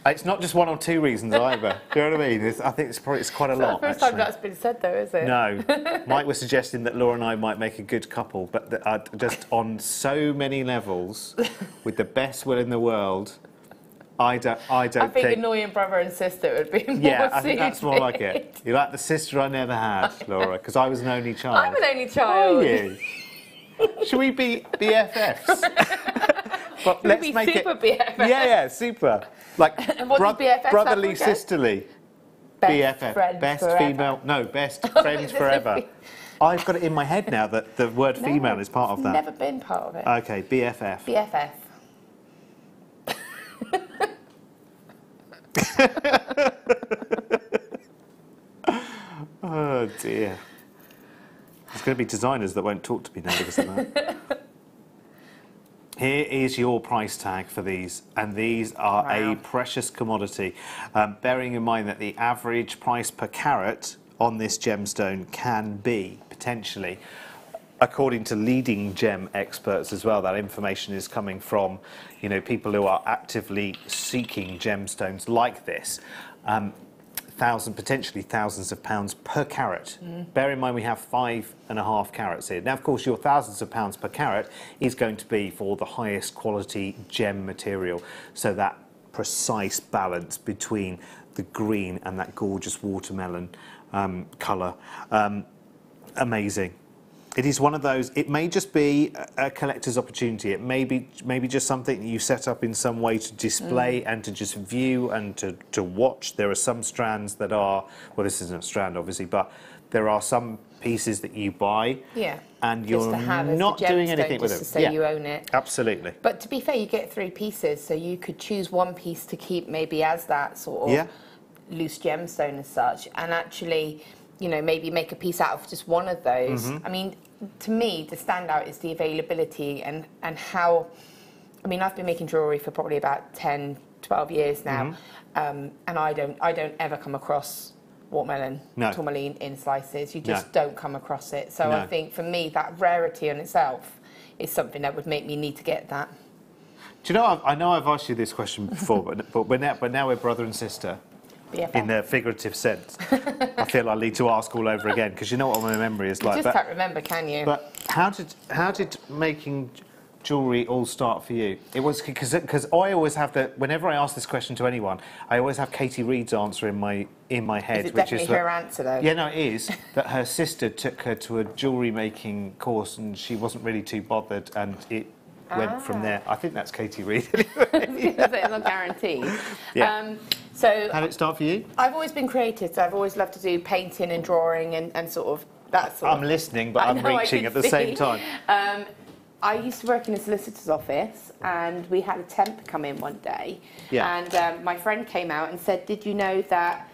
It's not just 1 or 2 reasons either. Do you know what I mean? I think it's quite a lot. It's not the first time that's been said, though, is it? No. Mike was suggesting that Laura and I might make a good couple, but just on so many levels, with the best will in the world, I don't think annoying brother and sister would be more Yeah, I think that's more like it. You're like the sister I never had, Laura, because I was an only child. I'm an only child. Are you? Should we be BFFs? But let's make super it. BFFs. Yeah, super. Like brotherly, sisterly. Best BFF. Friends Best forever. female. No, best friends forever. I've got it in my head now that the word female is part of that. Never been part of it. Okay, BFF. BFF. Oh dear. There's going to be designers that won't talk to me now because of that. Here is your price tag for these, and these are a precious commodity. Bearing in mind that the average price per carat on this gemstone can be, potentially, according to leading gem experts as well, that information is coming from, you know, people who are actively seeking gemstones like this. Potentially thousands of pounds per carat. Bear in mind we have 5.5 carats here. Now, of course, your thousands of pounds per carat is going to be for the highest quality gem material. So that precise balance between the green and that gorgeous watermelon colour. Amazing. It is one of those. It may just be a collector's opportunity. It may be just something that you set up in some way to display and to just view and to watch. There are some strands that are, well, this isn't a strand obviously, but there are some pieces that you buy, and you're not doing anything with it. Just to say you own it. Absolutely. But to be fair, you get 3 pieces, so you could choose one piece to keep maybe as that sort of loose gemstone as such, and actually, you know, maybe make a piece out of just one of those. I mean, to me, the standout is the availability and how. I mean, I've been making jewellery for probably about 10, 12 years now, and I don't ever come across watermelon, tourmaline in slices. You just don't come across it. So I think for me, that rarity in itself is something that would make me need to get that. Do you know? I know I've asked you this question before, but now we're brother and sister. BFF. In the figurative sense. I feel I need to ask all over again, because you know what my memory is like. You just can't remember, can you? But how did making jewellery all start for you? It was because I always have whenever I ask this question to anyone, I always have Katie Reed's answer in my head. Is it definitely her answer though? Yeah, no, it is that her sister took her to a jewellery making course and she wasn't really too bothered, and it went from there. I think that's Katie Reed. Anyway. It's not guaranteed. Yeah. So how did it start for you? I've always been creative, so I've always loved to do painting and drawing and sort of that sort of. I'm listening, but I'm reaching at the same time. I used to work in a solicitor's office, and we had a temp come in one day, and my friend came out and said, "Did you know that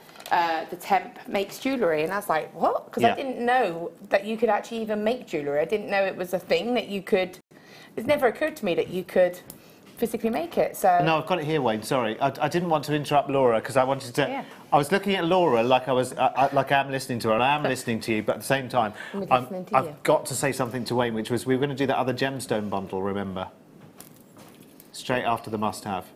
the temp makes jewellery?" And I was like, "What?" Because I didn't know that you could actually even make jewellery. I didn't know it was a thing that you could. It's never occurred to me that you could physically make it. So no, I've got it here, Wayne. Sorry, I didn't want to interrupt Laura because I wanted to. Yeah. I was looking at Laura like I was like I am listening to her, and I am listening to you, but at the same time, I've got to say something to Wayne, which was we were going to do that other gemstone bundle. Remember, straight after the must-have.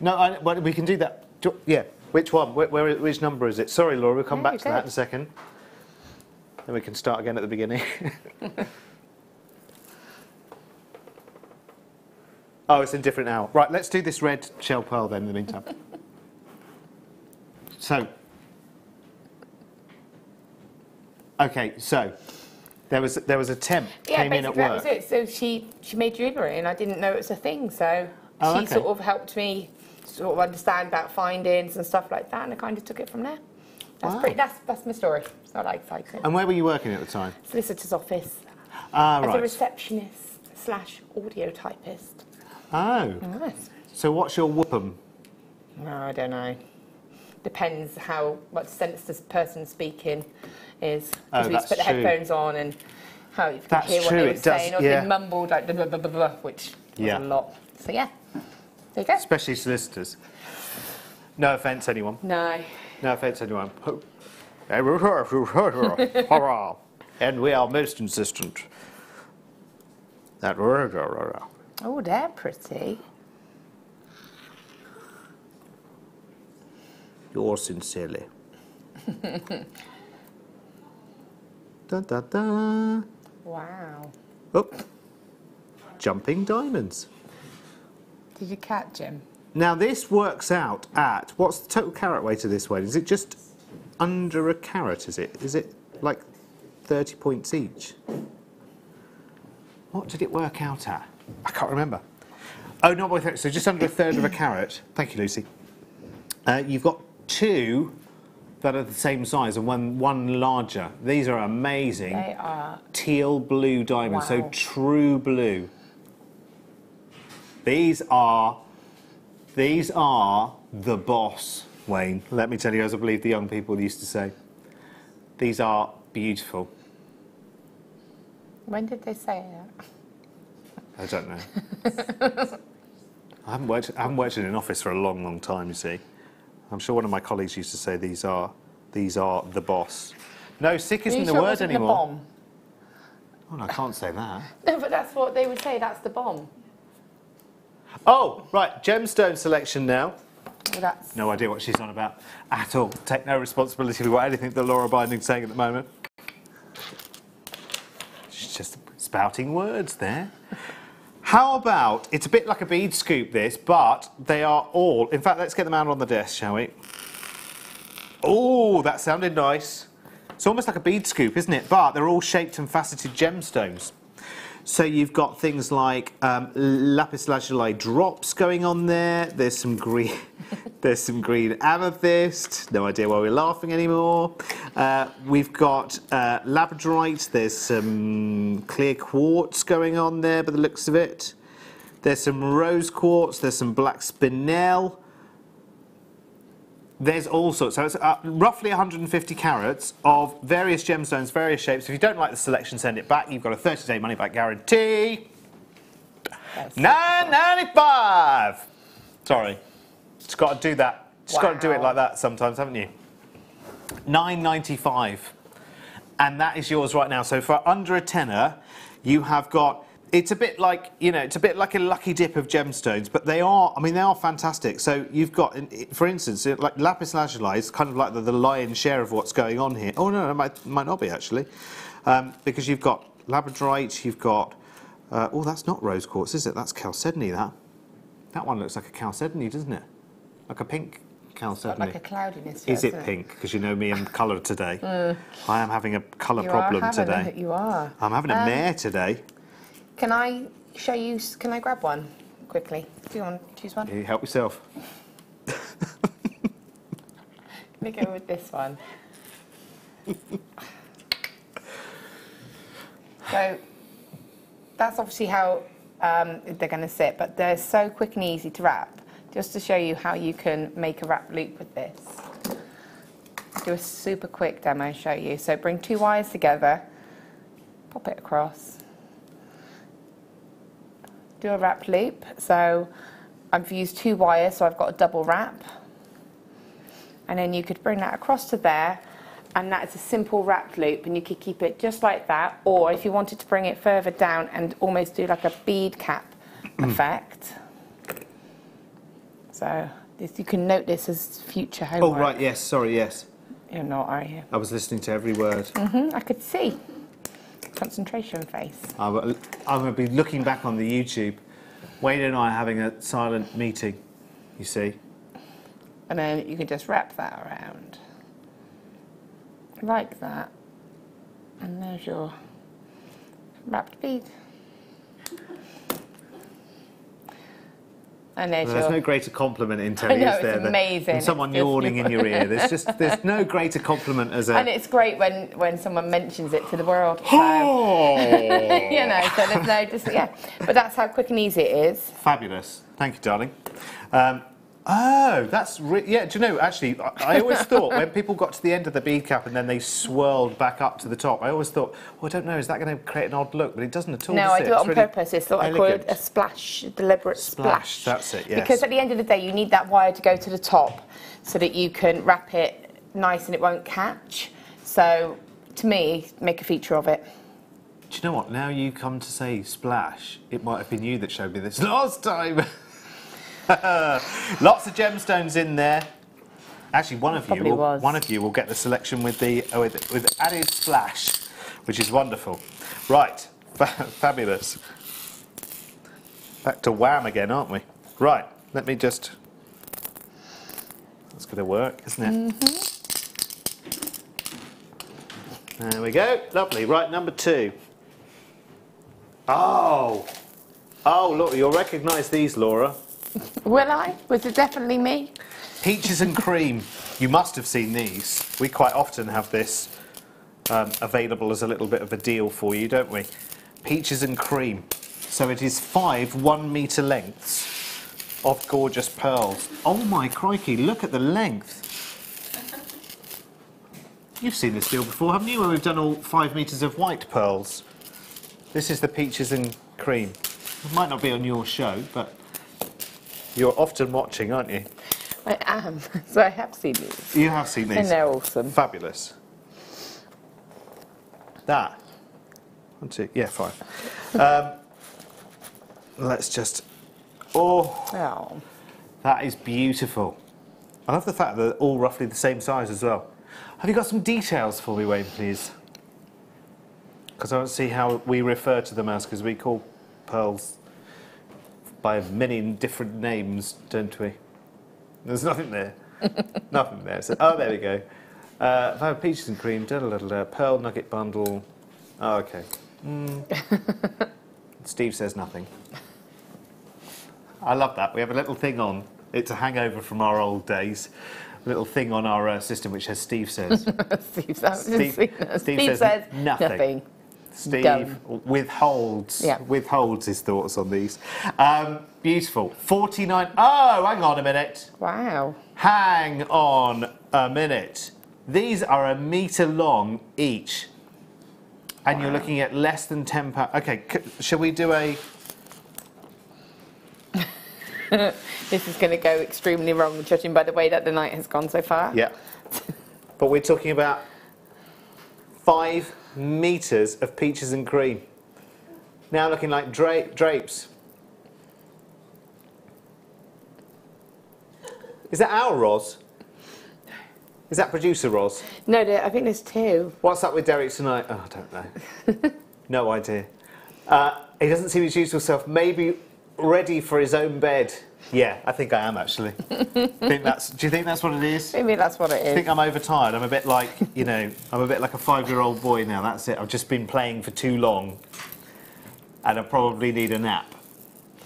No, but we can do that. Yeah, which one? Which number is it? Sorry, Laura. We'll come back to that in a second. Then we can start again at the beginning. Oh, it's in different now. Right, let's do this red shell pearl then in the meantime. So, okay, so there was a temp came in at work. That was it. So she made jewellery, and I didn't know it was a thing. So she sort of helped me sort of understand about findings and stuff like that, and I kind of took it from there. That's my story. It's not that exciting. And where were you working at the time? Solicitor's office. As a receptionist / audio typist. Oh. Nice. So what's your whoop'em? No, I don't know. Depends what sense this person speaking is. Because we just put the headphones on and how you can hear what they were saying, or they mumbled like blah, blah, blah, blah, blah, which was a lot. So yeah, there you go. Especially solicitors. No offence, anyone. No. No offence, anyone. And we are most insistent. That. Oh, they're pretty. Yours sincerely. Da da da. Wow. Oh. Jumping diamonds. Did you catch him? Now this works out at, what's the total carat weight of this one? Is it just under a carat, is it? Is it like 30 points each? What did it work out at? I can't remember. Oh, not by 30, so just under a third of a carat. Thank you, Lucy. You've got 2 that are the same size and one larger. These are amazing. They are. Teal blue diamonds, Wow. so true blue. These are the boss, Wayne. Let me tell you, as I believe the young people used to say. These are beautiful. When did they say that? I don't know. I haven't worked in an office for a long, long time, you see. I'm sure one of my colleagues used to say these are the boss. No, sick isn't the word anymore. The bomb? Oh, no, I can't say that. No, but that's what they would say, that's the bomb. Oh, right, gemstone selection now. Well, that's... No idea what she's on about at all. Take no responsibility for anything that Laura Binding's saying at the moment. She's just spouting words there. How about, it's a bit like a bead scoop this, but they are all, in fact, let's get them out on the desk, shall we? Oh, that sounded nice. It's almost like a bead scoop, isn't it? But they're all shaped and faceted gemstones. So you've got things like lapis lazuli drops going on there. There's some green, there's some green amethyst. No idea why we're laughing anymore. We've got labradorite. There's some clear quartz going on there, by the looks of it. There's some rose quartz. There's some black spinel. There's all sorts. So it's roughly 150 carats of various gemstones, various shapes. If you don't like the selection, send it back. You've got a 30-day money-back guarantee. $9.95. Sorry, just got to do that. Just got to do it like that sometimes, haven't you? $9.95, and that is yours right now. So for under a tenner, you have got. It's a bit like, you know, it's a bit like a lucky dip of gemstones, but they are, I mean, they are fantastic. So you've got, for instance, like lapis lazuli is kind of like the lion's share of what's going on here. Oh no, it might not be actually, because you've got labradorite, you've got, oh, that's not rose quartz, is it? That's chalcedony. That one looks like a chalcedony, doesn't it? Like a pink chalcedony. Like a cloudiness. Is it pink? Because you know me and colour today. I am having a colour problem today. You are. I'm having a mare today. Can I show you? Can I grab one quickly? Do you want to choose one? You help yourself. Let me go with this one. So that's obviously how they're going to sit, but they're so quick and easy to wrap. Just to show you how you can make a wrap loop with this. I'll do a super quick demo and show you. So bring 2 wires together, pop it across. Do a wrap loop. So I've used 2 wires, so I've got a double wrap. And then you could bring that across to there, and that's a simple wrap loop, and you could keep it just like that, or if you wanted to bring it further down and almost do like a bead cap effect. So this, you can note this as future homework. Oh right, yes, sorry, yes. You're not, are you? I was listening to every word. I could see. Concentration face. I'm going to be looking back on the YouTube. Wade and I are having a silent meeting, you see. And then you can just wrap that around. Like that. And there's your wrapped bead. And there's no greater compliment in Terry, is there? It's amazing. Than someone yawning in your ear. There's no greater compliment as a. And it's great when someone mentions it to the world. So, Oh! you know, so there's no just But that's how quick and easy it is. Fabulous. Thank you, darling. Oh, that's yeah. Do you know? Actually, I always thought when people got to the end of the bead cap and then they swirled back up to the top, I always thought, well, I don't know, is that going to create an odd look? But it doesn't at all. No, I do it on really purpose. It's what I call a splash, a deliberate splash. That's it. Yes. Because at the end of the day, you need that wire to go to the top so that you can wrap it nice and it won't catch. So, to me, make a feature of it. Do you know what? Now you come to say splash, it might have been you that showed me this last time. Lots of gemstones in there. Actually, one of you will get the selection with the with added splash, which is wonderful. Right, fabulous. Back to wham again, aren't we? Right, let me just. That's going to work, isn't it? There we go. Lovely. Right, number 2. Oh, look, you'll recognise these, Laura. Will I? Was it definitely me? Peaches and cream. You must have seen these. We quite often have this available as a little bit of a deal for you, don't we? Peaches and cream. So it is 5 1-metre lengths of gorgeous pearls. Oh my crikey, look at the length. You've seen this deal before, haven't you, where we've done all 5 metres of white pearls? This is the peaches and cream. It might not be on your show, but you're often watching, aren't you? I am. So I have seen these. You have seen these. And they're awesome. Fabulous. That. 1, 2, yeah, 5. Let's just. Oh, that is beautiful. I love the fact that they're all roughly the same size as well. Have you got some details for me, Wayne, please? Because I don't see how we refer to them as, because we call pearls by many different names, don't we? There's nothing there. Nothing there. So, oh, there we go. Vanilla peaches and cream, pearl nugget bundle. Oh, okay. Steve says nothing. I love that. We have a little thing on. It's a hangover from our old days. A little thing on our system which says Steve says. Steve says nothing. Steve withholds his thoughts on these. Beautiful. 49. Oh, hang on a minute. Wow. Hang on a minute. These are a metre long each. And you're looking at less than £10. Okay, shall we do a... This is going to go extremely wrong, judging by the way that the night has gone so far. Yeah. But we're talking about 5 metres of peaches and cream. Now looking like drapes. Is that our Roz? Is that producer Roz? No, I think there's 2. What's up with Derek tonight? Oh, I don't know. No idea. He doesn't seem his usual self. Maybe ready for his own bed. Yeah, I think I am actually. Do you think that's what it is? Maybe that's what it is. I think I'm overtired. I'm a bit like, I'm a bit like a 5-year-old boy now. That's it. I've just been playing for too long. And I probably need a nap.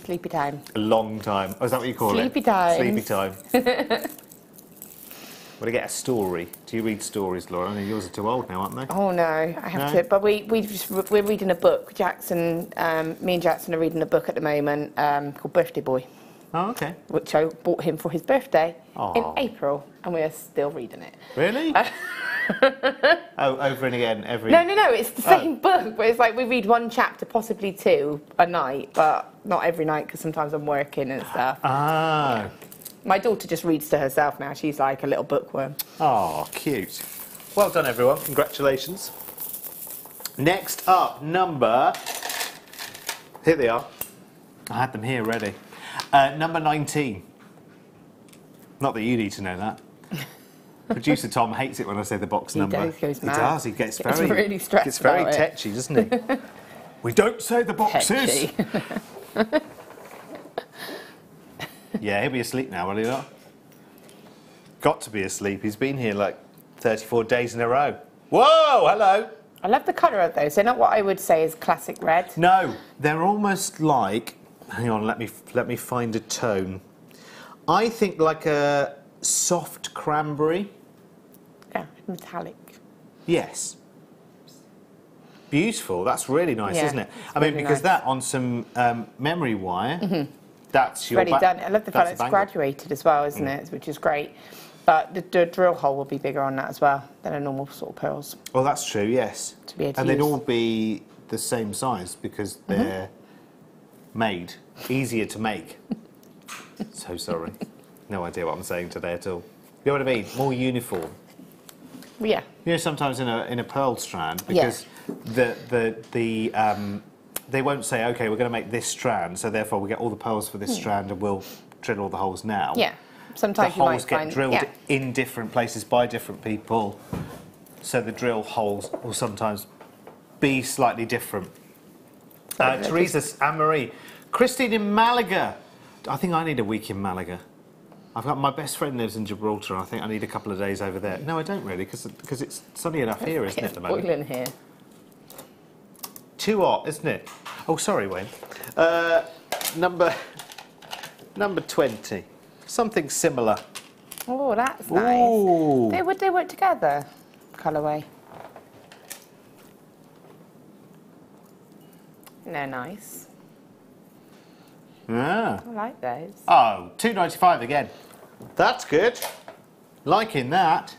Sleepy time. A long time. Oh, is that what you call Sleepy it? time. Sleepy time. Want to get a story? Do you read stories, Laura? I know yours are too old now, aren't they? Oh no, I have to. But we're reading a book. Jackson, me and Jackson are reading a book at the moment called Birthday Boy. Oh, okay. Which I bought him for his birthday in Aww. April, and we are still reading it. Really? Oh, over and again every... No, it's the same book, but it's like we read 1 chapter, possibly 2 a night, but not every night because sometimes I'm working and stuff. Ah. Yeah. My daughter just reads to herself now. She's like a little bookworm. Oh, cute. Well done, everyone. Congratulations. Next up, number... Here they are. I had them here ready. Number 19. Not that you need to know that. Producer Tom hates it when I say the box number. He goes mad. He does. He gets very... really stressed gets very about it. tetchy, doesn't he? We don't say the boxes. Yeah, he'll be asleep now, will he not? Got to be asleep. He's been here like 34 days in a row. Whoa, hello. I love the colour of those. They're not what I would say is classic red. No, they're almost like... Hang on, let me find a tone. I think like a soft cranberry. Yeah, metallic. Yes. Beautiful. That's really nice, Yeah, isn't it? I mean, really because nice. that on some memory wire, that's your... Ready done. I love the fact it's bangle. graduated as well, isn't it? Which is great. But the drill hole will be bigger on that as well than a normal sort of pearls. Well, that's true, yes. To be able to and they'd use. all be the same size because they're made. Easier to make. So sorry. No idea what I'm saying today at all. You know what I mean? More uniform. Yeah. You know, sometimes in a pearl strand, because they won't say, okay, we're going to make this strand, so therefore we get all the pearls for this strand and we'll drill all the holes now. Yeah. Sometimes the you holes might get find, drilled in different places by different people, so the drill holes will sometimes be slightly different. Teresa, Anne-Marie, Christine in Malaga. I think I need a week in Malaga. I've got my best friend lives in Gibraltar. And I think I need a couple of days over there. No, I don't really, because it's sunny enough here, isn't it, at the moment? Boiling here. Too hot, isn't it? Oh, sorry, Wayne. Number 20. Something similar. Oh, that's Ooh. nice. They work together, colourway. They're nice. Yeah. I like those. Oh, £2.95 again. That's good. Liking that.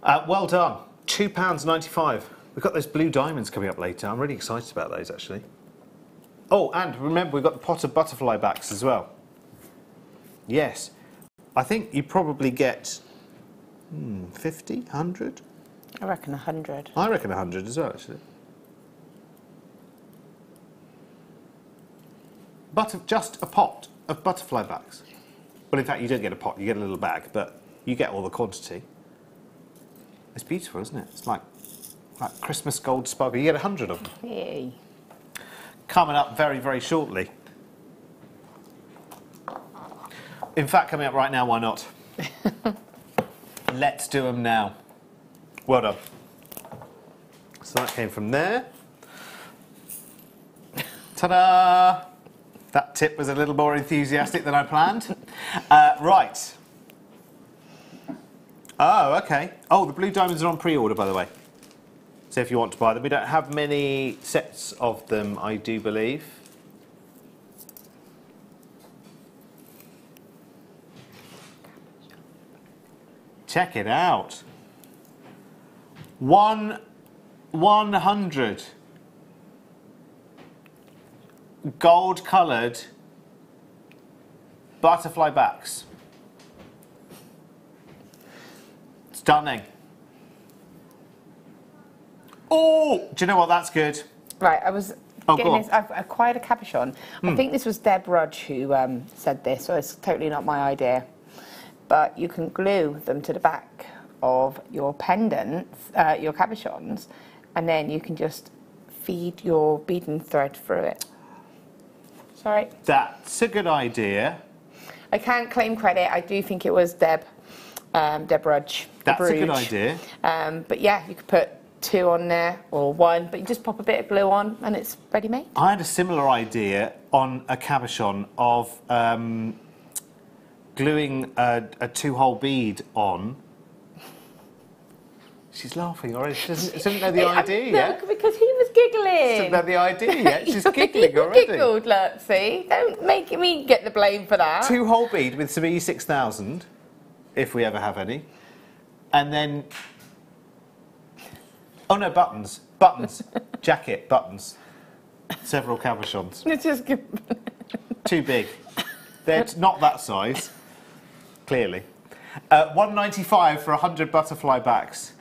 Well done. £2.95. We've got those blue diamonds coming up later. I'm really excited about those, actually. Oh, and remember, we've got the pot of butterfly backs as well. Yes. I think you probably get 50, 100? I reckon 100. I reckon 100 as well, actually. Just a pot of butterfly backs. Well, in fact, you don't get a pot, you get a little bag, but you get all the quantity. It's beautiful, isn't it? It's like Christmas gold sparkle. You get 100 of them. Yay. Coming up very, very shortly. In fact, coming up right now, why not? Let's do them now. Well done. So that came from there. Ta-da! That tip was a little more enthusiastic than I planned. Right. Oh, okay. Oh, the blue diamonds are on pre-order, by the way. So if you want to buy them, we don't have many sets of them, I do believe. Check it out. 100 gold-coloured butterfly backs. Stunning. Oh, do you know what? That's good. Right, I was Oh, getting go on. this. I've acquired a cabochon. I think this was Deb Rudge who said this, so it's totally not my idea. But you can glue them to the back of your pendants, your cabochons, and then you can just feed your beading thread through it. Sorry. That's a good idea. I can't claim credit. I do think it was Deb Rudge. That's a good Bruges. idea. But yeah, you could put 2 on there or 1, but you just pop a bit of glue on and it's ready made. I had a similar idea on a cabochon of gluing a 2-hole bead on. She's laughing already. She doesn't know the idea yet. Look, because he was giggling. She doesn't know the idea yet. She's giggling You already. giggled, look, see? Don't make me get the blame for that. 2-hole bead with some E6000, if we ever have any. And then... Oh no, buttons. Buttons. Jacket, buttons. Several cabochons. It's just Too big. They're not that size, clearly. $1.95 for 100 butterfly backs.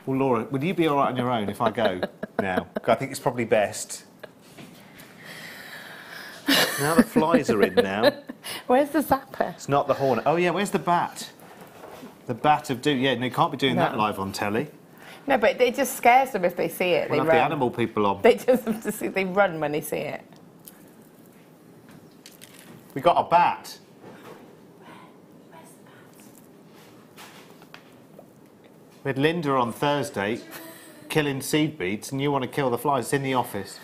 Well, Laura, would you be all right on your own if I go now? I think it's probably best. Now the flies are in now. Where's the zapper? It's not the hornet. Oh yeah, where's the bat? The bat of doom. Yeah, no, you can't be doing that live on telly. No, but it just scares them if they see it. We'll They have the run. animal people on. They just have to see. They run when they see it. We got a bat. We had Linda on Thursday killing seed beads, and you want to kill the flies. It's in the office.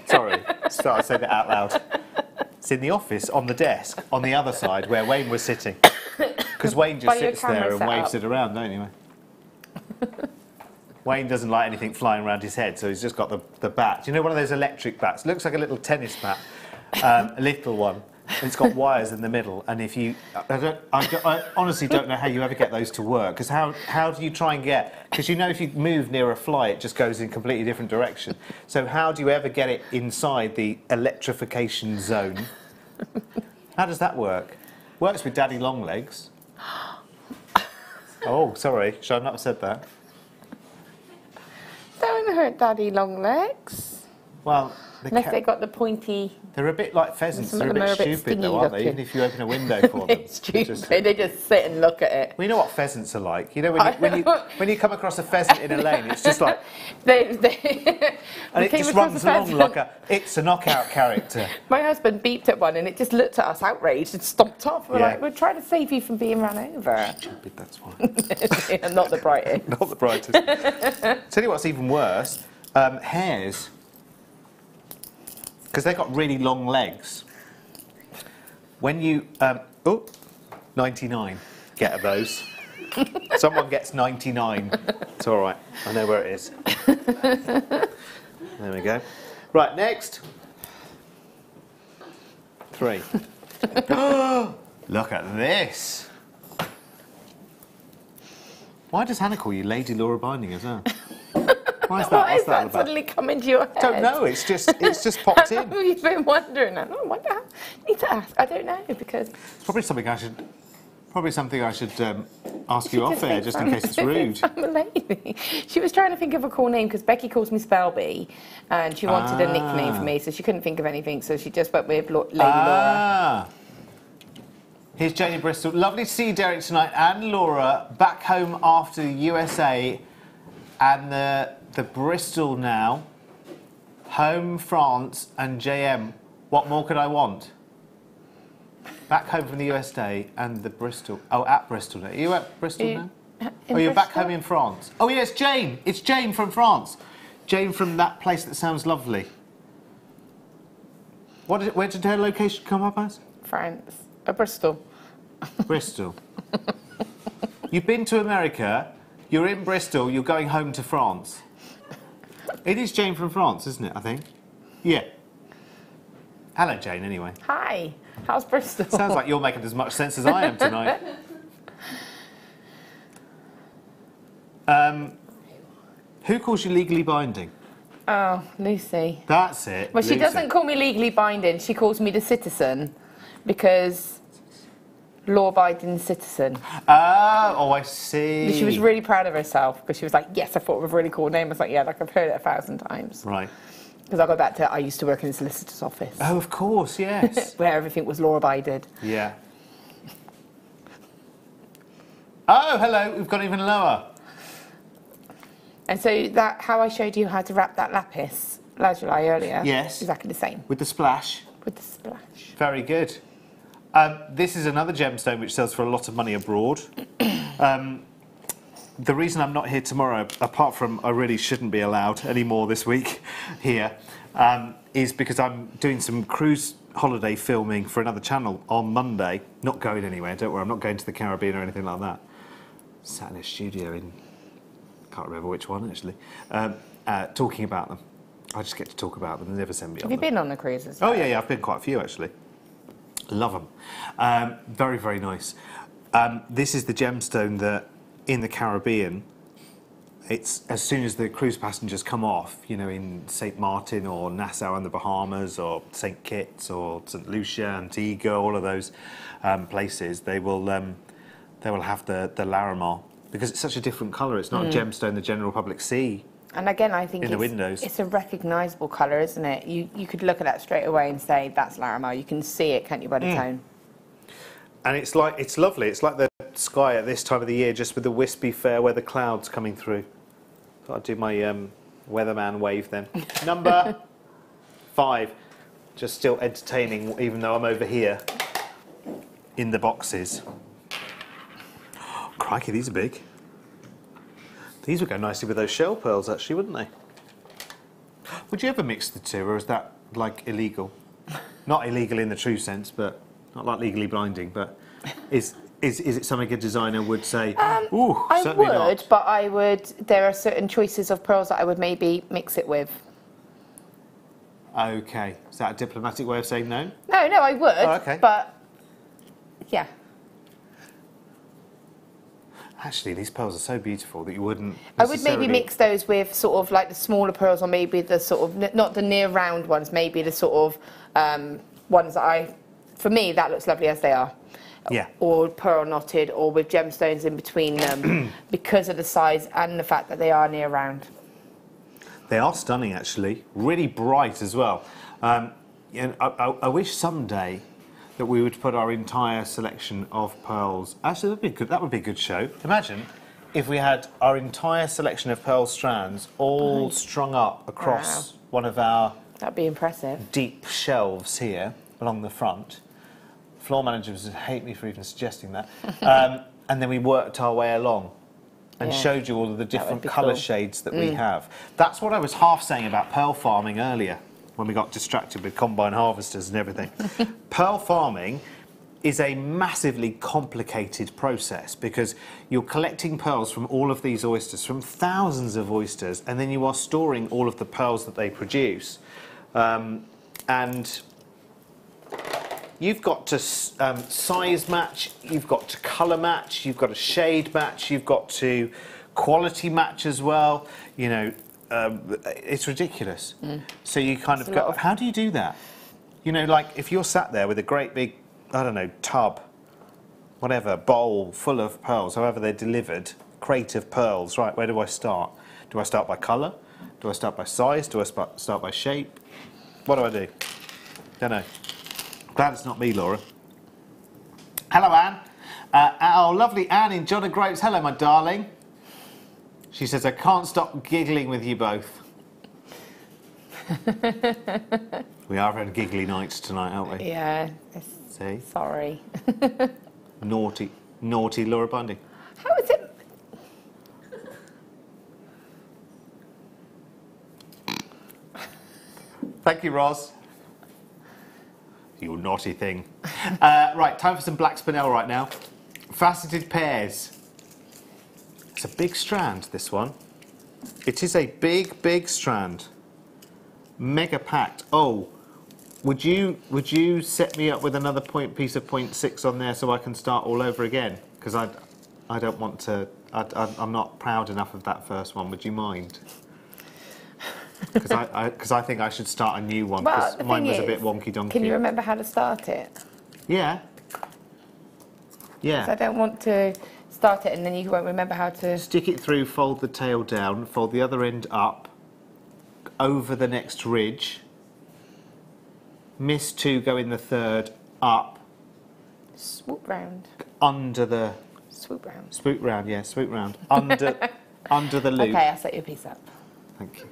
Sorry, started saying it out loud. It's in the office, on the desk, on the other side where Wayne was sitting. Because Wayne By just your sits camera there and set waves up. it around, don't you? Wayne doesn't like anything flying around his head, so he's just got the bat. You know, one of those electric bats? Looks like a little tennis bat, a little one. And it's got wires in the middle, and if you... I honestly don't know how you ever get those to work, because how do you try and get... Because you know if you move near a fly, it just goes in a completely different direction. So how do you ever get it inside the electrification zone? How does that work? Works with Daddy Longlegs. Oh, sorry, should I not have said that? Don't hurt Daddy Longlegs. Well, Unless they got the pointy... they're a bit like pheasants. Some They're of a them are bit a bit stupid, though, stingy aren't they? looking. Even if you open a window for them. It's stupid. They just sit and look at it. Well, you know what pheasants are like. You know when you come across a pheasant in a lane, it's just like, and and it just runs along like it's a knockout character. My husband beeped at one and it just looked at us outraged and stomped off. We're Yeah. like, we're trying to save you from being run over. Stupid, that's why. Yeah, not the brightest. Not the brightest. Tell you what's even worse: hares, because they've got really long legs. When you 99 get of those. Someone gets 99. It's all right. I know where it is. There we go. Right, next. 3. Look at this. Why does Hannah call you Lady Laura Binding as well? Why is that? Why What's is that all that about? suddenly come into your head? Don't know. It's just popped in. We've been wondering. I wonder. I need to ask. I don't know because. It's probably something I should ask you off air, just in case it's rude. I'm a lady. She was trying to think of a cool name because Becky calls me Spelby, and she wanted a nickname for me, so she couldn't think of anything, so she just went with Lady Laura. Here's Janie Bristol. Lovely to see you, Derek, tonight, and Laura back home after the USA and the Bristol now. Home, France, and JM. What more could I want? Back home from the USA and the Bristol. Oh, at Bristol. Are you at Bristol now? In You're back Bristol? home in France. Oh, yes, Jane. It's Jane from France. Jane from that place that sounds lovely. Where did her location come up as? France. Bristol. Bristol. You've been to America, you're in Bristol, you're going home to France. It is Jane from France, isn't it, I think? Yeah. Hello, Jane, anyway. Hi. How's Bristol? Sounds like you're making as much sense as I am tonight. Who calls you legally binding? Oh, Lucy. That's it. Well, she Lucy. doesn't call me legally binding. She calls me the citizen because law-abiding citizen. Oh, I see. She was really proud of herself because she was like, yes, I thought it was a really cool name. I was like, yeah, like I've heard it 1,000 times. Right. Because I go back to, I used to work in a solicitor's office. Oh, of course, yes. Where everything was law-abided. Yeah. Oh, hello, we've gone even lower. And so that, how I showed you how to wrap that lapis lazuli earlier. Yes. Exactly the same. With the splash. With the splash. Very good. This is another gemstone which sells for a lot of money abroad. The reason I'm not here tomorrow, apart from I really shouldn't be allowed anymore this week here, is because I'm doing some cruise holiday filming for another channel on Monday. Not going anywhere, don't worry, I'm not going to the Caribbean or anything like that. Sat in a studio in, can't remember which one actually, talking about them. I just get to talk about them, they never send me on Have you them. been on the cruises? Oh, yeah, I've been quite a few, actually. Love them. Very, very nice. This is the gemstone that, in the Caribbean, it's as soon as the cruise passengers come off, you know, in St. Martin or Nassau and the Bahamas or St. Kitts or St. Lucia, Antigua, all of those places, they will have the Larimar, because it's such a different colour. It's not a gemstone the general public see. And again, I think In the windows. it's a recognisable colour, isn't it? You could look at that straight away and say, that's Larimar. You can see it, can't you, by the tone? And it's lovely. It's like the sky at this time of the year, just with the wispy fair weather clouds coming through. Thought I'd do my weatherman wave then. Number 5. Just still entertaining, even though I'm over here in the boxes. Crikey, these are big. These would go nicely with those shell pearls, actually, wouldn't they? Would you ever mix the two, or is that, like, illegal? Not illegal in the true sense, but not like legally blinding, but is it something a designer would say, ooh, I certainly would, not? but I would, there are certain choices of pearls that I would maybe mix it with. Okay. Is that a diplomatic way of saying no? No, I would, Oh, okay. but, yeah. Actually, these pearls are so beautiful that you wouldn't I would necessarily... maybe mix those with sort of like the smaller pearls, or maybe the sort of, not the near round ones, maybe the sort of ones that for me, that looks lovely as they are. Yeah. Or pearl knotted, or with gemstones in between them, because of the size and the fact that they are near round. They are stunning, actually. Really bright as well. And I wish someday that we would put our entire selection of pearls... Actually, that'd be good. That would be a good show. Imagine if we had our entire selection of pearl strands all strung up across one of our... That'd be impressive. ...deep shelves here along the front. Floor managers would hate me for even suggesting that. And then we worked our way along and showed you all of the different colour shades that we have. That's what I was half saying about pearl farming earlier, when we got distracted with combine harvesters and everything. Pearl farming is a massively complicated process, because you're collecting pearls from all of these oysters, from thousands of oysters, and then you are storing all of the pearls that they produce. And you've got to size match, you've got to colour match, you've got to shade match, you've got to quality match as well. You know, it's ridiculous. So you kind of go, how do you do that? You know, like if you're sat there with a great big, I don't know, tub, whatever, bowl full of pearls, however they're delivered, crate of pearls, right, where do I start? Do I start by colour? Do I start by size? Do I start by shape? What do I do? Don't know. Glad it's not me, Laura. Hello, Anne. Our lovely Anne in John O'Groats. Hello, my darling. She says, I can't stop giggling with you both. We are having giggly nights tonight, aren't we? Yeah. say. Sorry. Naughty, naughty Laura Bundy. How is it? Thank you, Roz. You naughty thing. Right, time for some black spinel right now. Faceted pairs. It's a big strand, this one. It is a big, big strand. Mega packed. Oh, would you set me up with another piece of 0.6 on there so I can start all over again? Because I don't want to. I'm not proud enough of that first one. Would you mind? Because I think I should start a new one because Well, mine was a bit wonky donkey. Can you remember how to start it? Yeah. Yeah. 'Cause I don't want to start it and then you won't remember how to. Stick it through, fold the tail down, fold the other end up, over the next ridge, miss 2, go in the third, up, Swoop round. under the... Swoop round. Swoop round, yeah, swoop round. Under the loop. Okay, I'll set your piece up. Thank you.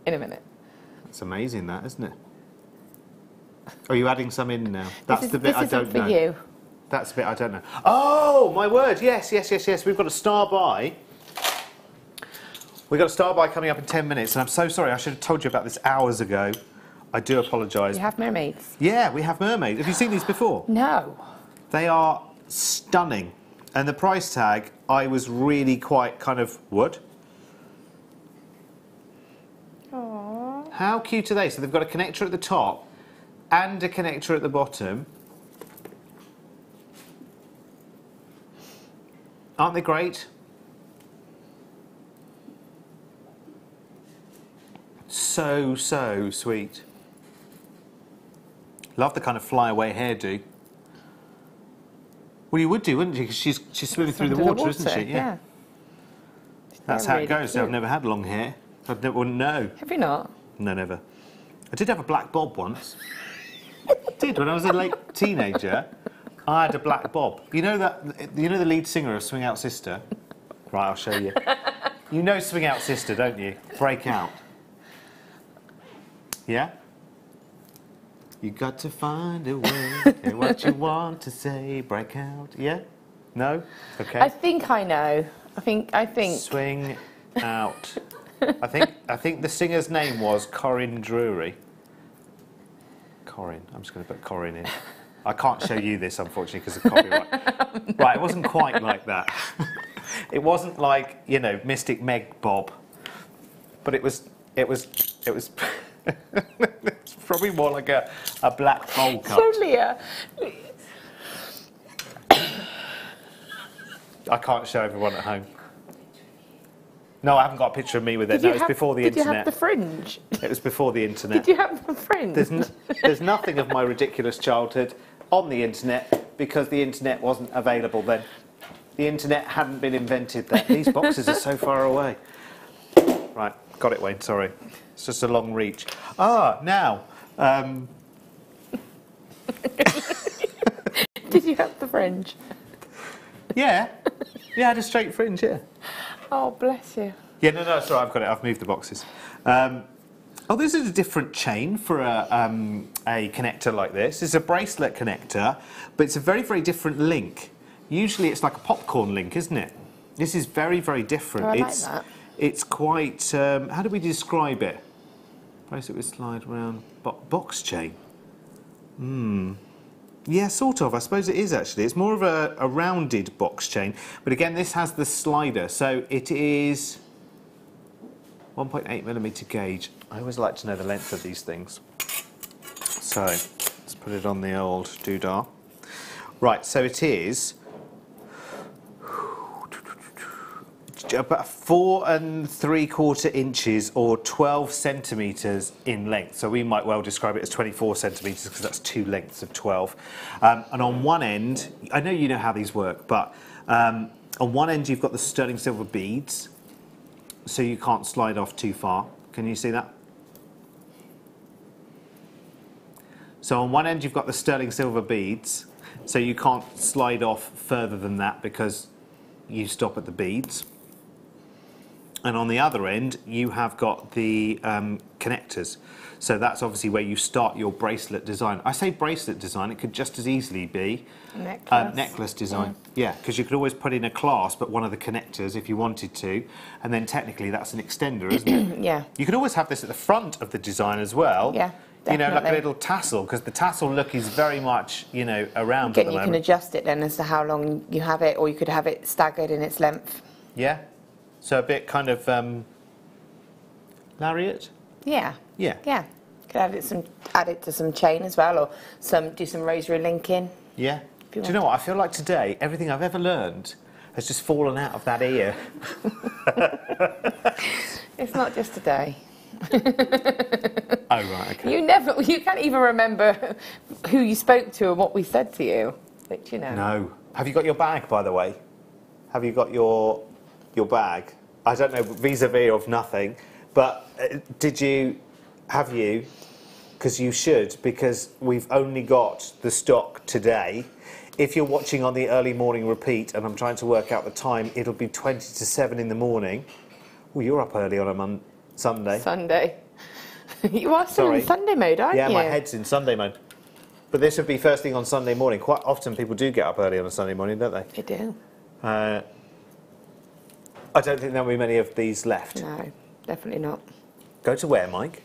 In a minute. It's amazing that, isn't it? Are you adding some in now? That's the bit I don't know. This isn't for you. That's the bit I don't know. Oh, my word, yes. We've got a star by. We've got a star by coming up in 10 minutes, and I'm so sorry, I should have told you about this hours ago. I do apologise. You have mermaids? Yeah, we have mermaids. Have you seen these before? No. They are stunning. And the price tag, I was really quite kind of, what? Aww. How cute are they? So they've got a connector at the top and a connector at the bottom. Aren't they great? So, so sweet. Love the kind of flyaway hairdo. Well, you would do, wouldn't you? Because she's swimming through the water, isn't she? Yeah. That's They're how it really goes. cute. I've never had long hair. I wouldn't know. Have you not? No, never. I did have a black bob once. Did when I was a late teenager. I had a black bob. You know that? You know the lead singer of Swing Out Sister? Right, I'll show you. You know Swing Out Sister, don't you? Break Out. Yeah? You got to find a way. Say what you want to say. Break out. Yeah? No? Okay. I think I know. I think. Swing Out. I think the singer's name was Corinne Drury. Corinne. I'm just going to put Corinne in. I can't show you this, unfortunately, because of copyright. Right, it wasn't quite like that. It wasn't like, you know, Mystic Meg Bob. But it was it's probably more like a black bowl cut. So Leah. I can't show everyone at home. No, I haven't got a picture of me with it. No, it was before the internet. Did you have the fringe? It was before the internet. Did you have the fringe? There's nothing of my ridiculous childhood on the internet because the internet wasn't available then. The internet hadn't been invented then. These boxes are so far away. Right, got it, Wayne, sorry. It's just a long reach. Ah, now. Did you have the fringe? Yeah. Yeah, I had a straight fringe, yeah. Oh, bless you. Yeah, no, sorry, I've got it. I've moved the boxes. Oh, this is a different chain for a connector like this. It's a bracelet connector, but it's a very, very different link. Usually it's like a popcorn link, isn't it? This is very, very different. Oh, I like that. It's quite, how do we describe it? Bracelet with slide round box chain. Yeah, sort of. I suppose it is actually. It's more of a rounded box chain. But again, this has the slider. So it is 1.8mm gauge. I always like to know the length of these things. So let's put it on the old doodah. Right, so it is about 4 3/4 inches or 12 centimetres in length. So we might well describe it as 24 centimetres because that's 2 lengths of 12. And on one end, I know you know how these work, but on one end you've got the sterling silver beads, so you can't slide off too far. Can you see that? So on one end you've got the sterling silver beads, so you can't slide off further than that because you stop at the beads. And on the other end, you have got the connectors. So that's obviously where you start your bracelet design. I say bracelet design, it could just as easily be necklace design. Yeah, because you could always put in a clasp at one of the connectors if you wanted to, and then technically that's an extender, isn't it? Yeah. You could always have this at the front of the design as well. Yeah, you know, like a definitely. little tassel, because the tassel look is very much, you know, around at Again, the you moment. can adjust it then as to how long you have it, or you could have it staggered in its length. Yeah. So a bit kind of lariat. Yeah. Yeah. Yeah. Could add it to some chain as well, or do some rosary linking. Yeah. Do you you know what? I feel like today everything I've ever learned has just fallen out of that ear. It's not just today. Oh right, okay. You can't even remember who you spoke to and what we said to you. Which, you know. No. Have you got your bag, by the way? Have you got your bag? I don't know, vis-a-vis of nothing, but have you? Because you should, because we've only got the stock today. If you're watching on the early morning repeat, and I'm trying to work out the time, it'll be 20 to 7 in the morning. Well, you're up early on a Sunday. Sunday. You are still in Sunday mode, aren't you? Yeah, my head's in Sunday mode. But this would be first thing on Sunday morning. Quite often people do get up early on a Sunday morning, don't they? They do. I don't think there'll be many of these left. No, definitely not. Go to where, Mike?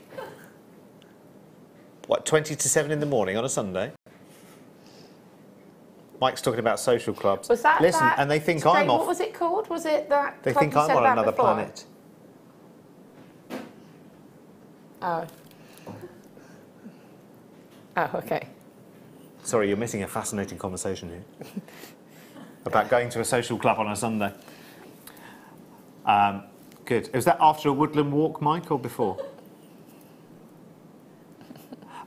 What, 20 to 7 in the morning on a Sunday? Mike's talking about social clubs. Was that Listen, that and they think spray, I'm off. What was it called? Was it that? They club think you I'm said on about another before? planet. Oh. Oh, okay. Sorry, you're missing a fascinating conversation here about going to a social club on a Sunday. Good. Was that after a woodland walk, Mike, or before?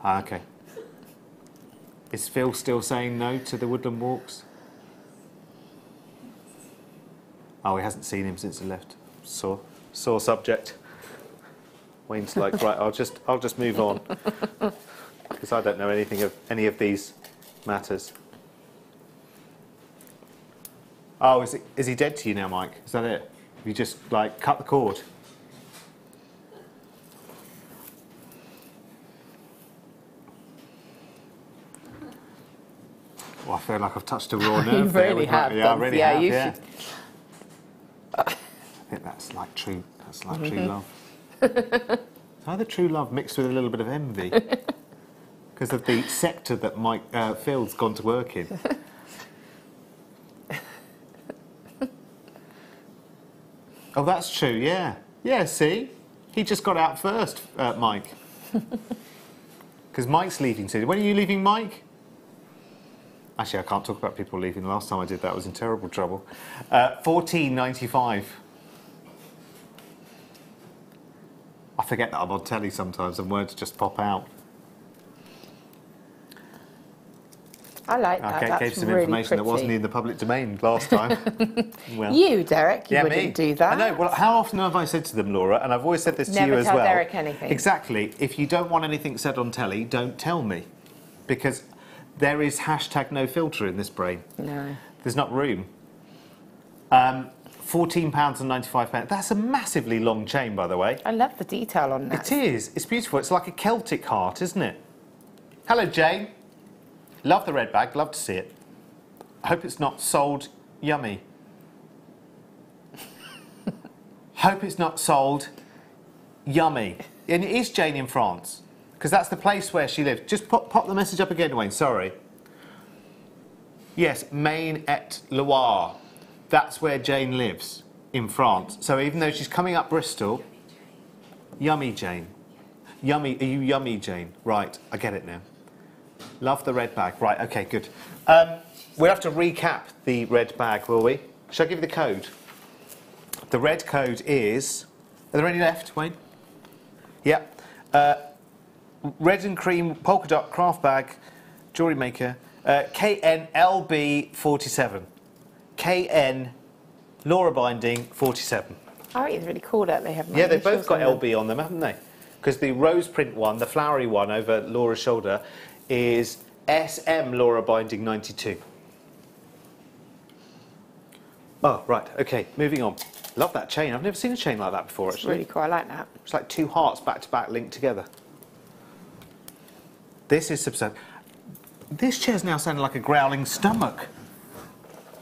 Okay. Is Phil still saying no to the woodland walks? Oh, he hasn't seen him since he left. Sore subject. Wayne's like, right, I'll just move on because I don't know anything of any of these matters. Oh, is he dead to you now, Mike? Is that it? Have you just like cut the cord? Oh, I feel like I've touched a raw nerve. You there really with have. yeah, I really have. You Yeah. should. I think that's like true. That's like true love. It's either true love mixed with a little bit of envy because of the sector that Phil's gone to work in. Oh, that's true. Yeah. Yeah. See, he just got out first, Mike. Because Mike's leaving soon. When are you leaving, Mike? Actually, I can't talk about people leaving. The last time I did that, I was in terrible trouble. $14.95. I forget that I'm on telly sometimes and words just pop out. I like that. I That's gave some really information that wasn't pretty. in the public domain last time. Well, You, Derek, you yeah, wouldn't me. do that. I know. Well, how often have I said to them, Laura, and I've always said this to Never you as tell well. Derek anything. Exactly. If you don't want anything said on telly, don't tell me. Because there is hashtag no filter in this brain. No. There's not room. £14.95. That's a massively long chain, by the way. I love the detail on that. It is. It's beautiful. It's like a Celtic heart, isn't it? Hello, Jane. Love the red bag. Love to see it. I hope it's not sold yummy. Hope it's not sold yummy. And it is Jane in France, because that's the place where she lives. Just pop the message up again, Wayne. Sorry. Yes, Maine-et-Loire. That's where Jane lives, in France. So even though she's coming up Bristol, yummy Jane. Yummy, are you yummy Jane? Right, I get it now. Love the red bag. Right, okay, good. We'll have to recap the red bag, will we? Shall I give you the code? The red code is... Are there any left, Wayne? Yeah. Red and cream polka dot craft bag, Jewellery Maker, KNLB47. KN Laura Binding 47. I think it's really cool that they have. Yeah, they've both initials got on them. LB on them, haven't they? Because the rose print one, the flowery one over Laura's shoulder, is SM Laura Binding 92. Oh, right, okay, moving on. Love that chain. I've never seen a chain like that before, It's actually. really cool. I like that. It's like two hearts back to back linked together. This is substantial. This chair's now sounding like a growling stomach.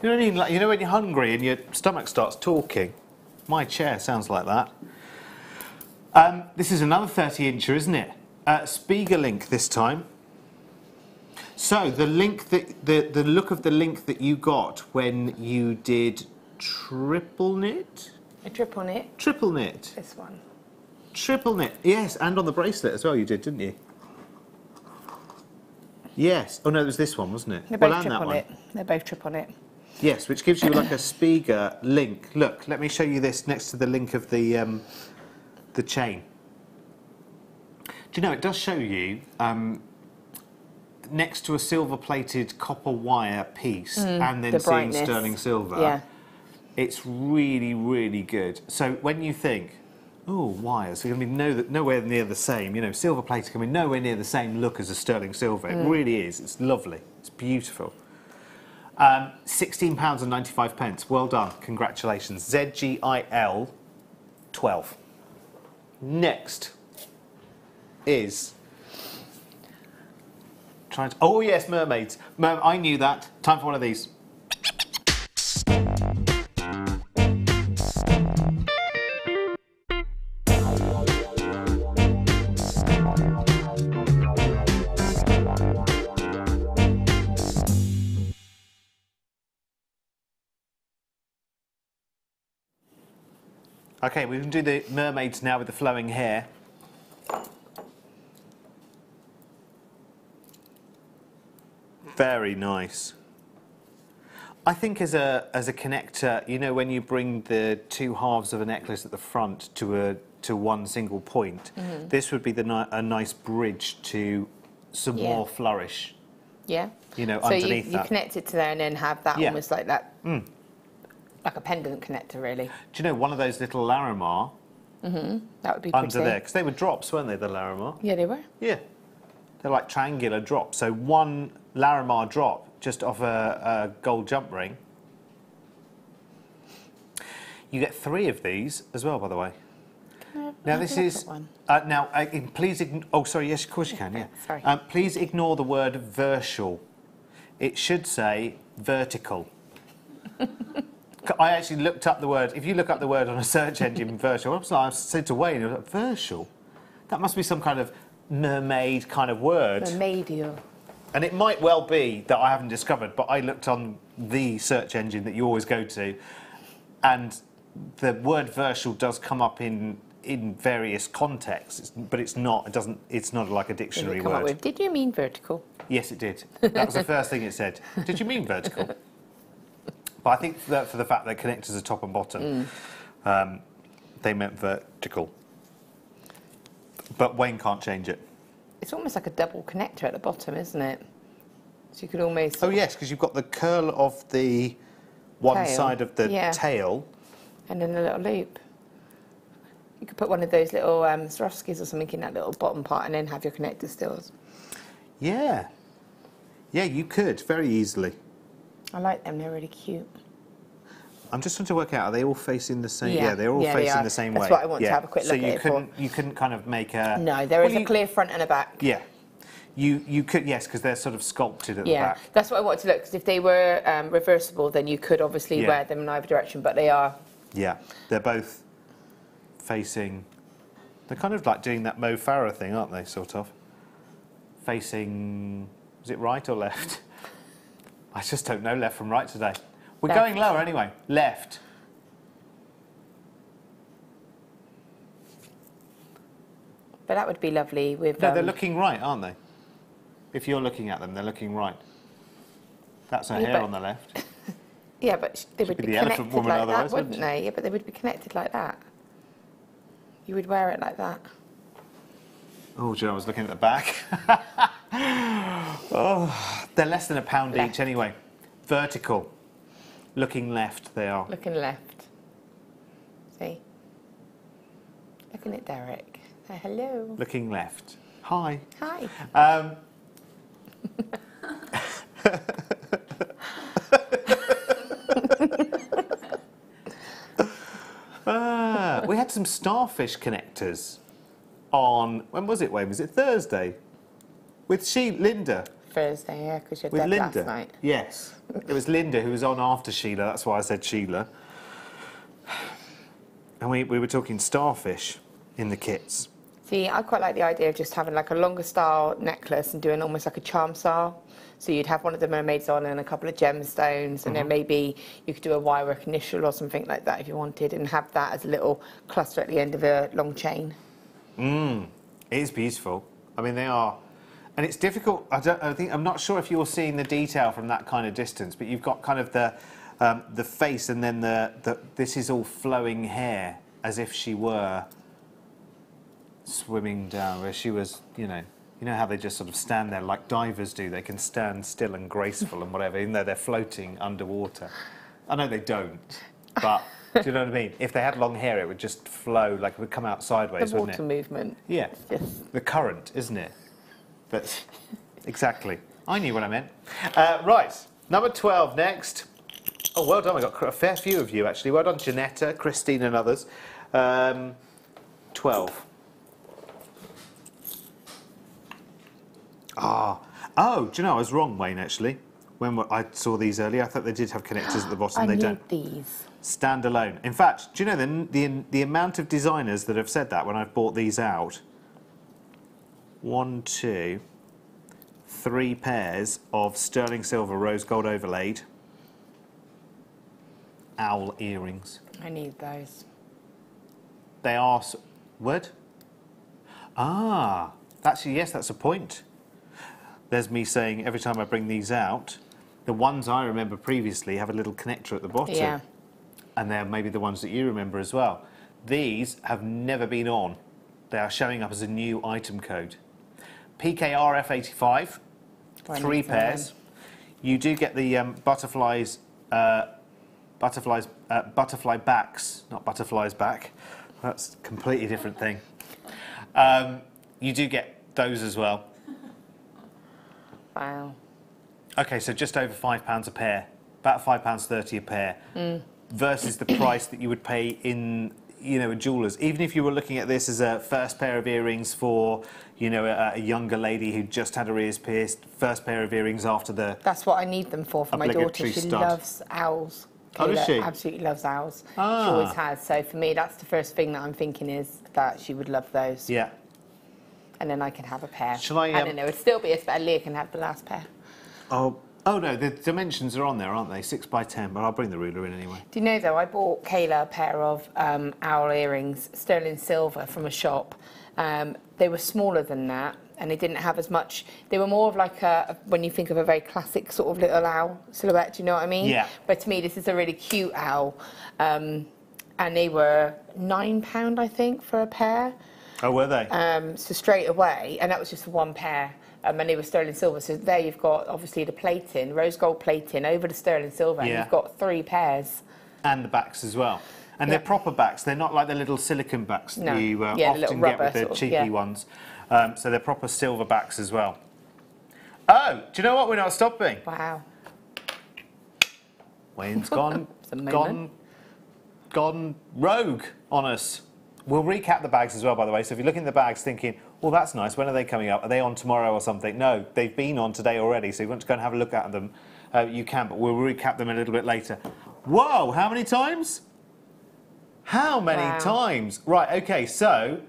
You know what I mean? Like, you know when you're hungry and your stomach starts talking? My chair sounds like that. This is another 30-incher, isn't it? Spiegel link this time. So the link that the look of the link that you got when you did triple knit? A triple knit. Triple knit. This one. Triple knit. Yes, and on the bracelet as well you did, didn't you? Yes. Oh no, it was this one, wasn't it? They're both and that triple one. knit. They're both triple knit. Yes, which gives you like a Spiegel link. Look, let me show you this next to the link of the chain. Do you know, it does show you next to a silver-plated copper wire piece and then the seeing brightness. sterling silver. Yeah. It's really, really good. So when you think, oh, wires are going to be nowhere near the same, you know, silver plates are going to be nowhere near the same look as a sterling silver. It really is. It's lovely. It's beautiful. £16.95. Well done. Congratulations. ZGIL 12. Next is trying to. Oh yes, mermaids. I knew that. Time for one of these. Okay, we can do the mermaids now with the flowing hair. Very nice. I think as a connector, you know, when you bring the two halves of a necklace at the front to one single point, this would be a nice bridge to some more flourish. Yeah. You know, so underneath you that. connect it to there and then have that almost like that, like a pendant connector, really. Do you know, one of those little Larimar That would be under pretty. there, because they were drops, weren't they, the Larimar? Yeah, they were. Yeah. They're like triangular drops. So one Larimar drop just off a gold jump ring. You get 3 of these as well, by the way. Now this is now. Please. Oh, sorry. Yes, of course you can. Yeah. Sorry. Please ignore the word vertical. It should say vertical. I actually looked up the word. If you look up the word on a search engine, vertical. I said to Wayne, like, vertical. That must be some kind of mermaid kind of word. Mermaidio. And it might well be that I haven't discovered, but I looked on the search engine that you always go to, and the word vertical does come up in various contexts, but it's not. It doesn't. It's not like a dictionary Did it come up word. with, did you mean vertical? Yes, it did. That was the first thing it said. Did you mean vertical? But I think that for the fact that connectors are top and bottom, they meant vertical. But Wayne can't change it. It's almost like a double connector at the bottom, isn't it? So you could almost... Oh, yes, because you've got the curl of the one side of the tail. And then a little loop. You could put one of those little Swarovskis or something in that little bottom part and then have your connector stills. Yeah. Yeah, you could, very easily. I like them, they're really cute. I'm just trying to work out, are they all facing the same? Yeah, they're all facing the same way. That's what I want to have a quick look at it for. So you couldn't kind of make a... No, there is a clear front and a back. Yeah. You could, yes, because they're sort of sculpted at the back. Yeah, that's what I wanted to look, because if they were reversible, then you could obviously wear them in either direction, but they are... Yeah, they're both facing... They're kind of like doing that Mo Farah thing, aren't they, sort of? Facing... Is it right or left? I just don't know left from right today. We're Left. going lower anyway. Left. But that would be lovely with... No, they're looking right, aren't they? If you're looking at them, they're looking right. That's her hair on the left. Yeah, but they would be the elephant connected woman like otherwise, that, wouldn't wouldn't they? Yeah, but they would be connected like that. You would wear it like that. Oh, Joe, I was looking at the back. Oh, they're less than £1 each anyway. Vertical. Looking left, they are. Looking left. See? Looking at Derek. Say hello. Looking left. Hi. Hi. had some starfish connectors on, when was it, Wayne? Was it Thursday? With Linda. Thursday, yeah, because you're With dead Linda. last night. Yes. It was Linda who was on after Sheila, that's why I said Sheila. And we were talking starfish in the kits. See, I quite like the idea of just having like a longer style necklace and doing almost like a charm style. So you'd have one of the mermaids on and a couple of gemstones, and then maybe you could do a wire work initial or something like that if you wanted, and have that as a little cluster at the end of a long chain. It is beautiful. I mean, they are, and it's difficult. I'm not sure if you're seeing the detail from that kind of distance, but you've got kind of the face, and then this is all flowing hair, as if she were swimming down, where she was, you know how they just sort of stand there like divers do. They can stand still and graceful and whatever, even though they're floating underwater. I know they don't, but do you know what I mean? If they had long hair, it would just flow, like it would come out sideways, The wouldn't water it? movement. Yeah, Yes. the current, isn't it? That's exactly. I knew what I meant. Right, number 12 next. Oh, well done. We got a fair few of you actually. Well done, Janetta, Christine, and others. 12. Oh, do you know, I was wrong, Wayne, actually. When I saw these earlier, I thought they did have connectors at the bottom. They don't. These. Stand alone. In fact, do you know the amount of designers that have said that when I've bought these out? 1, 2, 3 pairs of sterling silver rose gold overlaid owl earrings. I need those. They are... Word? Actually, yes, that's a point. There's me saying every time I bring these out, the ones I remember previously have a little connector at the bottom. Yeah. And they're maybe the ones that you remember as well. These have never been on. They are showing up as a new item code. PKRF85, 3 pairs. You do get the butterfly backs, not butterflies back. That's a completely different thing. You do get those as well. Wow. Okay, so just over £5 a pair, about £5.30 a pair, versus the price that you would pay in, a jeweller's. Even if you were looking at this as a first pair of earrings for, a younger lady who just had her ears pierced, first pair of earrings after the... That's what I need them for my daughter. obligatory She stud. loves owls. Oh, does she? Absolutely loves owls. She always has. So for me, that's the first thing that I'm thinking is that she would love those. Yeah. And then I can have a pair. Shall I, don't know. It'd still be a Leah can have the last pair. Oh no, the dimensions are on there, aren't they? 6 by 10, but I'll bring the ruler in anyway. Do you know, though, I bought Kayla a pair of owl earrings, sterling silver, from a shop. They were smaller than that, and they didn't have as much. They were more of like when you think of a very classic sort of little owl silhouette, do you know what I mean? Yeah. But to me, this is a really cute owl. And they were £9, I think, for a pair. Oh, were they? So straight away, and that was just for 1 pair. And they were sterling silver. So there you've got, obviously, the plating, rose gold plating over the sterling silver, and you've got 3 pairs. And the backs as well. And they're proper backs. They're not like the little silicone backs that you often get with the cheapy ones. So they're proper silver backs as well. Oh, do you know what? We're not stopping. Wow. Wayne's gone moment. rogue on us. We'll recap the bags as well, by the way. So if you're looking at the bags thinking, well, that's nice, when are they coming up? Are they on tomorrow or something? No, they've been on today already. So if you want to go and have a look at them, you can, but we'll recap them a little bit later. Whoa, how many times? How many times? Right, okay, so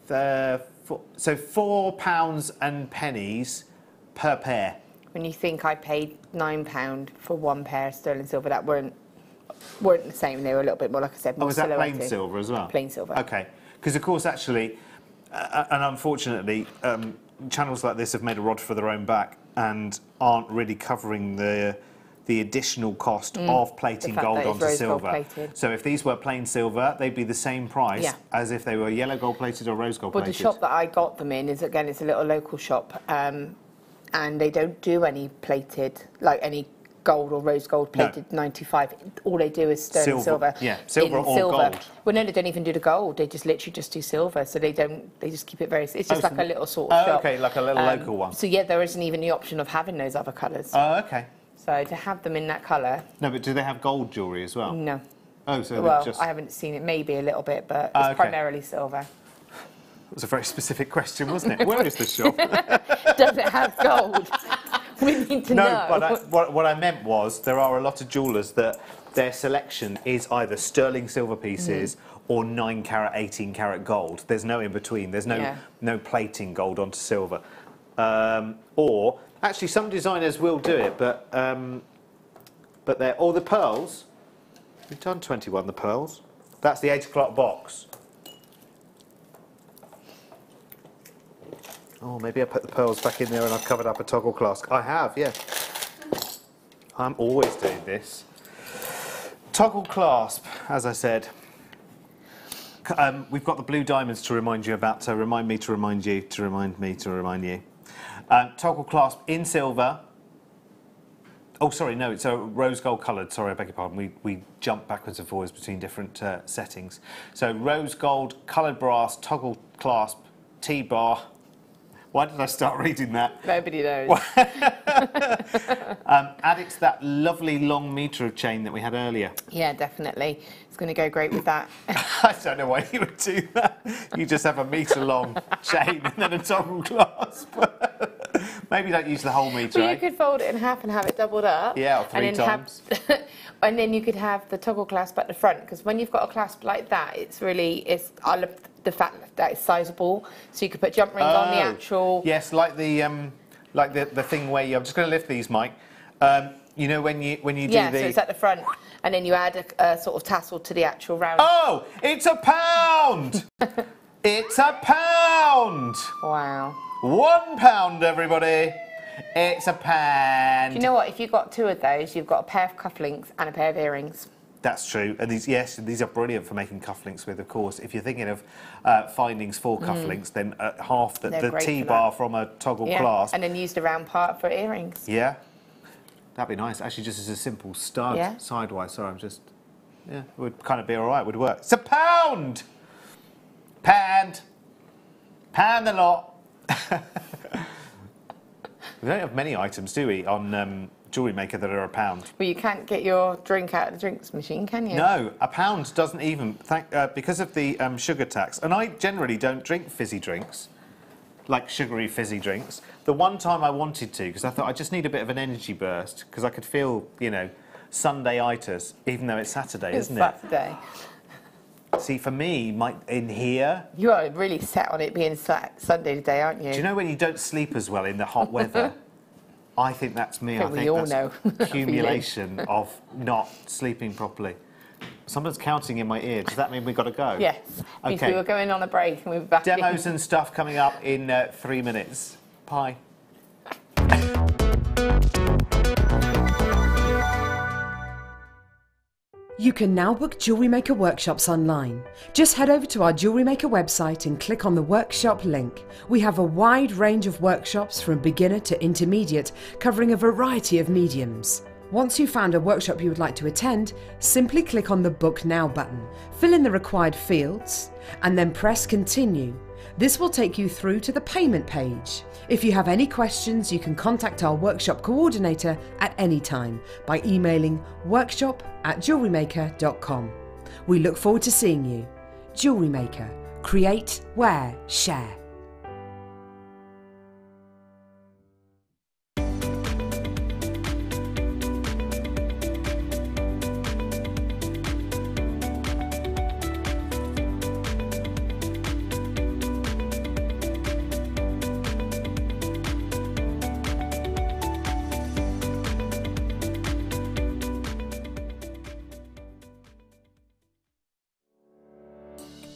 £4 and pennies per pair. When you think I paid £9 for 1 pair of sterling silver, that weren't the same. They were a little bit more, like I said, more was that plain silhouetted. silver as well? Plain silver. Okay, because of course, actually, and unfortunately, channels like this have made a rod for their own back and aren't really covering the additional cost of plating gold onto silver. So if these were plain silver, they'd be the same price as if they were yellow gold plated or rose gold plated. But the shop that I got them in is, again, it's a little local shop, and they don't do any plated, like any gold or rose gold plated 95. All they do is sterling silver. Yeah, silver or gold. Well, no, they don't even do the gold. They just literally just do silver. So they just keep it very. It's just like a little sort of shop. Okay, like a little local one. So yeah, there isn't even the option of having those other colours. Oh, okay. So to have them in that colour. No, but do they have gold jewellery as well? No. Oh, so Well, just... I haven't seen it, maybe a little bit, but it's Okay. primarily silver. It was a very specific question, wasn't it? Where is the shop? Does it have gold? We need to know. No, but what I meant was there are a lot of jewellers that their selection is either sterling silver pieces or 9 carat, 18 carat gold. There's no in between. There's no plating gold onto silver. Or actually, some designers will do it, but the pearls. We've done 21. The pearls. That's the 8 o'clock box. Oh, maybe I put the pearls back in there and I've covered up a toggle clasp. I have, yeah. I'm always doing this. Toggle clasp, as I said. We've got the blue diamonds to remind you about, to remind me to remind you, to remind me to remind you. Toggle clasp in silver. Oh, sorry, no, it's a rose gold coloured. Sorry, I beg your pardon. We jump backwards and forwards between different settings. So rose gold, coloured brass, toggle clasp, T-bar. Why did I start reading that? Nobody knows. Add it to that lovely long metre of chain that we had earlier. Yeah, definitely. It's going to go great with that. I don't know why you would do that. You just have a metre long chain and then a toggle clasp. Maybe don't use the whole metre. Well, you could fold it in half and have it doubled up. Yeah, or 3 times. And then you could have the toggle clasp at the front, because when you've got a clasp like that, I love the fact that it's sizable, so you could put jump rings on the actual. Yes, like the thing where I'm just going to lift these, Mike. You know when you do the. Yeah, so it's at the front, and then you add a sort of tassel to the actual round. Oh, it's a pound! It's a pound! Wow. £1, everybody. It's a pound. Do you know what? If you've got 2 of those, you've got a pair of cufflinks and a pair of earrings. That's true, and these are brilliant for making cufflinks with. Of course, if you're thinking of findings for cufflinks, then half the T-bar from a toggle clasp, and then use the round part for earrings. Yeah, that'd be nice. Actually, just as a simple stud sidewise. Sorry, it would kind of be all right. Would work. It's a pound, pound the lot. We don't have many items, do we, on Jewellery Maker that are a pound? Well, you can't get your drink out of the drinks machine, can you? No, a pound doesn't even, because of the sugar tax. And I generally don't drink fizzy drinks, like sugary fizzy drinks. The one time I wanted to, because I thought I just need a bit of an energy burst, because I could feel, Sunday-itis, even though it's Saturday, isn't it? It's Saturday. See, for me, in here... You are really set on it being Sunday today, aren't you? Do you know when you don't sleep as well in the hot weather? I think that's me. I think we all know. Accumulation of not sleeping properly. Someone's counting in my ear. Does that mean we've got to go? Yes. Okay. We were going on a break and we'll be back Demos in. and stuff coming up in 3 minutes. Bye. You can now book Jewellery Maker workshops online. Just head over to our Jewellery Maker website and click on the workshop link. We have a wide range of workshops from beginner to intermediate, covering a variety of mediums. Once you've found a workshop you would like to attend, simply click on the Book Now button, fill in the required fields, and then press Continue. This will take you through to the payment page. If you have any questions, you can contact our workshop coordinator at any time by emailing workshop@jewellerymaker.com. We look forward to seeing you. Jewellery Maker. Create, wear, share.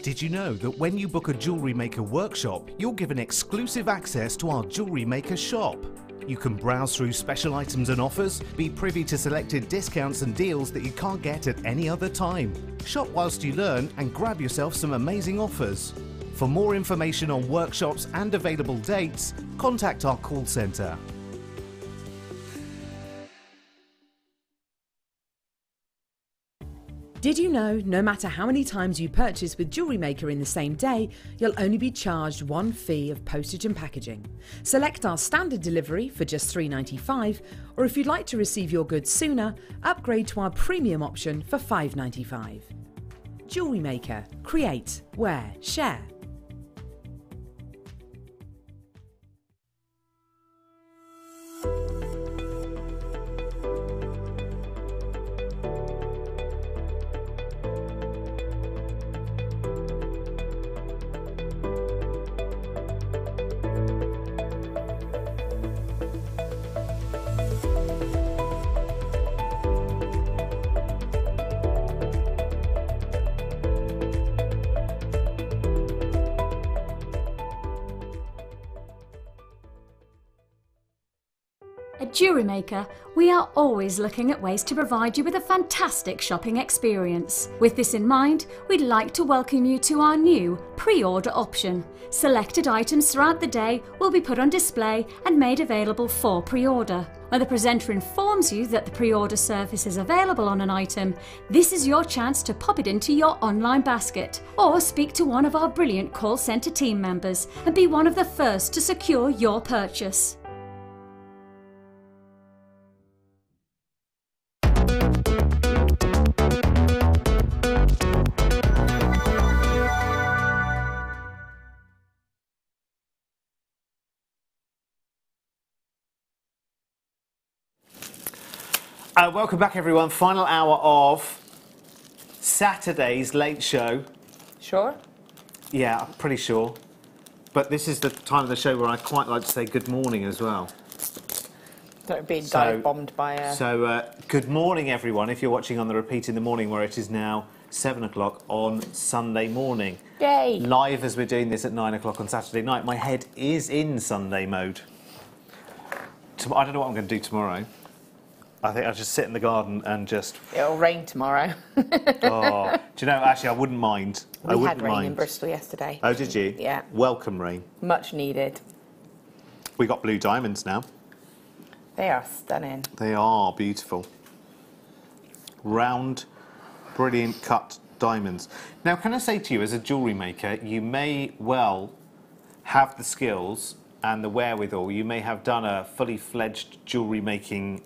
Did you know that when you book a Jewellery Maker workshop, you're given exclusive access to our Jewellery Maker shop? You can browse through special items and offers, be privy to selected discounts and deals that you can't get at any other time. Shop whilst you learn and grab yourself some amazing offers. For more information on workshops and available dates, contact our call centre. Did you know no matter how many times you purchase with Jewellery Maker in the same day, you'll only be charged one fee of postage and packaging? Select our standard delivery for just $3.95, or if you'd like to receive your goods sooner, upgrade to our premium option for $5.95. Jewellery Maker. Create, wear, share. At Jewellery Maker, we are always looking at ways to provide you with a fantastic shopping experience. With this in mind, we'd like to welcome you to our new pre-order option. Selected items throughout the day will be put on display and made available for pre-order. When the presenter informs you that the pre-order service is available on an item, this is your chance to pop it into your online basket or speak to one of our brilliant call centre team members and be one of the first to secure your purchase. Welcome back, everyone. Final hour of Saturday's Late Show. Sure? Yeah, I'm pretty sure. But this is the time of the show where I quite like to say good morning as well. Don't be dive bombed by a... So, good morning, everyone, if you're watching on the repeat in the morning, where it is now 7 o'clock on Sunday morning. Yay! Live as we're doing this at 9 o'clock on Saturday night. My head is in Sunday mode. I don't know what I'm going to do tomorrow. I think I'll just sit in the garden and just... It'll rain tomorrow. Oh, do you know, actually, I wouldn't mind. We had rain in Bristol yesterday. Oh, did you? Yeah. Welcome rain. Much needed. We got blue diamonds now. They are stunning. They are beautiful. Round, brilliant cut diamonds. Now, can I say to you, as a jewellery maker, you may well have the skills and the wherewithal. You may have done a fully fledged jewellery making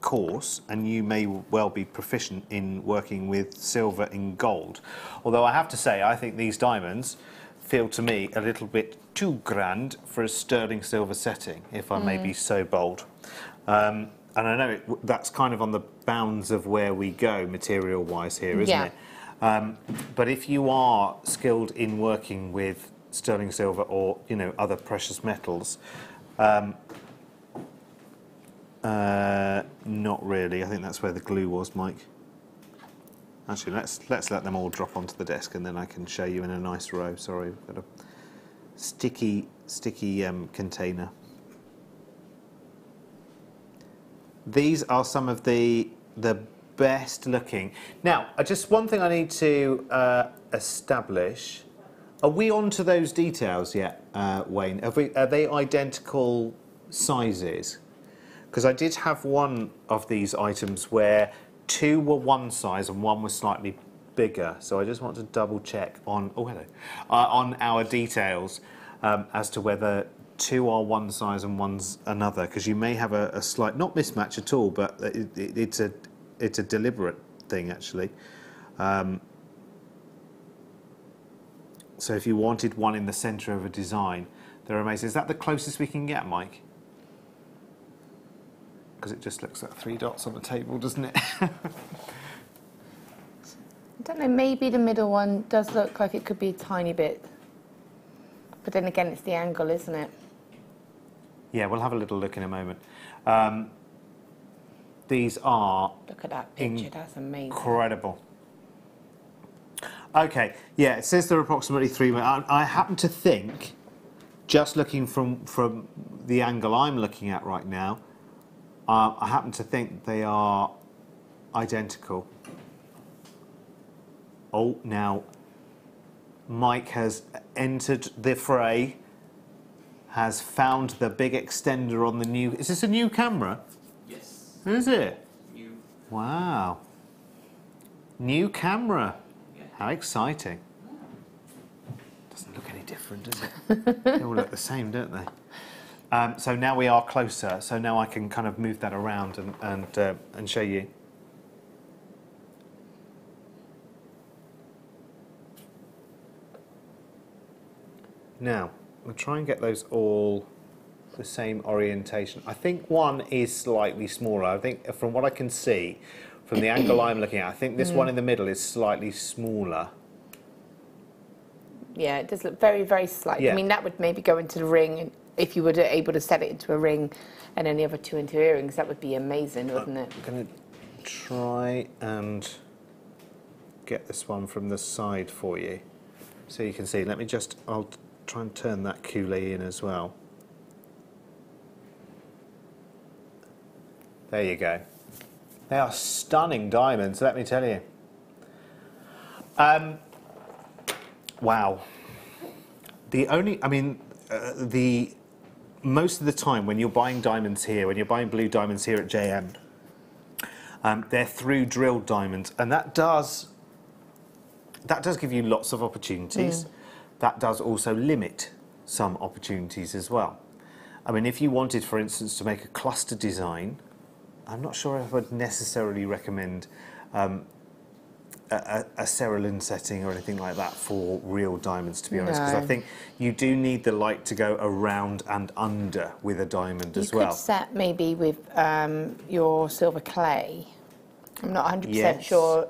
course, and you may well be proficient in working with silver and gold. Although I have to say, I think these diamonds feel to me a little bit too grand for a sterling silver setting, if I may be so bold. And I know that's kind of on the bounds of where we go material-wise here, isn't it? But if you are skilled in working with sterling silver or, you know, other precious metals, not really. I think that's where the glue was, Mike. Actually, let's let them all drop onto the desk, and then I can show you in a nice row. Sorry, we've got a sticky container. These are some of the best looking. Now, just one thing I need to establish. Are we on to those details yet, Wayne? Are they identical sizes? Because I did have one of these items where two were one size and one was slightly bigger. So I just want to double check on, on our details as to whether two are one size and one's another. Because you may have a slight, not mismatch at all, but it's a deliberate thing, actually. So if you wanted one in the centre of a design, they're amazing. Is that the closest we can get, Mike? Because it just looks like 3 dots on the table, doesn't it? I don't know, maybe the middle one does look like it could be a tiny bit. But then again, it's the angle, isn't it? Yeah, we'll have a little look in a moment. These are... Look at that picture, that's amazing. Incredible. Okay, yeah, it says they're approximately 3 meters. I happen to think, just looking from the angle I'm looking at right now, I happen to think they are identical. Oh, now, Mike has entered the fray, has found the big extender on the new... Is this a new camera? Yes. Is it? New. Wow. New camera. How exciting. Doesn't look any different, does it? They all look the same, don't they? So now we are closer, so now I can kind of move that around and show you. Now, I'll try and get those all the same orientation. I think one is slightly smaller. I think from what I can see, from the angle I'm looking at, I think this one in the middle is slightly smaller. Yeah, it does look very, very slight. Yeah. I mean, that would maybe go into the ring, if you were able to set it into a ring and then the other two into earrings, that would be amazing, wouldn't it? I'm going to try and get this one from the side for you, so you can see. Let me just, I'll try and turn that coulis in as well. There you go. They are stunning diamonds, let me tell you. Wow. Most of the time when you're buying diamonds here, when you're buying blue diamonds here at JM, they're through drilled diamonds, and that does give you lots of opportunities. That does also limit some opportunities as well. I mean, if you wanted, for instance, to make a cluster design, I'm not sure if I would necessarily recommend a Cerulean setting or anything like that for real diamonds, to be honest, because I think you do need the light to go around and under with a diamond as well. You could set maybe with your silver clay. I'm not 100% Yes. sure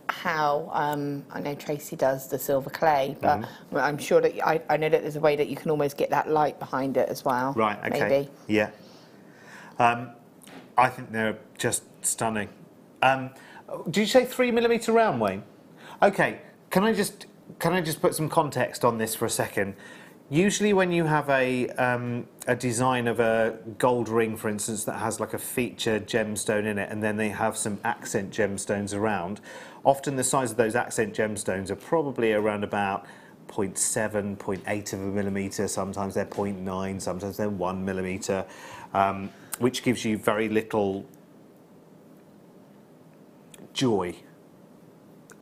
how, I know Tracy does the silver clay, but I'm sure that, I know that there's a way that you can almost get that light behind it as well. Right, okay. Maybe. Yeah. I think they're just stunning. Did you say 3mm round, Wayne? Okay, can I just put some context on this for a second? Usually when you have a design of a gold ring, for instance, that has like a feature gemstone in it, and then they have some accent gemstones around, often the size of those accent gemstones are probably around about 0.7, 0.8 of a millimetre, sometimes they're 0.9, sometimes they're 1mm, which gives you very little joy,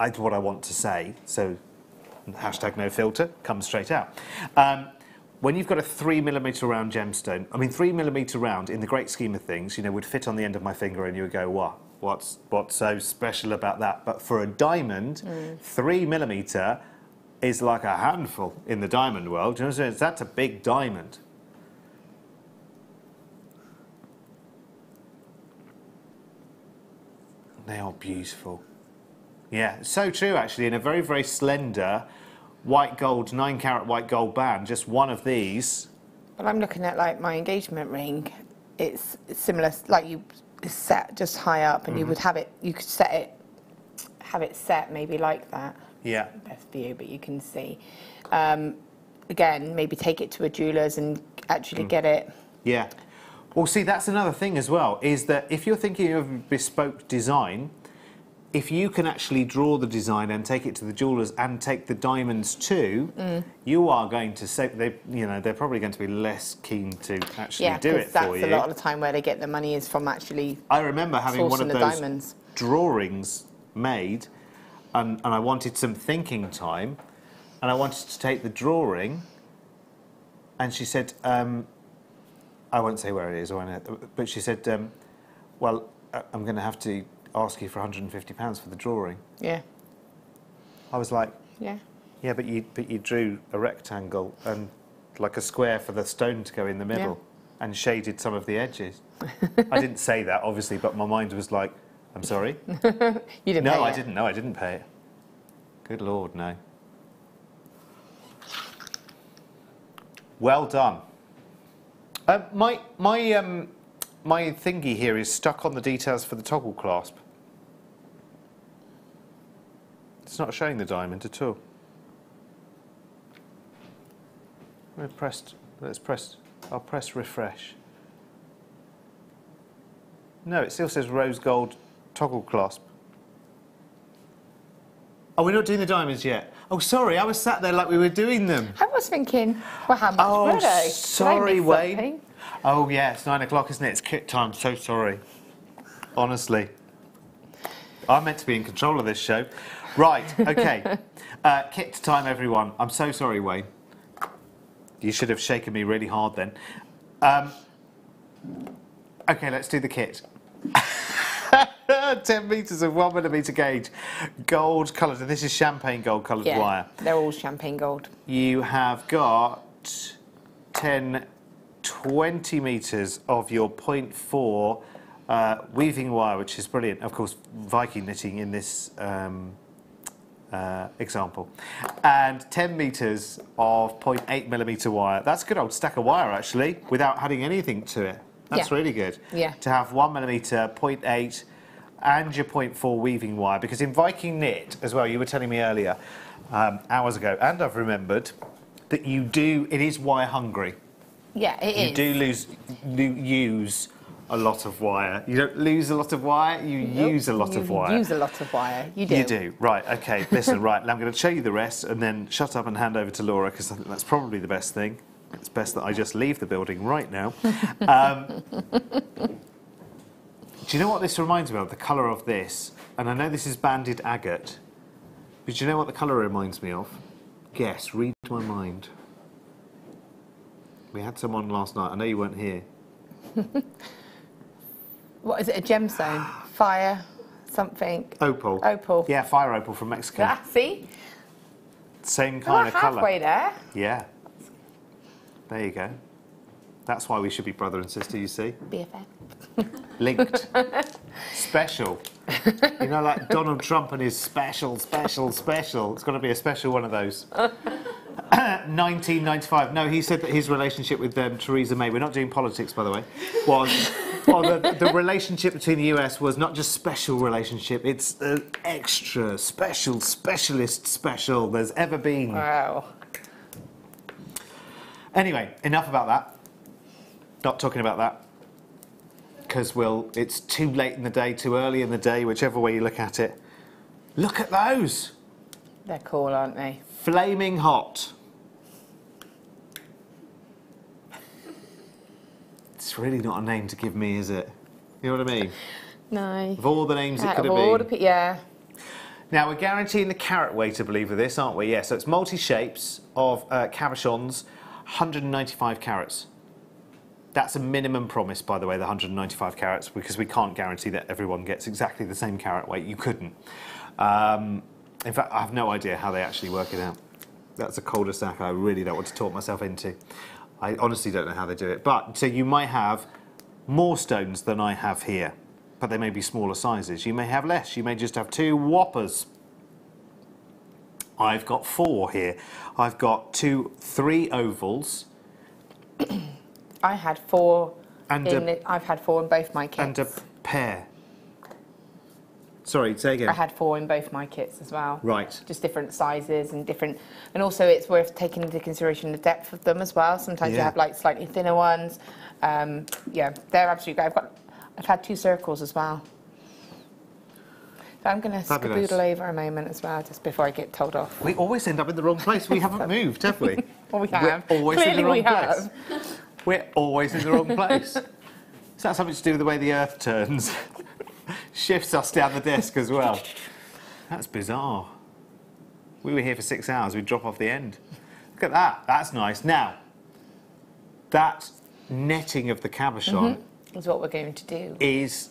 is what I want to say. So, hashtag no filter, comes straight out. When you've got a 3mm round gemstone, I mean 3mm round in the great scheme of things, you know, would fit on the end of my finger, and you would go, what? What's so special about that? But for a diamond, 3mm is like a handful in the diamond world. Do you know what I'm saying? That's a big diamond. They are beautiful. Yeah, so true actually. In a very, very slender white gold, 9-carat white gold band, just one of these. But I'm looking at like my engagement ring. It's similar, like it's set just high up, and you would have it. You could have it set maybe like that. Yeah. Best view, but you can see. Again, maybe take it to a jeweller's and actually get it. Yeah. Well, see, that's another thing as well, is that if you're thinking of bespoke design, if you can actually draw the design and take it to the jewellers and take the diamonds too, you are going to save. They're probably going to be less keen to actually do it for you. That's a lot of the time where they get the money is from actually. I remember having one of those diamonds. drawings made, and I wanted some thinking time, and I wanted to take the drawing, and she said, I won't say where it is, but she said, well, I'm going to have to ask you for £150 for the drawing. Yeah. I was like, yeah, but you drew a rectangle and like a square for the stone to go in the middle, and shaded some of the edges. I didn't say that obviously, but my mind was like, I'm sorry. You didn't. No, pay I it. didn't. No, I didn't pay it. Good Lord, no. Well done. My thingy here is stuck on the details for the toggle clasp. It's not showing the diamond at all. I'll press refresh. No, it still says rose gold toggle clasp. Oh, we're not doing the diamonds yet. Oh, sorry, I was sat there like we were doing them. I was thinking, well, how much were they? Sorry, Wayne. Oh, yeah, it's 9 o'clock, isn't it? It's kit time. So sorry. Honestly. I'm meant to be in control of this show. Right, okay. Kit time, everyone. I'm so sorry, Wayne. You should have shaken me really hard then. Okay, let's do the kit. 10 metres of 1mm gauge, gold coloured, and this is champagne gold coloured wire. They're all champagne gold. You have got 10, 20 metres of your 0.4 weaving wire, which is brilliant. Of course, Viking knitting in this example. And 10 metres of 0.8mm wire. That's a good old stack of wire, actually, without adding anything to it. That's really good. Yeah. To have 1mm, 0.8, and your 0.4 weaving wire, because in Viking knit as well, you were telling me earlier, hours ago, and I've remembered, that it is wire hungry. Yeah, it is. You do use a lot of wire. You don't lose a lot of wire, you use a lot of wire. You use a lot of wire, you do. You do, right, okay, listen, right, now I'm going to show you the rest and then shut up and hand over to Laura, because I think that's probably the best thing. It's best that I just leave the building right now. Do you know what this reminds me of? The colour of this. And I know this is banded agate. But do you know what the colour reminds me of? Guess, read my mind. We had someone last night. I know you weren't here. What is it, a gemstone? Fire, something? Opal. Opal. Yeah, fire opal from Mexico. Ah, see? Same kind of colour. Halfway there. Yeah. There you go. That's why we should be brother and sister, you see. BFF. Linked. Special. You know, like Donald Trump and his special. It's got to be a special one of those. 1995. No, he said that his relationship with Theresa May, we're not doing politics, by the way, was... Well, the relationship between the US was not just special relationship, it's extra, special, specialist special there's ever been. Wow. Anyway, enough about that. Not talking about that. Because, it's too late in the day, too early in the day, whichever way you look at it. Look at those! They're cool, aren't they? Flaming hot. It's really not a name to give me, is it? You know what I mean? No. Of all the names it could have been. Yeah. Now, we're guaranteeing the carat weight, I believe, with this, aren't we? Yeah, so it's multi-shapes of cabochons, 195 carats. That's a minimum promise, by the way, the 195 carats, because we can't guarantee that everyone gets exactly the same carat weight. You couldn't. In fact, I have no idea how they actually work it out. That's a cul-de-sac I really don't want to talk myself into. I honestly don't know how they do it. But, so you might have more stones than I have here, but they may be smaller sizes. You may have less. You may just have 2 whoppers. I've got 4 here. I've got 3 ovals. I had 4 and I've had 4 in both my kits. And a pair. Sorry, say again. I had 4 in both my kits as well. Right. Just different sizes and different... And also it's worth taking into consideration the depth of them as well. Sometimes you have like slightly thinner ones. Yeah, they're absolutely great. I've had 2 circles as well. So I'm going to skaboodle over a moment as well, just before I get told off. We always end up in the wrong place. We haven't moved, have we? Well, we have. We're always Clearly in the wrong we place. have. We're always in the wrong place. Is that something to do with the way the Earth turns? Shifts us down the desk as well. That's bizarre. We were here for 6 hours, we'd drop off the end. Look at that, that's nice. Now, that netting of the cabochon is what we're going to do. Is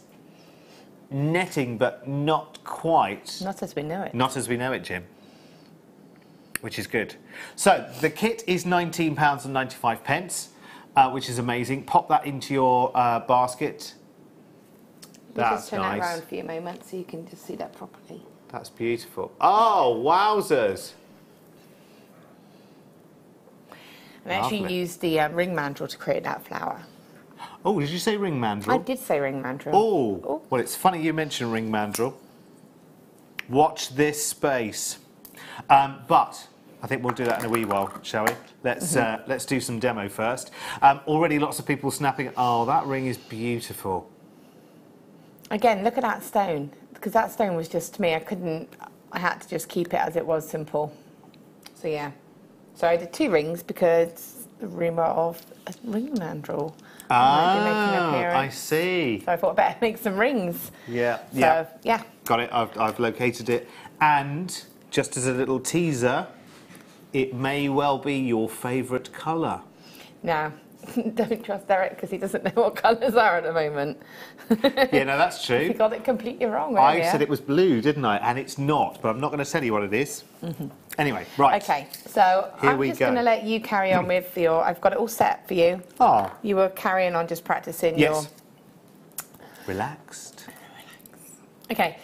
netting, but not quite. Not as we know it. Not as we know it, Jim. Which is good. So, the kit is £19.95, which is amazing. Pop that into your basket. That's just turn nice. it around for you a moment so you can just see that properly. That's beautiful. Oh, wowzers. I actually used the ring mandrel to create that flower. Oh, did you say ring mandrel? I did say ring mandrel. Oh, well, it's funny you mentioned ring mandrel. Watch this space. But I think we'll do that in a wee while, shall we? Let's do some demo first. Already lots of people snapping. Oh, that ring is beautiful. Again, look at that stone, because that stone was just, to me, I had to just keep it as it was, simple. So yeah. So I did 2 rings because the rumour of a ring mandrel. I see. So I thought I better make some rings. Yeah, So, yeah. Got it, I've located it. And just as a little teaser, it may well be your favourite colour. No, don't trust Derek because he doesn't know what colours are at the moment. Yeah, no, that's true. He got it completely wrong I earlier. said it was blue, didn't I? And it's not, but I'm not going to tell you what it is. Anyway, right. Okay, so Here I'm we just go. going to let you carry on with your... I've got it all set for you. Oh, You were carrying on just practising your... yes. Relaxed. Okay.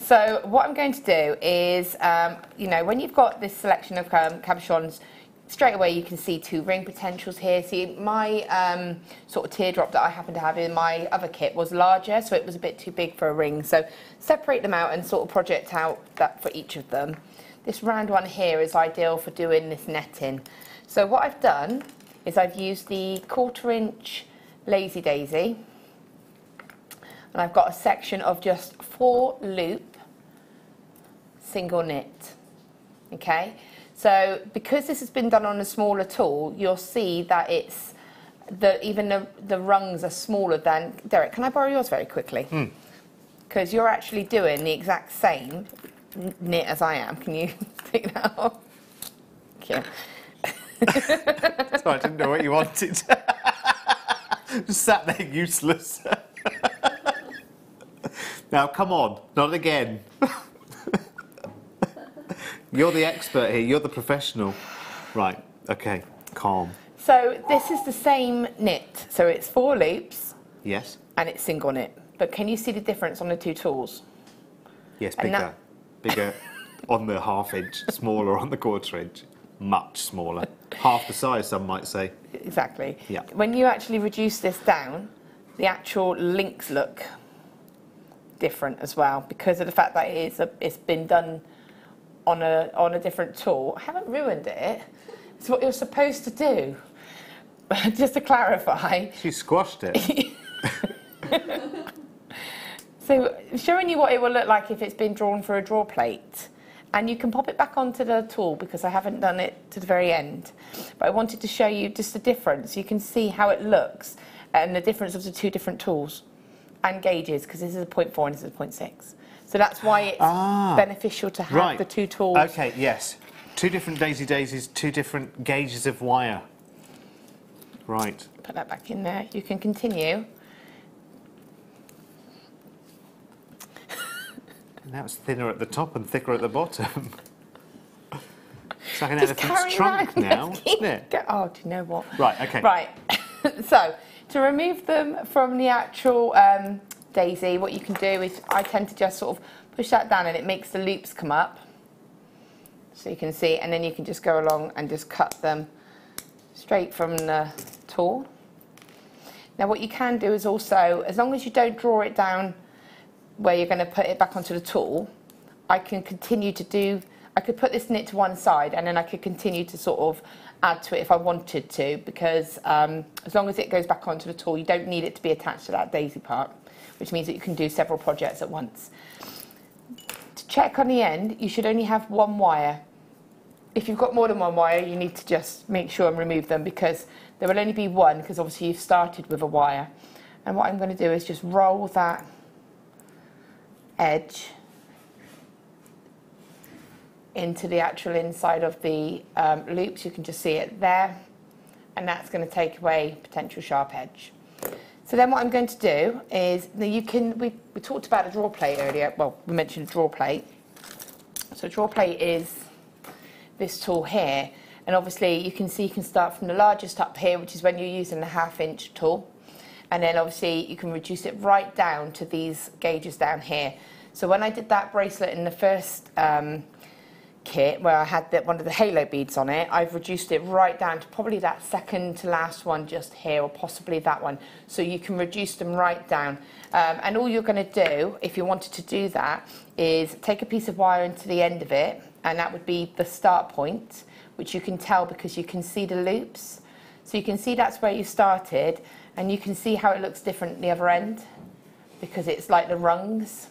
So what I'm going to do is, you know, when you've got this selection of cabochons, straight away you can see 2 ring potentials here. See, my sort of teardrop that I happen to have in my other kit was larger, so it was a bit too big for a ring. So separate them out and sort of project out that for each of them. This round one here is ideal for doing this netting. So what I've done is I've used the 1/4 inch Lazy Daisy, and I've got a section of just 4 loop single knit. Okay, so because this has been done on a smaller tool, you'll see that it's even the rungs are smaller than... Derek, can I borrow yours very quickly? Because you're actually doing the exact same knit as I am. Can you take that off? Thank you. Sorry, I didn't know what you wanted. Just sat there useless. Now, come on, not again. You're the expert here, you're the professional. Right, okay, calm. So this is the same knit. So it's 4 loops Yes? and it's single knit. But can you see the difference on the 2 tools? Yes, And bigger. that- Bigger on the 1/2 inch, smaller on the 1/4 inch. Much smaller. Half the size, some might say. Exactly. Yeah. When you actually reduce this down, the actual links look different as well because of the fact that it's been done on a different tool. I haven't ruined it. It's what you're supposed to do. Just to clarify. She squashed it. So showing you what it will look like if it's been drawn for a draw plate. And you can pop it back onto the tool because I haven't done it to the very end. But I wanted to show you just the difference. You can see how it looks and the difference of the 2 different tools and gauges because this is a 0.4 and this is a 0.6. So that's why it's beneficial to have the 2 tools. Okay, yes. 2 different daisies, 2 different gauges of wire. Right. Put that back in there. You can continue. Now it's thinner at the top and thicker at the bottom. It's like an Just elephant's carry trunk on. now, isn't it? Oh, do you know what? Right, okay. Right. So, to remove them from the actual daisy, what you can do is I tend to just sort of push that down and it makes the loops come up. So you can see, and then you can just go along and just cut them straight from the tool. Now what you can do is also, as long as you don't draw it down where you're going to put it back onto the tool, I can continue to do, I could put this knit to one side and then I could continue to sort of add to it if I wanted to, because as long as it goes back onto the tool, you don't need it to be attached to that daisy part, which means that you can do several projects at once. To check on the end, you should only have 1 wire. If you've got more than 1 wire, you need to just make sure and remove them because there will only be 1 because obviously you've started with a wire. And what I'm going to do is just roll that edge into the actual inside of the loops. You can just see it there, and that's going to take away potential sharp edge. So then what I'm going to do is, we talked about a draw plate earlier, well, we mentioned a draw plate. So a draw plate is this tool here, and obviously you can see you can start from the largest up here, which is when you're using the 1/2 inch tool, and then obviously you can reduce it right down to these gauges down here. So when I did that bracelet in the first kit where I had one of the halo beads on it, I've reduced it right down to probably that second to last one just here, or possibly that one. So you can reduce them right down. And all you're going to do, if you wanted to do that, is take a piece of wire into the end of it, and that would be the start point, which you can tell because you can see the loops. So you can see that's where you started, and you can see how it looks different at the other end because it's like the rungs.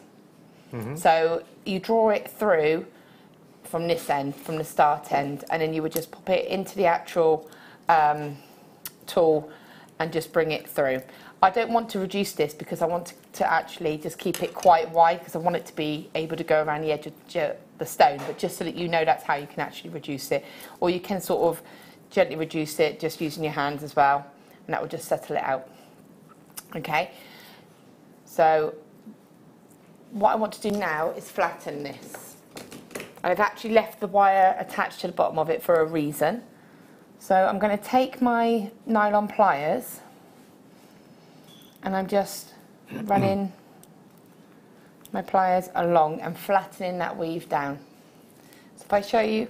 So you draw it through from this end, from the start end, and then you would just pop it into the actual tool and just bring it through. I don't want to reduce this because I want to actually just keep it quite wide because I want it to be able to go around the edge of the stone, but just so that you know that's how you can actually reduce it. Or you can sort of gently reduce it just using your hands as well, and that will just settle it out. Okay, so what I want to do now is flatten this. I've actually left the wire attached to the bottom of it for a reason. So I'm going to take my nylon pliers and I'm just running my pliers along and flattening that weave down. So if I show you,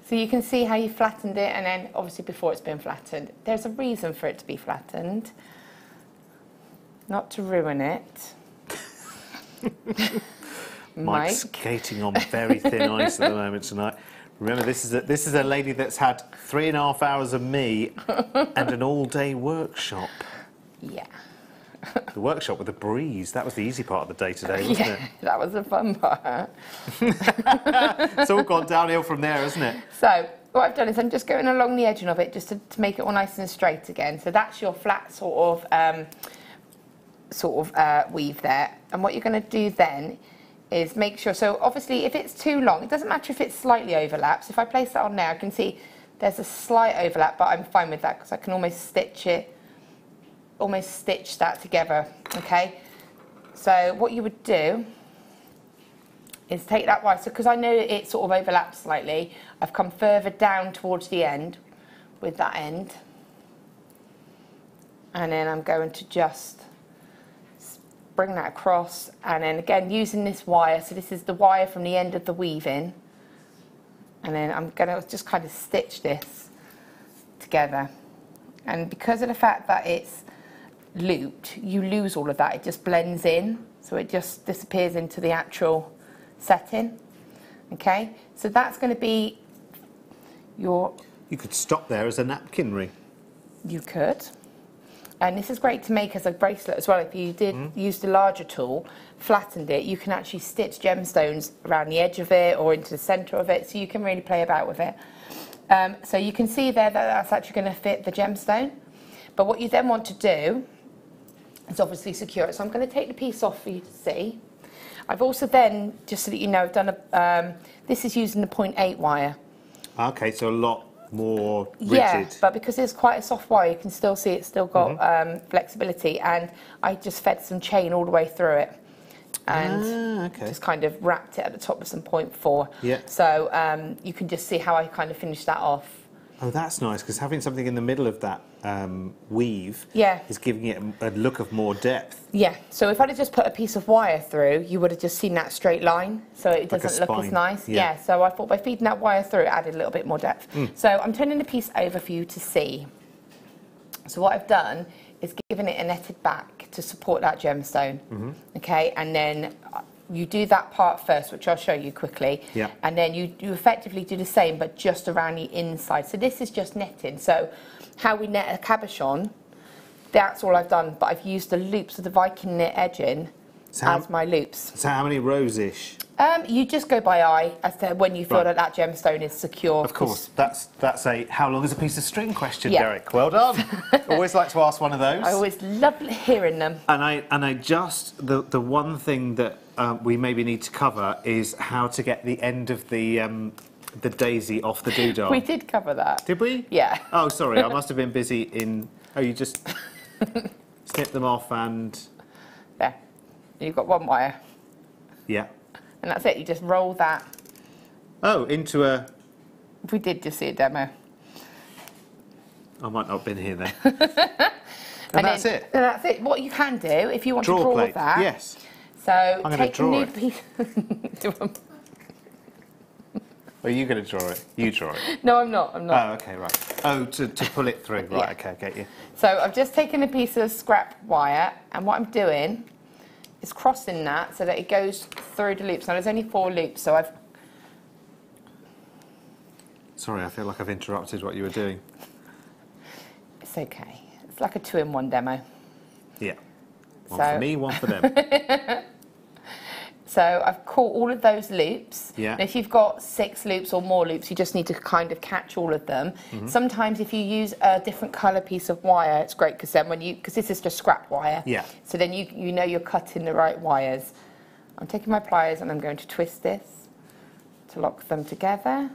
so you can see how you flattened it, and then obviously before it's been flattened. There's a reason for it to be flattened, not to ruin it. Mike's skating on very thin ice at the moment tonight. Remember, this is a lady that's had 3.5 hours of me and an all-day workshop. Yeah. The workshop with a breeze. That was the easy part of the day today, wasn't it? That was the fun part. It's all gone downhill from there, isn't it? So what I've done is I'm just going along the edging of it just to make it all nice and straight again. So that's your flat sort of weave there. And what you're going to do then is make sure, so obviously if it's too long, it doesn't matter if it slightly overlaps. If I place that on there, I can see there's a slight overlap, but I'm fine with that because I can almost stitch that together, okay? So what you would do is take that wire, so because I know it sort of overlaps slightly, I've come further down towards the end with that end, and then I'm going to just bring that across, and then again using this wire, so this is the wire from the end of the weaving, and then I'm going to just kind of stitch this together. And because of the fact that it's looped, you lose all of that, it just blends in, so it just disappears into the actual setting. Okay, so that's going to be your... You could stop there as a napkin ring. You could. And this is great to make as a bracelet as well. If you did use the larger tool, flattened it, you can actually stitch gemstones around the edge of it or into the centre of it, so you can really play about with it. So you can see there that that's actually going to fit the gemstone. But what you then want to do is obviously secure it. So I'm going to take the piece off for you to see. I've also then, just so that you know, I've done this is using the 0.8 wire. Okay, so a lot more rigid. Yeah, but because it's quite a soft wire, you can still see it's still got flexibility, and I just fed some chain all the way through it, and just kind of wrapped it at the top with some 0.4. Yeah. So you can just see how I kind of finished that off. Oh, that's nice, because having something in the middle of that weave is giving it a look of more depth. Yeah, so if I'd have just put a piece of wire through, you would have just seen that straight line, so it doesn't look as nice. Yeah, so I thought by feeding that wire through, it added a little bit more depth. So I'm turning the piece over for you to see. So what I've done is given it a netted back to support that gemstone. Okay, and then you do that part first, which I'll show you quickly, and then you effectively do the same, but just around the inside. So this is just netting. So how we net a cabochon, that's all I've done, but I've used the loops of the Viking knit edging as my loops. So how many rows-ish? You just go by eye as to when you feel that that gemstone is secure. Of course, that's a how long is a piece of string question, Derek. Well done. Always like to ask one of those. I always love hearing them. And I just the one thing that we maybe need to cover is how to get the end of the daisy off the doodah. We did cover that. Did we? Yeah. Oh, sorry, I must have been busy in... Oh, you just snip them off and... There. You've got one wire. Yeah. And that's it, you just roll that. Oh, into a... We did just see a demo. I might not have been here then. And that's it? And that's it. What you can do, if you want to draw plate. that... Yes. So I'm going to draw it. piece... Are you going to draw it? You draw it. No, I'm not. Oh, okay, right. Oh, to pull it through. Right, okay, I get you. So I've just taken a piece of scrap wire, and what I'm doing is crossing that so that it goes through the loops. Now, there's only 4 loops, so I've... Sorry, I feel like I've interrupted what you were doing. It's okay. It's like a 2-in-1 demo. Yeah. One for me, one for them. So I've caught all of those loops. Yeah. And if you've got 6 loops or more loops, you just need to kind of catch all of them. Sometimes if you use a different colour piece of wire, it's great because then because this is just scrap wire. Yeah. So then you know you're cutting the right wires. I'm taking my pliers and I'm going to twist this to lock them together.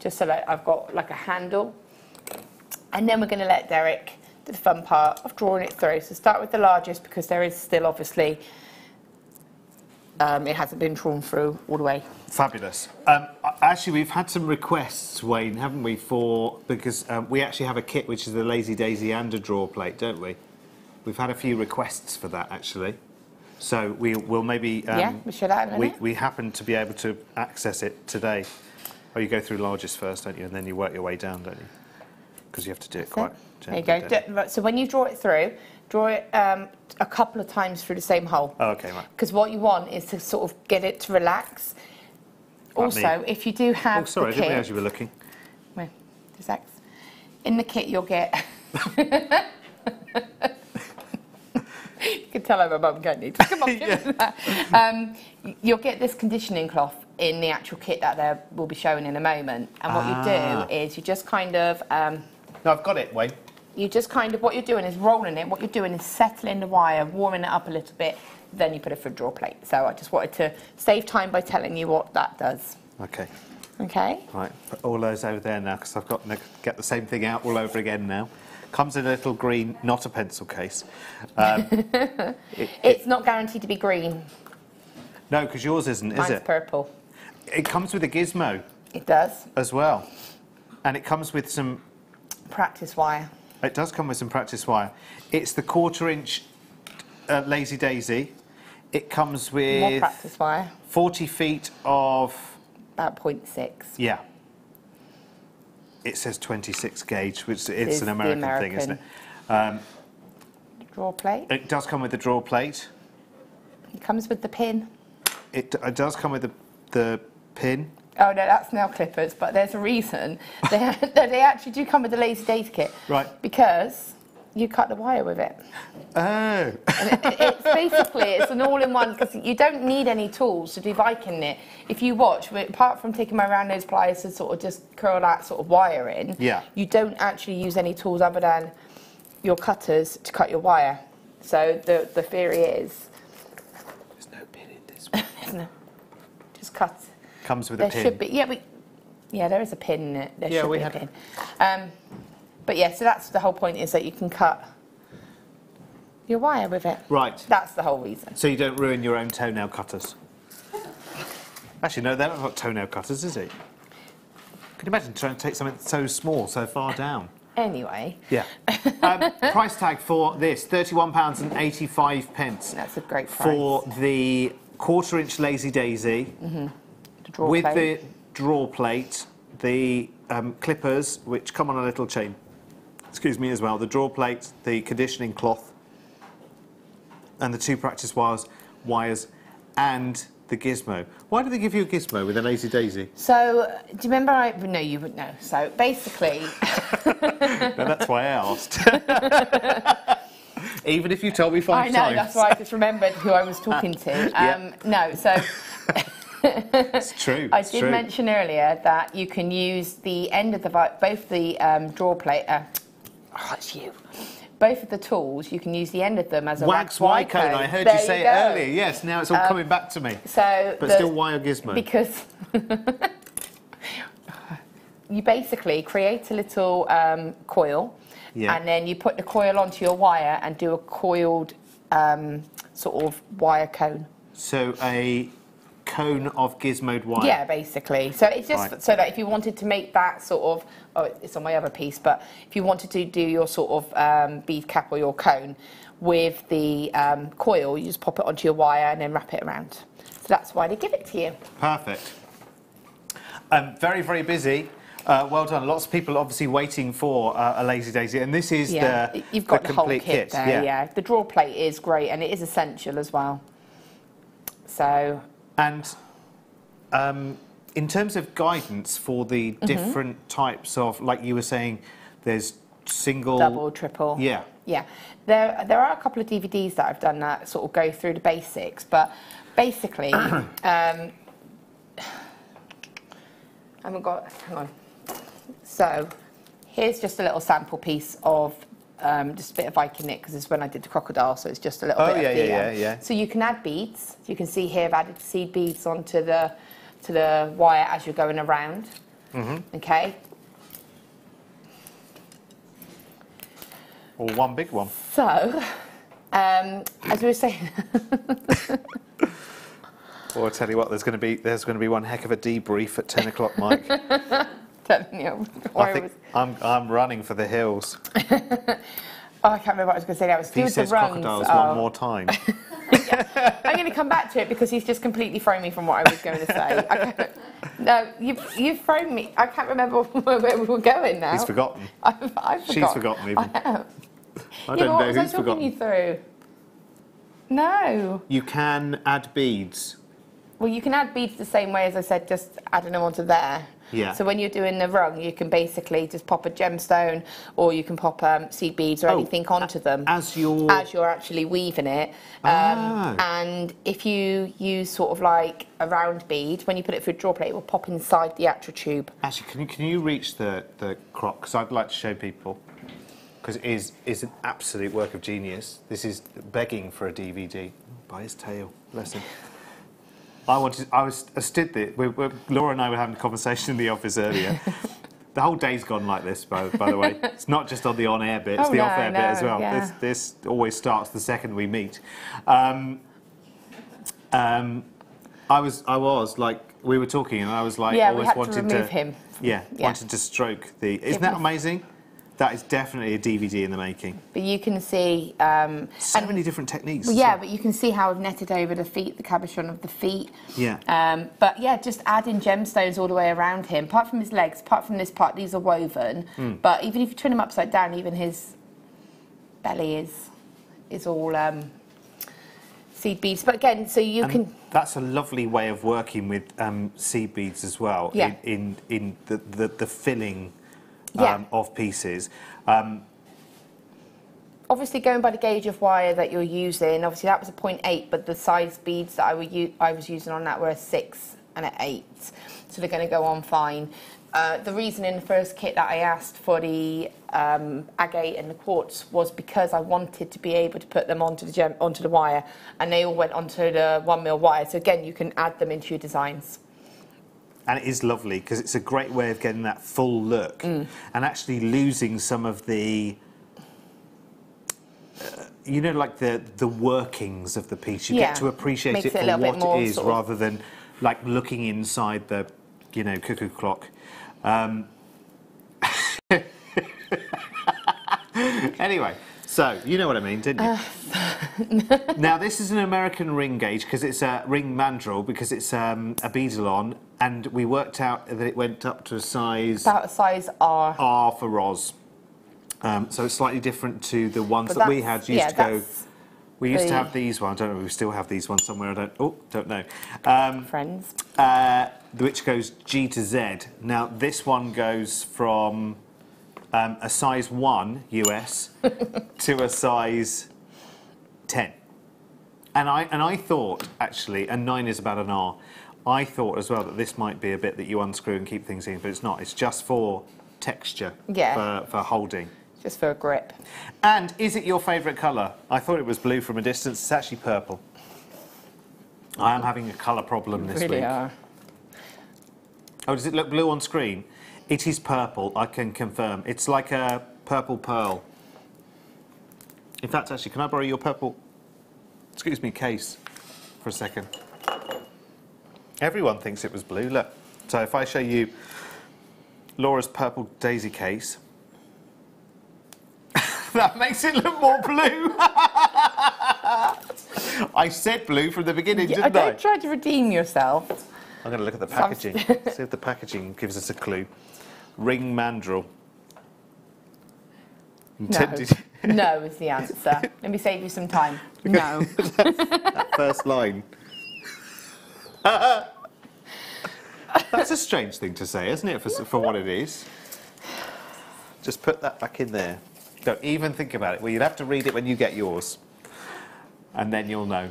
Just so that I've got like a handle. And then we're going to let Derek do the fun part of drawing it through. So start with the largest because there is still obviously, it hasn't been drawn through all the way. Fabulous. Actually, we've had some requests, Wayne, haven't we, because we actually have a kit which is the Lazy Daisy and a draw plate, don't we? We've had a few requests for that, actually. So we'll maybe... yeah, we should have in a minute. We happen to be able to access it today. Oh, you go through largest first, don't you? And then you work your way down, don't you? Because you have to do it quite gently. There you go. So when you draw it through, draw it a couple of times through the same hole. Oh, okay, right. Because what you want is to sort of get it to relax. Like Also, me. if you do have Oh, sorry, I the didn't kit, realise you were looking. Wait, just X. In the kit, you'll get... You can tell I'm a mum, can't you? Just come on, give me that. You'll get this conditioning cloth in the actual kit that we'll be showing in a moment. And what you do is you just kind of... No, I've got it, Wayne. You just kind of, what you're doing is rolling it. What you're doing is settling the wire, warming it up a little bit, then you put it through a draw plate. So I just wanted to save time by telling you what that does. Okay. Okay? Right, put all those over there now, because I've got to get the same thing out all over again now. Comes in a little green, not a pencil case. It's not guaranteed to be green. No, because yours isn't, is Mine's it? purple. It comes with a gizmo It does. as well. And it comes with some... Practice wire. It does come with some practice wire. It's the 1/4 inch Lazy Daisy. It comes with... More practice wire. 40 feet of... About 0.6. Yeah. It says 26 gauge, which Is it's an the American thing, isn't it? Draw plate. It does come with the draw plate. It comes with the pin. It does come with the pin. Oh no, that's nail clippers, but there's a reason. They actually do come with the Lazy Daisy kit. Right. Because you cut the wire with it. Oh. And it's basically, it's an all-in-one, because you don't need any tools to do Viking knit. If you watch, apart from taking my round nose pliers to sort of just curl that sort of wire in, Yeah. you don't actually use any tools other than your cutters to cut your wire. So the theory is... There's no pin in this one. No, just cut. Comes with There a pin. should be, yeah, there is a pin in it. There Yeah, should we be a had- pin. But yeah, so that's the whole point, is that you can cut your wire with it. Right. That's the whole reason. So you don't ruin your own toenail cutters. Actually, no, they're not toenail cutters, is it? Can you imagine trying to take something so small, so far down? Anyway, Yeah. Price tag for this, £31.85. that's a great price. For the 1/4 inch Lazy Daisy, The draw with plate. the draw plate, the clippers, which come on a little chain, excuse me, as well, the draw plate, the conditioning cloth, and the 2 practice wires, and the gizmo. Why do they give you a gizmo with a Lazy Daisy? So, do you remember no, you wouldn't know. So, basically... No, that's why I asked. Even if you told me 5 I times. know, that's why I just remembered who I was talking to. Yeah. No, so... It's true. I it's did true. mention earlier that you can use the end of both the draw plate... it's you. Both of the tools, you can use the end of them as a Wax Y cone. I heard you say it earlier. Yes, now it's all coming back to me. So But still wire gizmo. Because you basically create a little coil, Yeah. and then you put the coil onto your wire and do a coiled sort of wire cone. So a cone of gizmoed wire. Yeah, basically. So it's just Right. so that if you wanted to make that sort of, it's on my other piece, but if you wanted to do your sort of bead cap or your cone with the coil, you just pop it onto your wire and then wrap it around. So that's why they give it to you. Perfect. Very, very busy. Well done. Lots of people obviously waiting for a Lazy Daisy, and this is You've got the whole complete kit there. Yeah, the draw plate is great, and it is essential as well. So. And in terms of guidance for the different types of, like you were saying, there's single... Double, triple. Yeah. Yeah, there are a couple of DVDs that I've done that sort of go through the basics, but basically, I haven't got, hang on. So, here's just a little sample piece of just a bit of Viking knit, because this is when I did the crocodile, so it's just a little bit of DM. yeah. So you can add beads. You can see here I've added seed beads onto the wire as you're going around. Okay. Or one big one. So, as we were saying. Well, I'll tell you what, there's going to be one heck of a debrief at 10 o'clock, Mike. Telling you, I think I'm running for the hills. Oh, I can't remember what I was going to say. That was If he says crocodiles one more time. I'm going to come back to it because he's just completely thrown me from what I was going to say. No, you've thrown me. I can't remember where we were going now. He's forgotten. I've forgotten. She's forgotten even. I have. I don't know who's forgotten. You through? No. You can add beads. Well, you can add beads the same way as I said, just adding them onto there. Yeah. So when you're doing the rung, you can basically just pop a gemstone, or you can pop seed beads or anything onto them as you're actually weaving it. And if you use sort of like a round bead, when you put it through a draw plate, it will pop inside the actual tube. Actually, can you reach the croc? Because I'd like to show people, because it is an absolute work of genius. This is begging for a DVD. By his tail, bless him. I stood there. Laura and I were having a conversation in the office earlier. The whole day's gone like this, by the way. It's not just on the on-air bit; it's the off-air bit as well. Yeah. This always starts the second we meet. I was like, we were talking, and I was like, yeah, always we had wanted to remove him. Yeah, wanted to stroke the. Isn't that amazing? That is definitely a DVD in the making. But you can see... so many different techniques. Well, yeah, but you can see how I've netted over the feet, the cabochon of the feet. Yeah. But yeah, just adding gemstones all the way around him. Apart from his legs, apart from this part, these are woven. But even if you turn him upside down, even his belly is all seed beads. But again, so you can... That's a lovely way of working with seed beads as well. Yeah. In the filling... of pieces. Obviously, going by the gauge of wire that you're using, obviously that was a 0.8, but the size beads that I was using on that were a 6 and an 8, so they're going to go on fine. The reason in the first kit that I asked for the agate and the quartz was because I wanted to be able to put them onto the wire, and they all went onto the 1mm wire. So again, you can add them into your designs. And it is lovely because it's a great way of getting that full look and actually losing some of the, you know, like the workings of the piece. You get to appreciate it for what it is rather than like looking inside the, you know, cuckoo clock. Anyway, so you know what I mean, didn't you? Now this is an American ring gauge because it's a ring mandrel, because it's a beadalon, and we worked out that it went up to a size... About a size R. R for Roz. So it's slightly different to the ones that we had used to go... We used to have these ones. I don't know if we still have these ones somewhere. Don't know. Friends. Which goes G to Z. Now this one goes from a size 1 US to a size 10. And I thought actually, and 9 is about an R. I thought as well that this might be a bit that you unscrew and keep things in, but it's not. It's just for texture, for holding. Just for a grip. And is it your favourite colour? I thought it was blue from a distance. It's actually purple. I am having a colour problem this week. Are. Oh, does it look blue on screen? It is purple, I can confirm. It's like a purple pearl. In fact, actually, can I borrow your purple, excuse me, case for a second? Everyone thinks it was blue, look. So if I show you Laura's purple daisy case, that makes it look more blue. I said blue from the beginning, didn't I? Don't try to redeem yourself. I'm going to look at the packaging, see if the packaging gives us a clue. Ring mandrel. No is the answer. Let me save you some time. No. That first line. That's a strange thing to say, isn't it, for what it is? Just put that back in there. Don't even think about it. Well, you'll have to read it when you get yours. And then you'll know.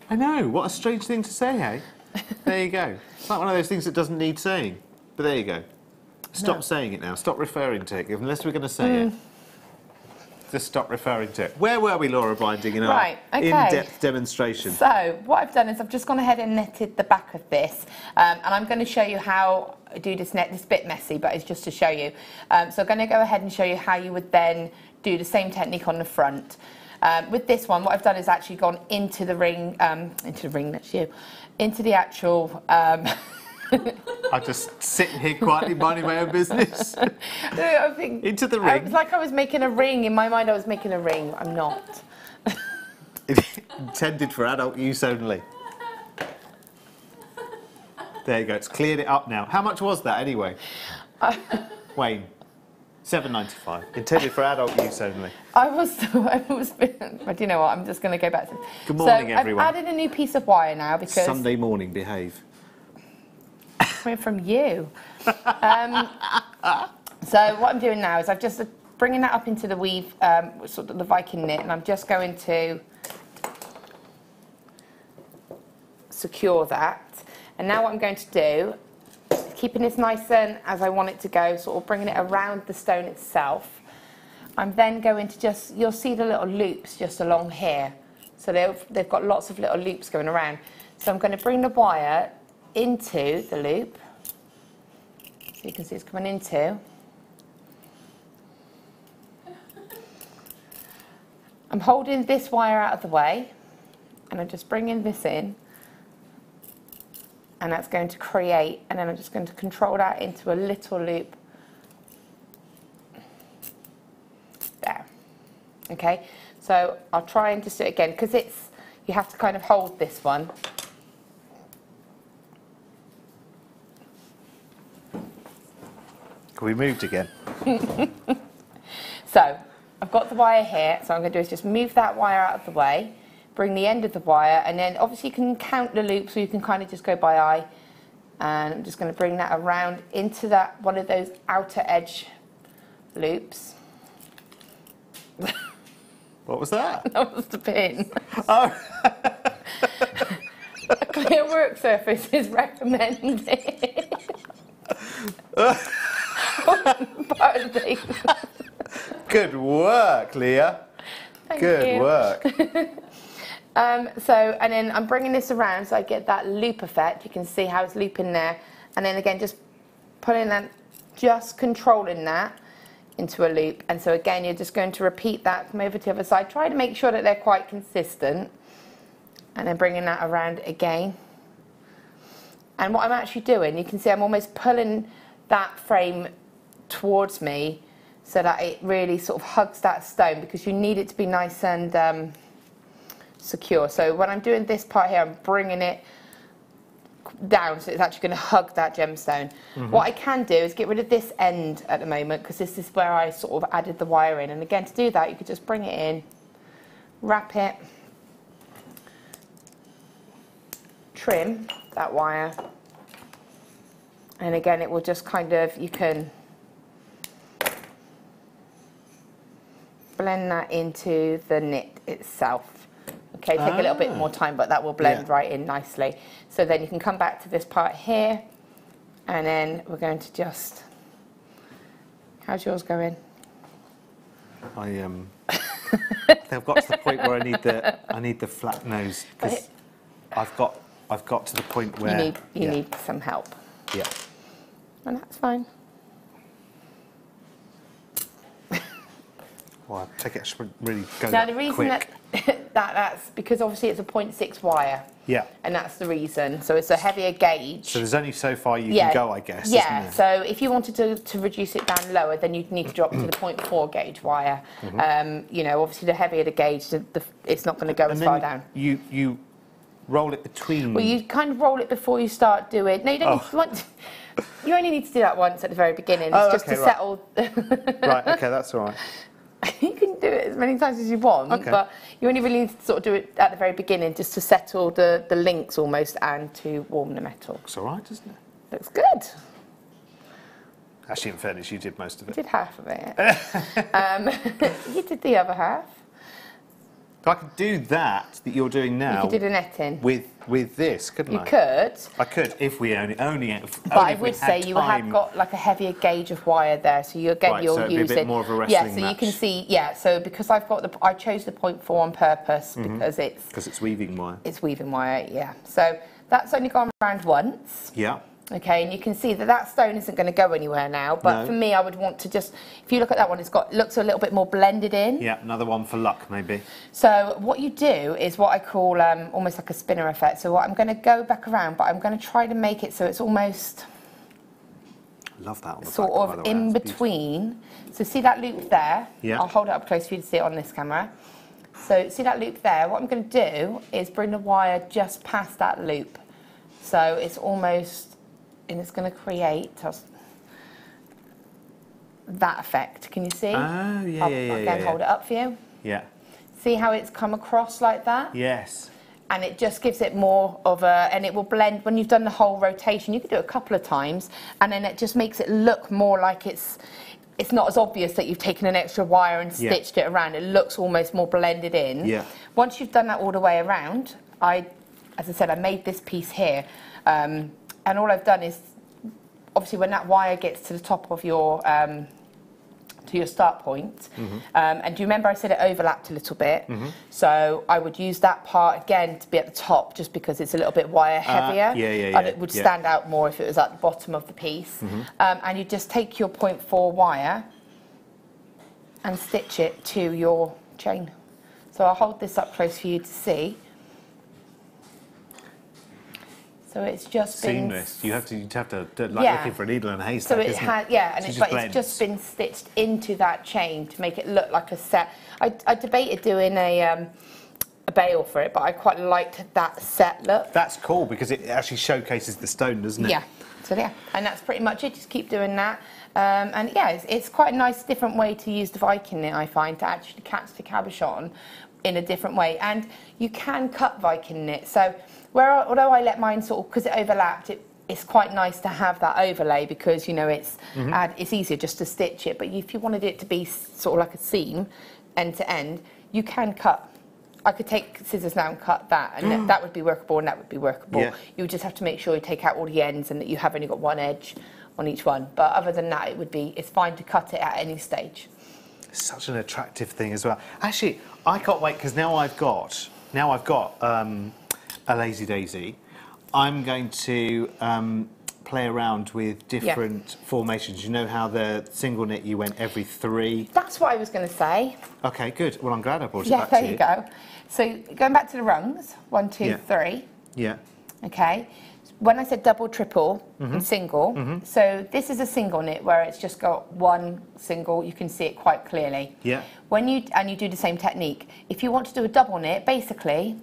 I know, what a strange thing to say, hey? There you go. It's like one of those things that doesn't need saying. But there you go. Stop saying it now. Stop referring to it. Unless we're going to say it. Just stop referring to it. Where were we, Laura, binding in our in-depth demonstration? So, what I've done is I've just gone ahead and netted the back of this. And I'm going to show you how I do this net. It's a bit messy, but it's just to show you. So I'm going to go ahead and show you how you would then do the same technique on the front. With this one, what I've done is actually gone into the ring, that's you, into the actual... I'm just sitting here quietly minding my own business. I think into the ring. It was like I was making a ring. In my mind, I was making a ring. I'm not. Intended for adult use only. There you go. It's cleared it up now. How much was that anyway? Wayne. $7.95. Intended for adult use only. But you know what? I'm just going to go back to. Good morning, everyone. I've added a new piece of wire now because Sunday morning, behave. Coming from you. So what I'm doing now is I'm just bringing that up into the weave, sort of the Viking knit, and I'm just going to secure that. And now what I'm going to do, keeping this nice and as I want it to go, sort of bringing it around the stone itself. I'm then going to just, you'll see the little loops just along here. So they've got lots of little loops going around. So I'm going to bring the wire into the loop. So you can see it's coming into. I'm holding this wire out of the way and I'm just bringing this in. And that's going to create, and then I'm just going to control that into a little loop. There. Okay, so I'll try and just do it again, because you have to kind of hold this one. We moved again. So, I've got the wire here, so I'm going to do is just move that wire out of the way, bring the end of the wire, and then obviously you can count the loops, so you can kind of just go by eye. And I'm just going to bring that around into that one of those outer edge loops. What was that? That was the pin. Oh. A clear work surface is recommended. Good work, Leah. Good work. And then I'm bringing this around so I get that loop effect. You can see how it's looping there. And then again, just putting that, just controlling that into a loop. And so again, you're just going to repeat that, come over to the other side. Try to make sure that they're quite consistent. And then bringing that around again. And what I'm actually doing, you can see I'm almost pulling that frame towards me so that it really sort of hugs that stone, because you need it to be nice and secure. So when I'm doing this part here, I'm bringing it down so it's actually going to hug that gemstone. What I can do is get rid of this end at the moment, because this is where I sort of added the wire in. And again, to do that, you could just bring it in, wrap it, trim that wire, and again it will just kind of, you can blend that into the knit itself. Okay, take a little bit more time, but that will blend right in nicely. So then you can come back to this part here, and then we're going to just, how's yours going? I've got to the point where I need the flat nose, because I've got to the point where you need some help. Yeah. And that's fine. Well, I take it really go Now the reason quick. that's because obviously it's a 0.6 wire. Yeah. And that's the reason. So it's a heavier gauge. So there's only so far you can go, I guess. Yeah. Isn't there? So if you wanted to reduce it down lower, then you'd need to drop to the 0.4 gauge wire. You know, obviously the heavier the gauge, it's not going to go as far down. You roll it between. Well, you kind of roll it before you start doing. No, you don't. You only need to do that once at the very beginning. It's just to settle. Right. Okay, that's all right. You can do it as many times as you want, but you only really need to sort of do it at the very beginning, just to settle the links almost and to warm the metal. It's all right, isn't it? Looks good. Actually, in fairness, you did most of I it. did half of it. You did the other half. I could do that you're doing now. You could do the netting. With this, couldn't I? You could. I could if we only. But I would say you have got like a heavier gauge of wire there, so you again you'll so it'd use be a bit it. more of a wrestling so match. you can see. Yeah, so because I chose the 0.4 on purpose because it's weaving wire. It's weaving wire, yeah. So that's only gone around once. Yeah. Okay, and you can see that stone isn't going to go anywhere now. But for me, I would want to just, if you look at that one, looks a little bit more blended in. Yeah, another one for luck, maybe. So what you do is what I call almost like a spinner effect. So I'm going to go back around, but I'm going to try to make it so it's almost love that on the sort back, of by the way. in between. So see that loop there? Yeah. I'll hold it up close for you to see it on this camera. So see that loop there? What I'm going to do is bring the wire just past that loop. So it's almost... and it's going to create that effect. Can you see? Oh, yeah, I'll yeah. again hold it up for you. Yeah. See how it's come across like that? Yes. And it just gives it more of a, and it will blend, when you've done the whole rotation, you can do it a couple of times, and then it just makes it look more like it's not as obvious that you've taken an extra wire and stitched it around. It looks almost more blended in. Yeah. Once you've done that all the way around, as I said, I made this piece here. And all I've done is, obviously, when that wire gets to the top of your start point, and do you remember I said it overlapped a little bit? So I would use that part again to be at the top, just because it's a little bit wire heavier, and it would stand out more if it was at the bottom of the piece. And you just take your 0.4 wire and stitch it to your chain. So I'll hold this up close for you to see. So it's just seamless. been... You have to like looking for a needle in a haystack, so it has, yeah, and it's just been stitched into that chain to make it look like a set. I debated doing a bail for it, but I quite liked that set look. That's cool because it actually showcases the stone, doesn't it? Yeah. So yeah, and that's pretty much it. Just keep doing that. And yeah, it's quite a nice different way to use the Viking knit, I find, to actually catch the cabochon in a different way. And you can cut Viking knit. So although I let mine sort of, because it overlapped, it's quite nice to have that overlay because, you know, it's easier just to stitch it. But if you wanted it to be sort of like a seam, end to end, you can cut. I could take scissors now and cut that, and that would be workable, and that would be workable. Yeah. You would just have to make sure you take out all the ends and that you have only got one edge on each one. But other than that, it's fine to cut it at any stage. It's such an attractive thing as well. Actually, I can't wait because now I've got a Lazy Daisy. I'm going to play around with different formations. You know how the single knit you went every 3? That's what I was going to say. Okay, good. Well, I'm glad I brought it back to you. Yeah, there you go. So going back to the rungs, 1, 2, 3. Yeah. Okay. When I said double, triple, and single, so this is a single knit where it's just got one single. You can see it quite clearly. Yeah. When you do the same technique, if you want to do a double knit, basically,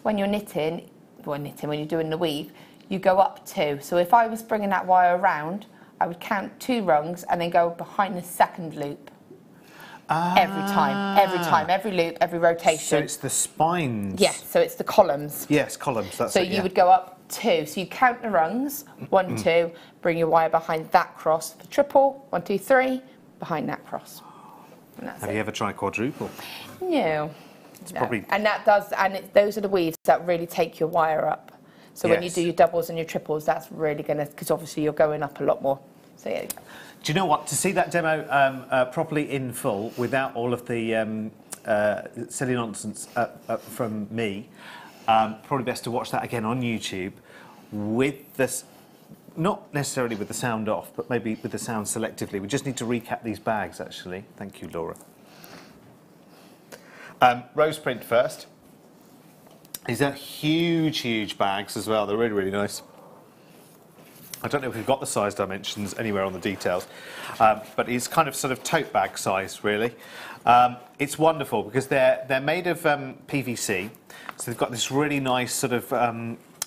when you're knitting, when you're doing the weave, you go up 2. So if I was bringing that wire around, I would count 2 rungs and then go behind the second loop. Every time, every loop, every rotation. So it's the spines. Yes, so it's the columns. Yes, columns, that's so it, you would go up 2. So you count the rungs, 1, 2, bring your wire behind that cross for triple, 1, 2, 3, behind that cross. And that's Have you ever tried quadruple? No. It's probably... And those are the weaves that really take your wire up. So when you do your doubles and your triples, that's really going to, because obviously you're going up a lot more. So yeah. Do you know what? To see that demo properly in full, without all of the silly nonsense from me, probably best to watch that again on YouTube with this, not necessarily with the sound off, but maybe with the sound selectively. We just need to recap these bags, actually. Thank you, Laura. Rose print first. These are huge, huge bags as well. They're really, really nice. I don't know if we've got the size dimensions anywhere on the details, but it's kind of sort of tote bag size, really. It's wonderful because they're made of PVC, so they've got this really nice sort of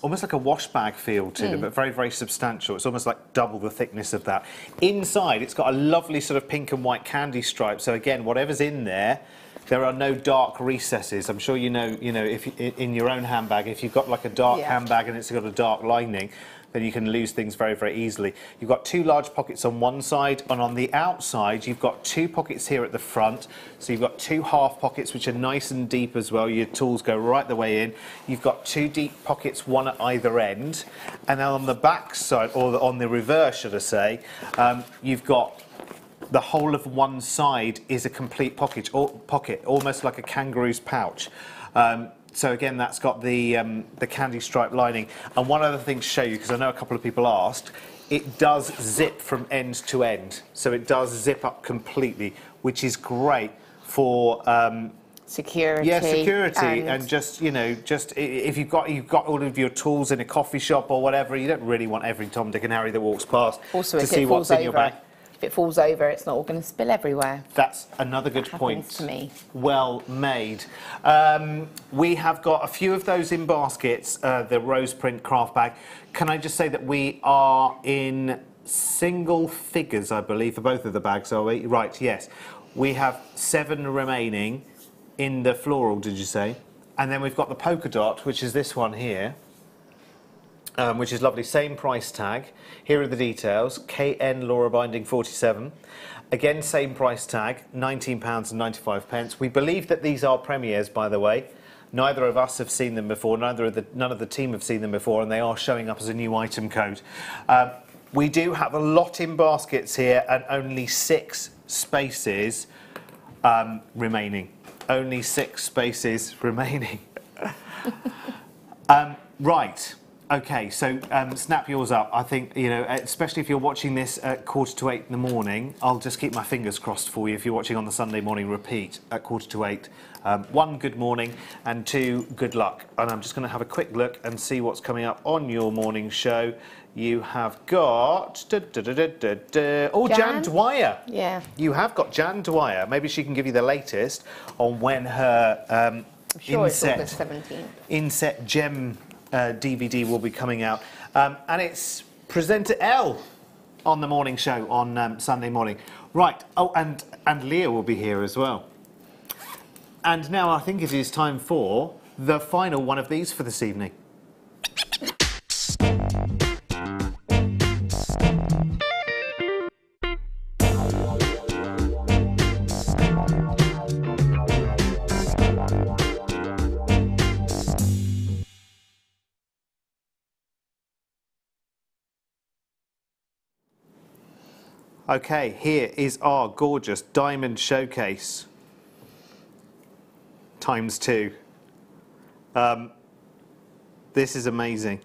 almost like a wash bag feel to them, but very, very substantial. It's almost like double the thickness of that. Inside, it's got a lovely sort of pink and white candy stripe. So again, whatever's in there, there are no dark recesses. I'm sure you know if in your own handbag, if you've got like a dark handbag and it's got a dark lining, then you can lose things very, very easily. You've got 2 large pockets on one side, and on the outside you've got 2 pockets here at the front. So you've got 2 half pockets which are nice and deep as well. Your tools go right the way in. You've got 2 deep pockets, one at either end, and then on the back side, or on the reverse should I say, you've got the whole of one side is a complete pocket, almost like a kangaroo's pouch. So again, that's got the candy stripe lining. And one other thing to show you, because I know a couple of people asked, it does zip from end to end. So it does zip up completely, which is great for security. Yeah, security, and just, you know, just if you've got all of your tools in a coffee shop or whatever, you don't really want every Tom, Dick and Harry that walks past also, to see what's in your bag. If it falls over, it's not all going to spill everywhere. That's another good point. To me. Well made. We have got a few of those in baskets, the rose print craft bag. Can I just say that we are in single figures, I believe, for both of the bags, are we? Right, yes. We have 7 remaining in the floral, did you say? And then we've got the polka dot, which is this one here. Which is lovely, same price tag. Here are the details, KN Laura Binding 47. Again, same price tag, £19.95. We believe that these are premieres, by the way. Neither of us have seen them before, none of the team have seen them before, and they are showing up as a new item code. We do have a lot in baskets here, and only 6 spaces remaining. Only 6 spaces remaining. Right. Okay, so snap yours up. I think, you know, especially if you're watching this at 7:45 in the morning, I'll just keep my fingers crossed for you if you're watching on the Sunday morning repeat at 7:45. 1, good morning, and 2, good luck. And I'm just going to have a quick look and see what's coming up on your morning show. You have got... Jan Dwyer. Yeah. You have got Jan Dwyer. Maybe she can give you the latest on when her I'm sure it's August 17th. Inset gem DVD will be coming out, and it's presenter L on the morning show on Sunday morning. Right. Oh, and Leah will be here as well. And now I think it is time for the final one of these for this evening. Okay, here is our gorgeous diamond showcase ×2. This is amazing.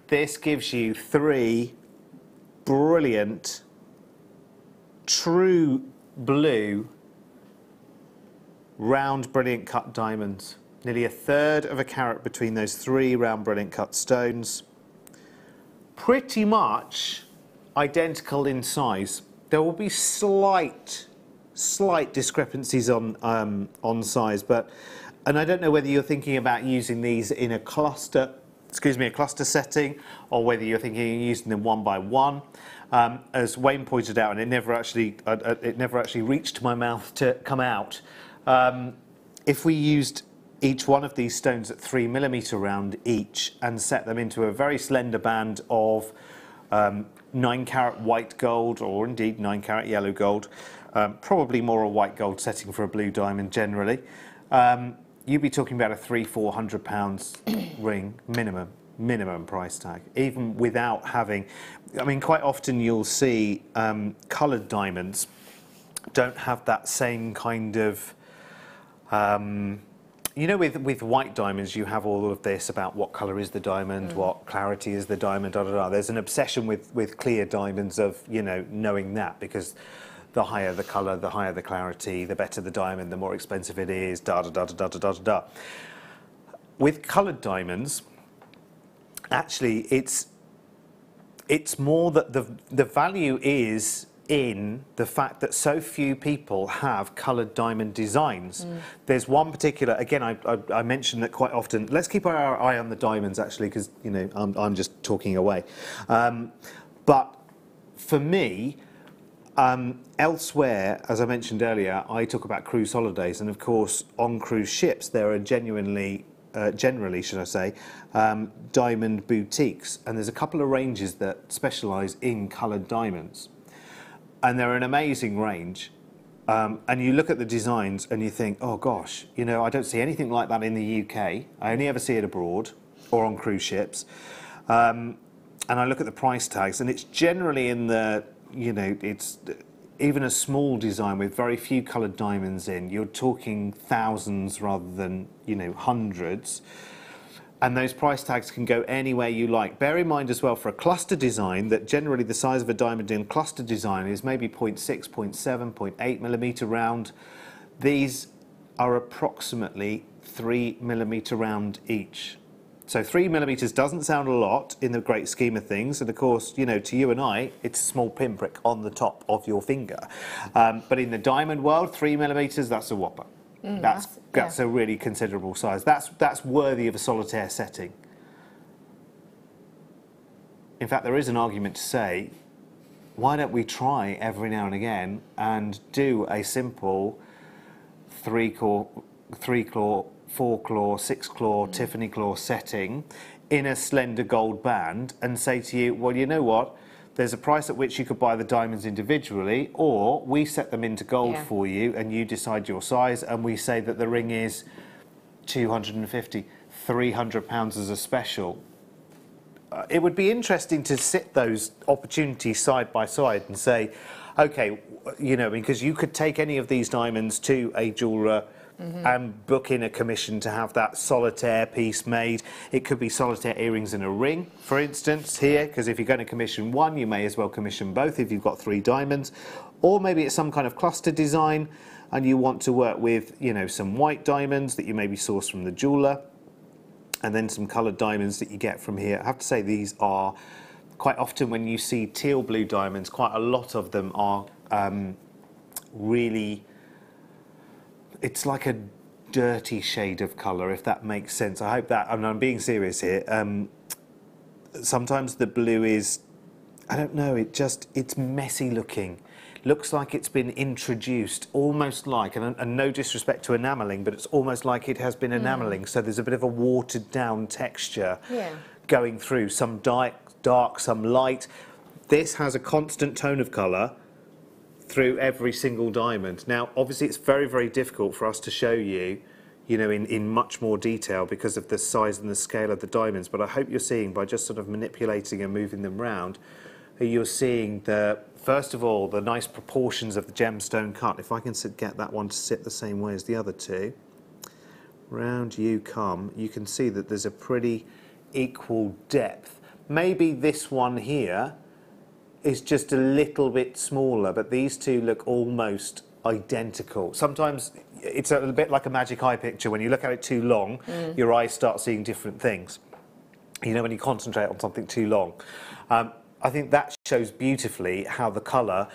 This gives you 3 brilliant, true blue, round, brilliant cut diamonds. Nearly 1/3 of a carat between those 3 round, brilliant cut stones. Pretty much identical in size. There will be slight discrepancies on size, and I don't know whether you're thinking about using these in a cluster setting, or whether you're thinking of using them one by one. As Wayne pointed out, and it never actually reached my mouth to come out. If we used each one of these stones at 3mm round each and set them into a very slender band of 9-carat white gold, or indeed 9-carat yellow gold, probably more a white gold setting for a blue diamond generally, you'd be talking about a £300–400 ring minimum price tag, even without having... I mean, quite often you'll see coloured diamonds don't have that same kind of... you know, with white diamonds, you have all of this about what colour is the diamond, what clarity is the diamond, da da da. There's an obsession with clear diamonds of, you know, knowing that, because the higher the colour, the higher the clarity, the better the diamond, the more expensive it is, da da da da da da da da. With coloured diamonds, actually, it's more that the value is in the fact that so few people have coloured diamond designs. There's one particular, again, I mention that quite often. Let's keep our eye on the diamonds, actually, because, you know, I'm just talking away. But for me, elsewhere, as I mentioned earlier, I talk about cruise holidays, and of course, on cruise ships, there are genuinely generally, should I say, diamond boutiques, and there's a couple of ranges that specialise in coloured diamonds, and they're an amazing range. And you look at the designs and you think, oh gosh, you know, I don't see anything like that in the UK. I only ever see it abroad or on cruise ships. And I look at the price tags, and it's generally in the, you know, it's even a small design with very few coloured diamonds in. You're talking thousands rather than, you know, hundreds. And those price tags can go anywhere you like. Bear in mind as well, for a cluster design, that generally the size of a diamond in cluster design is maybe 0.6, 0.7, 0.8 millimetre round. These are approximately 3 millimetre round each. So 3 millimetres doesn't sound a lot in the great scheme of things, and of course, you know, to you and I, it's a small pinprick on the top of your finger. But in the diamond world, 3 millimetres, that's a whopper. That's a really considerable size. That's worthy of a solitaire setting. In fact, there is an argument to say, why don't we try every now and again and do a simple 3-claw, 4-claw, 6-claw, Tiffany claw setting in a slender gold band, and say to you, well, you know what? There's a price at which you could buy the diamonds individually, or we set them into gold for you and you decide your size, and we say that the ring is 250, 300 pounds as a special. It would be interesting to sit those opportunities side by side and say, okay, you know, because you could take any of these diamonds to a jeweller and book in a commission to have that solitaire piece made. It could be solitaire earrings and a ring, for instance, here, because if you're going to commission one, you may as well commission both if you've got 3 diamonds. Or maybe it's some kind of cluster design and you want to work with, you know, some white diamonds that you maybe source from the jeweller, and then some coloured diamonds that you get from here. I have to say, these are quite often, when you see teal blue diamonds, quite a lot of them are really, it's like a dirty shade of colour, if that makes sense. I hope that, I mean, I'm being serious here. Sometimes the blue is, I don't know, it's messy looking. Looks like it's been introduced, almost like, and no disrespect to enamelling, but it's almost like it has been enamelling. So there's a bit of a watered down texture going through, some dark, some light. This has a constant tone of colour through every single diamond. Now, obviously, it's very, very difficult for us to show you, you know, in much more detail because of the size and the scale of the diamonds. But I hope you're seeing, by just sort of manipulating and moving them round, you're seeing first of all, the nice proportions of the gemstone cut. If I can get that one to sit the same way as the other two, round you come, you can see that there's a pretty equal depth. Maybe this one here is just a little bit smaller, but these two look almost identical. Sometimes it's a bit like a magic eye picture. When you look at it too long, your eyes start seeing different things. You know, when you concentrate on something too long. I think that shows beautifully how the colour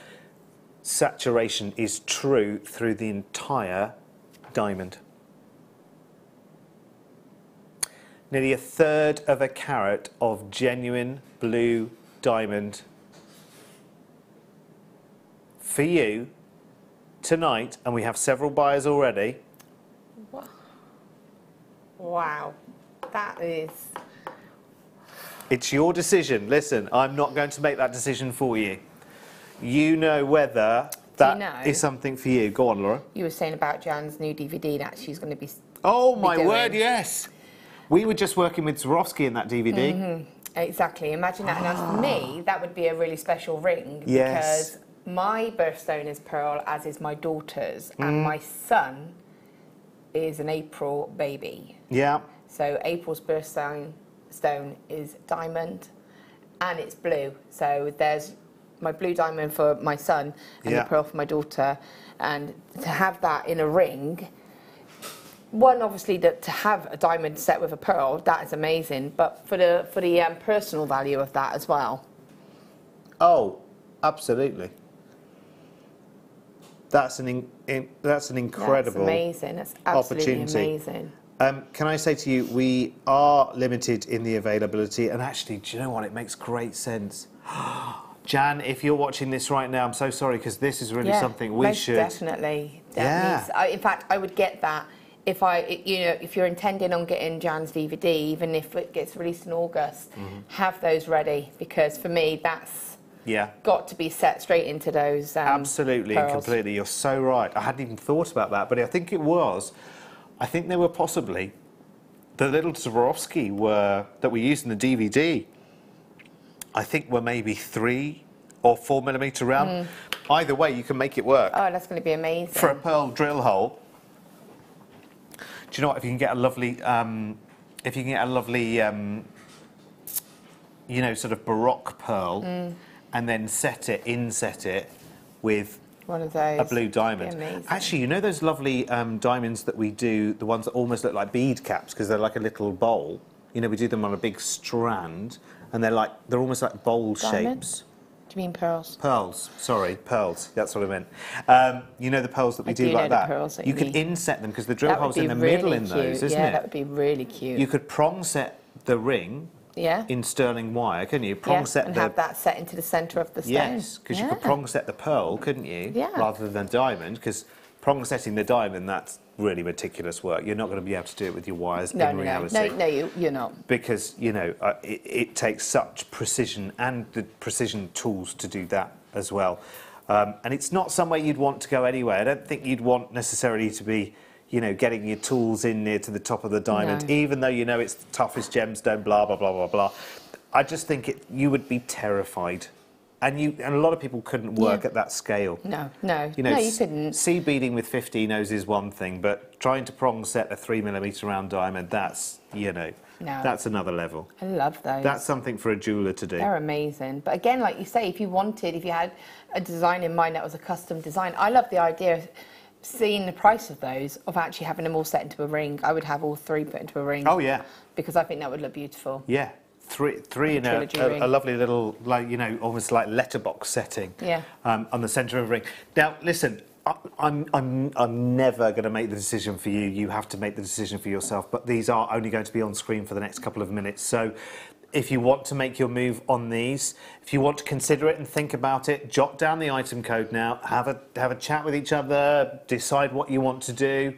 saturation is true through the entire diamond. Nearly 1/3 of a carat of genuine blue diamond for you tonight, and we have several buyers already. Wow, that is... It's your decision. Listen, I'm not going to make that decision for you. You know whether that is something for you. Go on, Laura. You were saying about Jan's new DVD that she's going to be... Oh, my word, yes. We were just working with Swarovski in that DVD. Exactly. Imagine that. And for me, that would be a really special ring. Yes. Because my birthstone is pearl, as is my daughter's, and my son is an April baby. Yeah. So April's birthstone is diamond, and it's blue. So there's my blue diamond for my son and the pearl for my daughter, and to have that in a ring. One, obviously, that to have a diamond set with a pearl, that is amazing. But for the personal value of that as well. Oh, absolutely. That's an incredible amazing. That's absolutely opportunity. Amazing. Can I say to you, we are limited in the availability, and actually, do you know what? It makes great sense. Jan, if you're watching this right now, I'm so sorry, because this is really something we should... Definitely. Yeah. In fact, I would get that if you're intending on getting Jan's DVD, even if it gets released in August, have those ready, because for me that's got to be set straight into those absolutely and pearls. completely. You're so right. I hadn't even thought about that, but I think they were possibly the little Swarovski that we used in the DVD. I think were maybe 3 or 4 millimeter round. Either way, you can make it work. Oh, that's going to be amazing. For a pearl drill hole. Do you know what? If you can get a lovely, you know, sort of Baroque pearl, and then inset it with one of those, a blue diamond. Actually, you know those lovely diamonds that we do, the ones that almost look like bead caps because they're like a little bowl. You know, we do them on a big strand, and they're almost like bowl shapes. Do you mean pearls? Pearls, sorry, pearls. That's what I meant. You know the pearls that we do like that? Pearls that you could inset them because the drill hole's in the middle in those, isn't it? Yeah, that would be really cute. You could prong set the ring in sterling wire, couldn't you? Prong set and have that set into the centre of the stone. Yes, because you could prong set the pearl, couldn't you? Yeah. Rather than diamond, because prong setting the diamond, that's really meticulous work. You're not going to be able to do it with your wires in reality. No, you're not. Because, you know, it takes such precision and the precision tools to do that as well. And it's not somewhere you'd want to go anyway. I don't think you'd want necessarily to be, you know, getting your tools in near to the top of the diamond, even though you know it's the toughest gemstone, blah, blah, blah, blah, blah. I just think you would be terrified. And a lot of people couldn't work at that scale. No, you know, you couldn't. Sea beading with 15 O's is one thing, but trying to prong set a 3 millimeter round diamond, that's, you know, that's another level. I love those. That's something for a jeweller to do. They're amazing. But again, like you say, if you had a design in mind that was a custom design, I love the idea of seeing the price of those, of actually having them all set into a ring. I would have all 3 put into a ring. Oh, yeah. Because I think that would look beautiful. Yeah. Three in a lovely little, like, you know, almost like letterbox setting on the centre of the ring. Now, listen, I'm never going to make the decision for you. You have to make the decision for yourself. But these are only going to be on screen for the next couple of minutes. So if you want to make your move on these, if you want to consider it and think about it, jot down the item code now. Have a chat with each other. Decide what you want to do.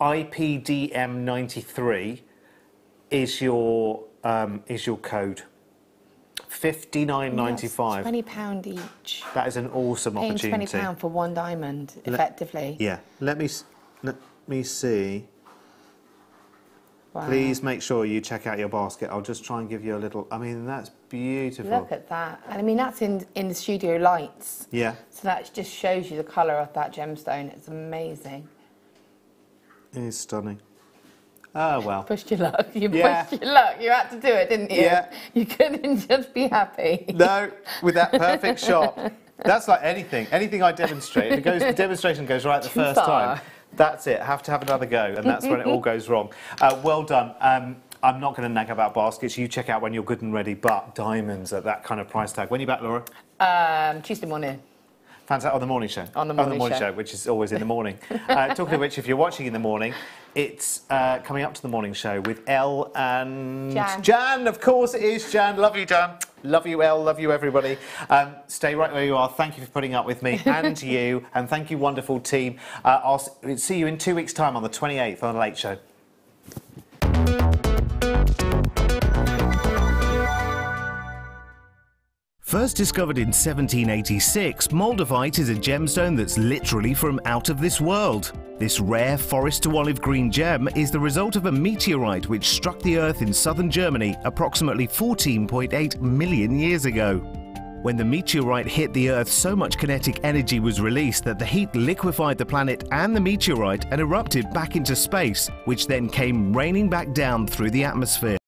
IPDM93 is your code. $59.95. £20 each. That is an awesome opportunity. Paying £20 for one diamond, effectively. Yeah. Let me see. Wow. Please make sure you check out your basket. I'll just try and give you a little. I mean, that's beautiful. Look at that. And I mean, that's in the studio lights. Yeah. So that just shows you the colour of that gemstone. It's amazing. It is stunning. Oh, well. Pushed your luck. Pushed your luck. You had to do it, didn't you? Yeah. You couldn't just be happy. No, with that perfect shot. That's like anything. Anything I demonstrate. If the demonstration goes right the first time, that's it. Have to have another go, and that's when it all goes wrong. Well done. I'm not going to nag about baskets. You check out when you're good and ready, but diamonds at that kind of price tag. When are you back, Laura? Tuesday morning. Fantastic. On the morning show. On the morning show, which is always in the morning. Talking of which, if you're watching in the morning, it's coming up to the morning show with Elle and Jan. Of course it is Jan. Love you, Jan. Love you, Elle. Love you, everybody. Stay right where you are. Thank you for putting up with me and you, and thank you, wonderful team. I'll see you in 2 weeks' time on the 28th on The Late Show. First discovered in 1786, moldavite is a gemstone that's literally from out of this world. This rare forest to olive green gem is the result of a meteorite which struck the Earth in southern Germany approximately 14.8 million years ago. When the meteorite hit the Earth, so much kinetic energy was released that the heat liquefied the planet and the meteorite and erupted back into space, which then came raining back down through the atmosphere.